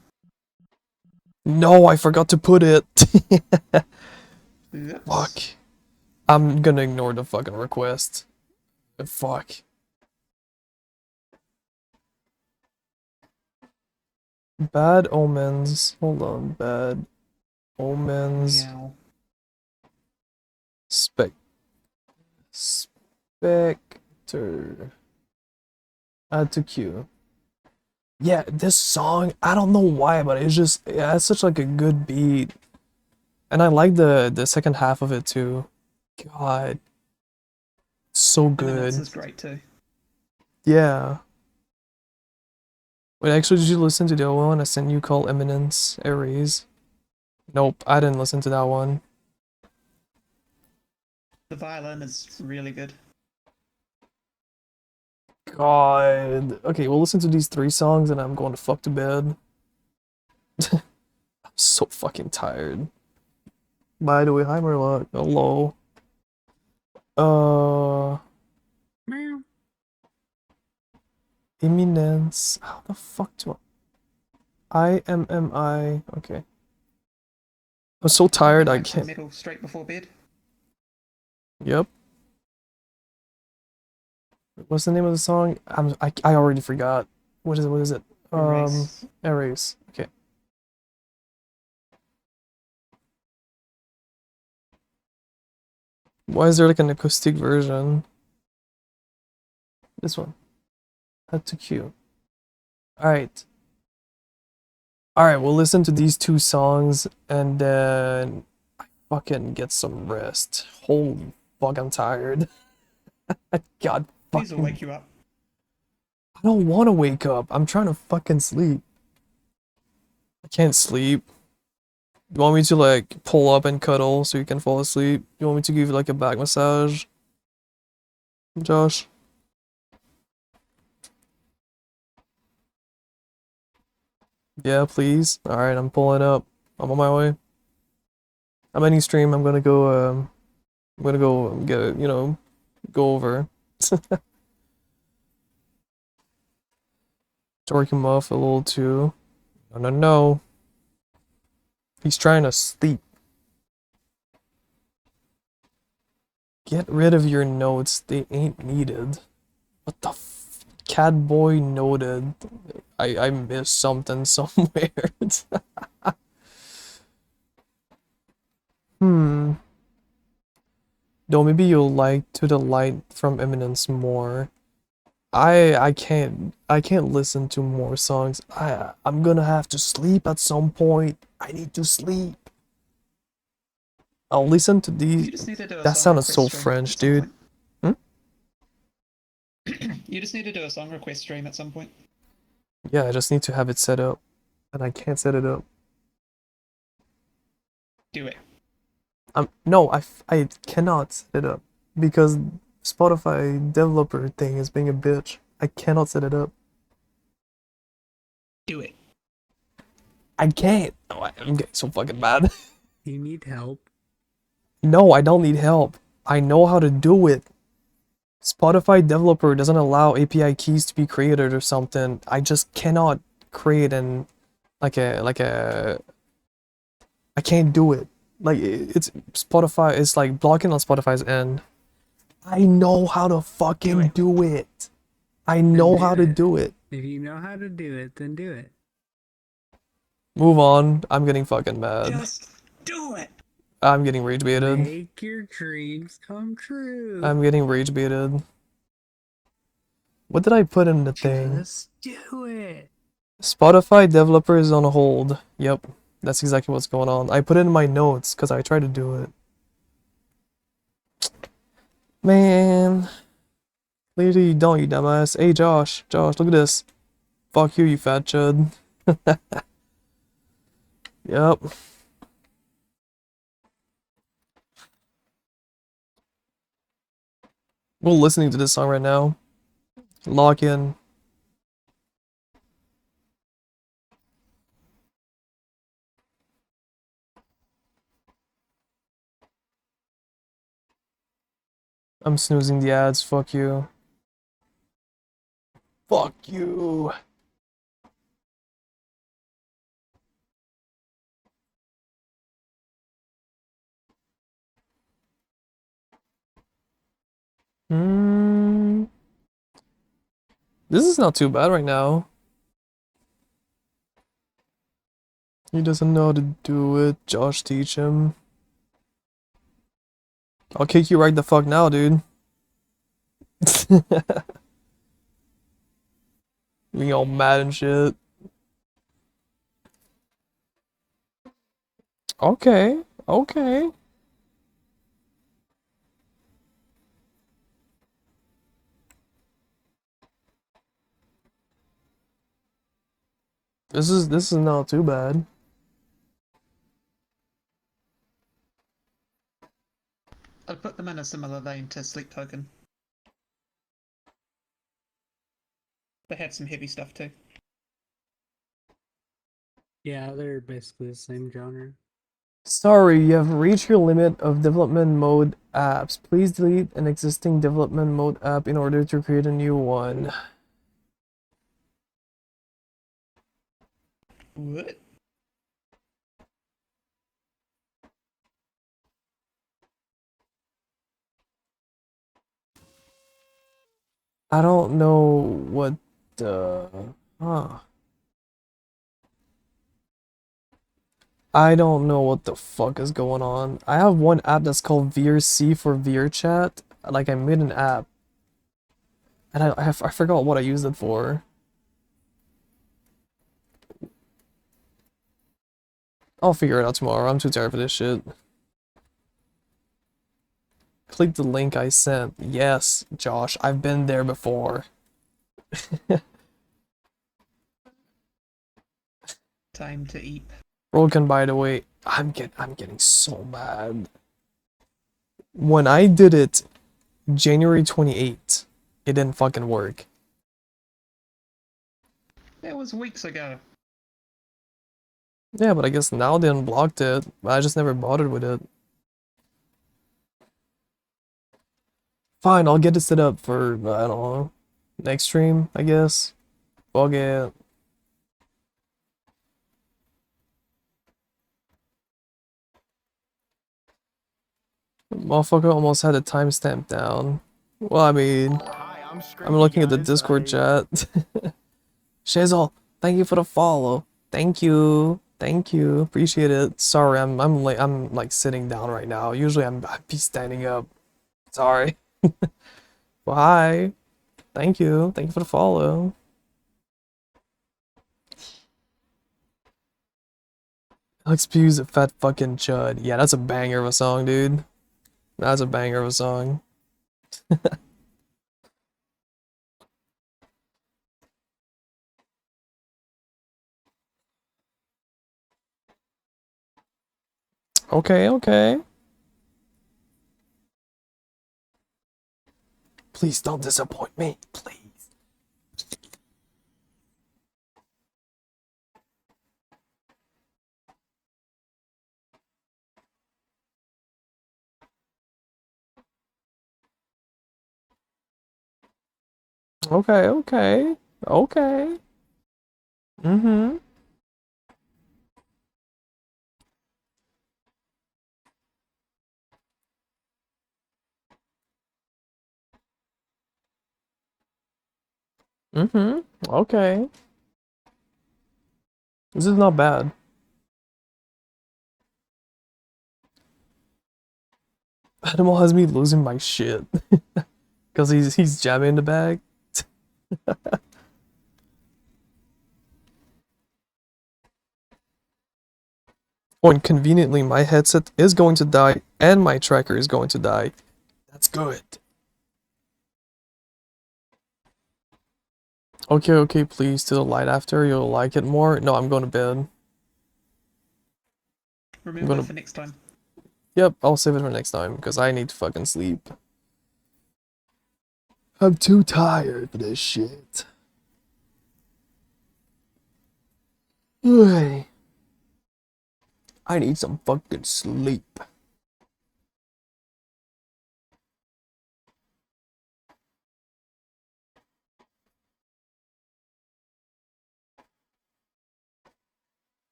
No, I forgot to put it. Oops. Fuck. I'm gonna ignore the fucking request. Fuck. Bad Omens. Hold on. Bad Omens. Meow. Spectre. Add to queue. Yeah, this song, I don't know why, but it's just, yeah, it's such like a good beat. And I like the second half of it too. God. So good. This is great too. Yeah. Wait, actually, did you listen to the other one I sent you called Eminence Ares? Nope, I didn't listen to that one. The violin is really good. God. Okay, we'll listen to these 3 songs and I'm going to fuck to bed. I'm so fucking tired. By the way, hi Murloc. Hello. Eminence. How the fuck do I... Okay. I'm so tired, I Like some can't... metal straight before bed. Yep. What's the name of the song? I already forgot. What is it? Erase. Erase. Okay. Why is there like an acoustic version? This one. Add to queue. Alright. Alright, we'll listen to these 2 songs and then I fucking get some rest. Holy fuck, I'm tired. God These will fucking... wake you up. I don't want to wake up. I'm trying to fucking sleep. I can't sleep. You want me to like pull up and cuddle so you can fall asleep? You want me to give you like a back massage? Josh? Yeah, please. Alright, I'm pulling up. I'm on my way. I'm ending stream. I'm gonna go get it, you know, go over. Torque him off a little too. No. He's trying to sleep. Get rid of your notes. They ain't needed. What the f... Cat boy noted. I missed something somewhere. Though maybe you'll like To the Light from Eminence more. I can't listen to more songs. I'm gonna have to sleep at some point. I need to sleep. I'll listen to You these. just need to do a That song sounded so request stream French, at some dude. point. Hmm? You just need to do a song request stream at some point. Yeah, I just need to have it set up. And I can't set it up. Do it. No, I cannot set it up. Because Spotify developer thing is being a bitch. I cannot set it up. Do it. I can't. Oh, I'm getting so fucking mad. You need help. No, I don't need help. I know how to do it. Spotify developer doesn't allow API keys to be created or something. I just cannot create an I can't do it. Like it's Spotify. It's like blocking on Spotify's end. I know how to fucking do it. I know how to do it. If you know how to do it, then do it. Move on. I'm getting fucking mad. Just do it. I'm getting rage baited. Make your dreams come true. I'm getting rage baited. What did I put in the thing? Just do it. Spotify developer is on hold. Yep, that's exactly what's going on. I put it in my notes because I tried to do it. Man. Clearly you don't, you dumbass. Hey Josh, look at this. Fuck you, you fat chud. Yep. We're listening to this song right now. Lock in. I'm snoozing the ads, fuck you. Fuck you. This is not too bad right now. He doesn't know how to do it. Josh, teach him. I'll kick you right the fuck now, dude. Being all mad and shit. Okay, okay. This is not too bad. I'd put them in a similar vein to Sleep Token. They had some heavy stuff too. Yeah, they're basically the same genre. Sorry, you have reached your limit of development mode apps. Please delete an existing development mode app in order to create a new one. What? I don't know what the... Huh. I don't know what the fuck is going on. I have one app that's called VRC for VRChat. Like, I made an app. And I forgot what I used it for. I'll figure it out tomorrow. I'm too tired for this shit. Click the link I sent. Yes, Josh, I've been there before. Time to eat. Broken, by the way, I'm getting so mad. When I did it January 28th, it didn't fucking work. That was weeks ago. Yeah, but I guess now they unblocked it. I just never bothered with it. Fine, I'll get it set up for, I don't know, next stream, I guess. Fuck it. Motherfucker almost had the timestamp down. Well, I mean, I'm looking at the Discord chat. Shazel, thank you for the follow. Thank you. Thank you. Appreciate it. Sorry, I'm like sitting down right now. Usually I'd be standing up. Sorry. Well, hi. Thank you. Thank you for the follow. Alex Pew's a fat fucking chud. Yeah, that's a banger of a song, dude. That's a banger of a song. Okay, okay. Please don't disappoint me, please. Okay, okay. Okay. Mm-hmm. Mm-hmm. Okay. This is not bad. Animal has me losing my shit. Cause he's jamming in the bag. Oh, and conveniently my headset is going to die and my tracker is going to die. That's good. Okay, okay, please to the light after, you'll like it more. No, I'm going to bed. Remember gonna- for next time. Yep, I'll save it for next time because I need to fucking sleep. I'm too tired for this shit. Ay. I need some fucking sleep.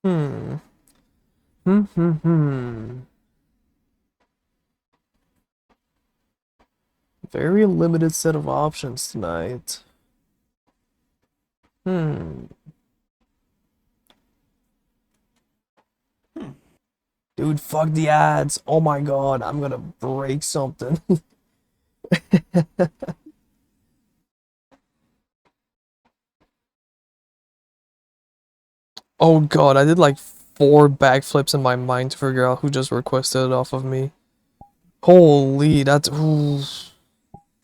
Hmm. Hmm. Very limited set of options tonight. Hmm. Dude, fuck the ads. Oh my god, I'm gonna break something. Oh god, I did like 4 backflips in my mind to figure out who just requested it off of me. Holy, that's... Ooh,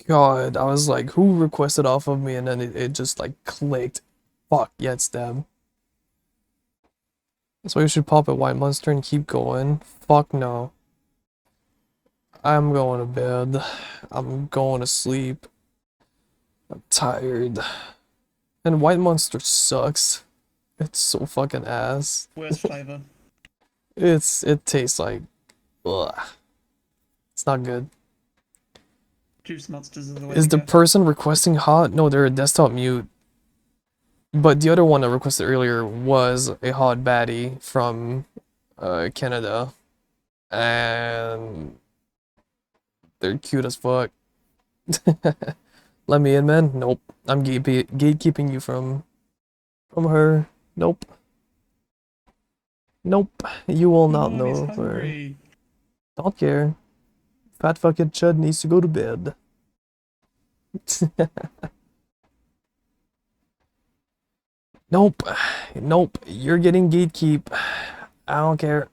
god, I was like, who requested off of me? And then it just like clicked. Fuck, yeah, it's them. That's why you should pop a white monster and keep going. Fuck no. I'm going to bed. I'm going to sleep. I'm tired. And white monster sucks. It's so fucking ass. Worst flavor. It tastes like ugh. It's not good. Juice monsters are the way Is to the go. person requesting hot? No, they're a desktop mute. But the other one I requested earlier was a hot baddie from Canada. And they're cute as fuck. Let me in, man. Nope. I'm gatekeeping you from her. Nope. Nope. You will not Oh, he's know her. hungry. Don't care. Fat fucking chud needs to go to bed. Nope. Nope. You're getting gatekeep. I don't care.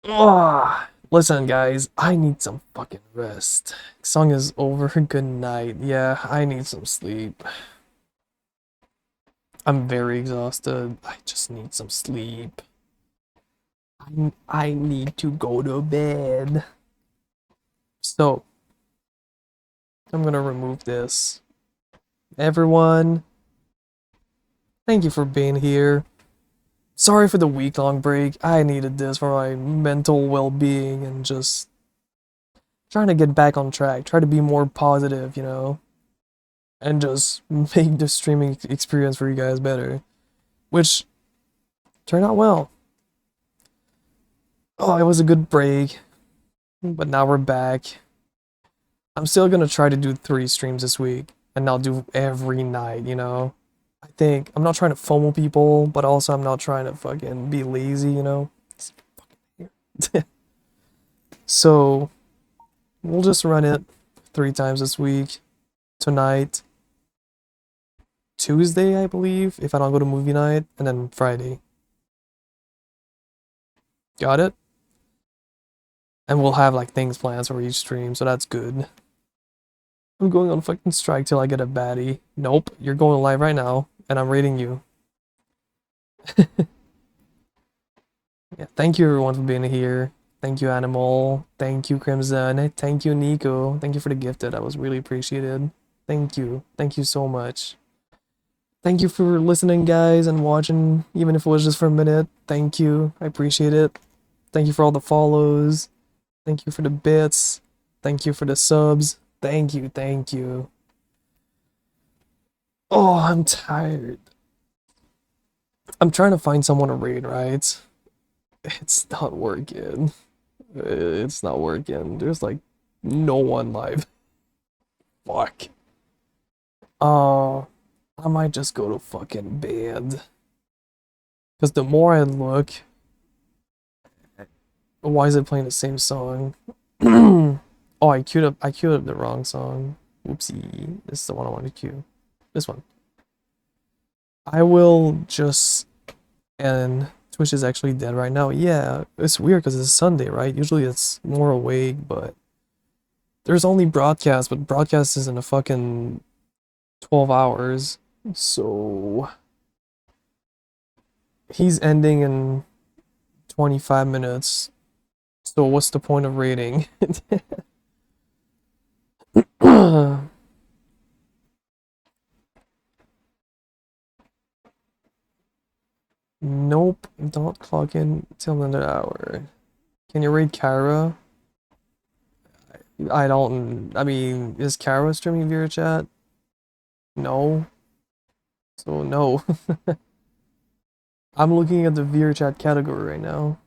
Ugh. Listen, guys. I need some fucking rest. Song is over. Good night. Yeah, I need some sleep. I'm very exhausted. I just need some sleep. I need to go to bed. So, I'm gonna remove this. Everyone, thank you for being here. Sorry for the week-long break. I needed this for my mental well-being and just trying to get back on track. Try to be more positive, you know? And just make the streaming experience for you guys better. Which turned out well. Oh, it was a good break. But now we're back. I'm still gonna try to do 3 streams this week. And not do every night, you know? I think I'm not trying to FOMO people, but also I'm not trying to fucking be lazy, you know? So we'll just run it 3 times this week. Tonight, Tuesday, I believe, if I don't go to movie night, and then Friday. Got it? And we'll have like things planned for each stream, so that's good. I'm going on fucking strike till I get a baddie. Nope, you're going live right now, and I'm rating you. Yeah, thank you everyone for being here. Thank you, Animal. Thank you, Crimson. Thank you, Nico. Thank you for the gifted. That was really appreciated. Thank you. Thank you so much. Thank you for listening, guys, and watching, even if it was just for a minute. Thank you. I appreciate it. Thank you for all the follows. Thank you for the bits. Thank you for the subs. Thank you. Thank you. Oh, I'm tired. I'm trying to find someone to raid, right? It's not working. It's not working. There's like no one live. Fuck. I might just go to fucking bed. Because the more I look... Why is it playing the same song? Oh, I queued up the wrong song. Oopsie. This is the one I wanted to queue. This one. I will just... And Twitch is actually dead right now. Yeah, it's weird because it's Sunday, right? Usually it's more awake, but... There's only broadcast, but broadcast is in a fucking 12 hours. So... He's ending in 25 minutes. So what's the point of rating? Nope, don't clock in till another hour. Can you raid Kara? I mean, is Kara streaming via chat? No. So no. I'm looking at the VR chat category right now.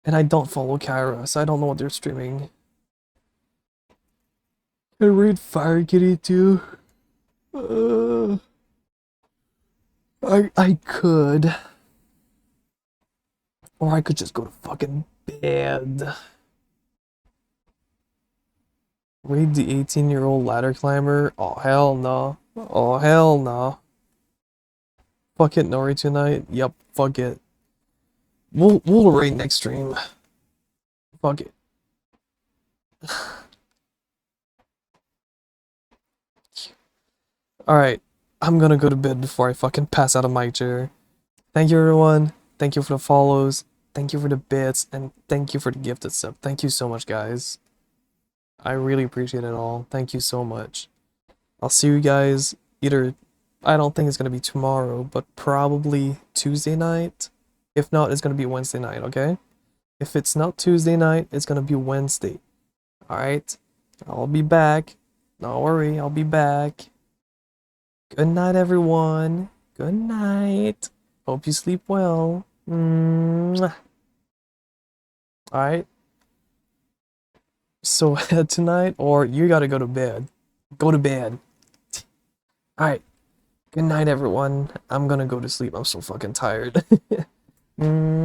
And I don't follow Kyra, so I don't know what they're streaming. Can I read Fire Kitty too? I could. Or I could just go to fucking bed. Read the 18-year-old ladder climber? Oh hell no. Oh hell no. Fuck it, Nori tonight. Yep, fuck it. We'll raid next stream. Fuck it. Alright, I'm gonna go to bed before I fucking pass out of my chair. Thank you everyone. Thank you for the follows. Thank you for the bits. And thank you for the gifted sub. Thank you so much, guys. I really appreciate it all. Thank you so much. I'll see you guys either... I don't think it's gonna be tomorrow, but probably Tuesday night. If not, it's gonna be Wednesday night, okay? If it's not Tuesday night, it's gonna be Wednesday. Alright? I'll be back. Don't worry, I'll be back. Good night, everyone. Good night. Hope you sleep well. Alright? So, tonight, or you gotta go to bed. Go to bed. Alright. Good night, everyone. I'm gonna go to sleep. I'm so fucking tired.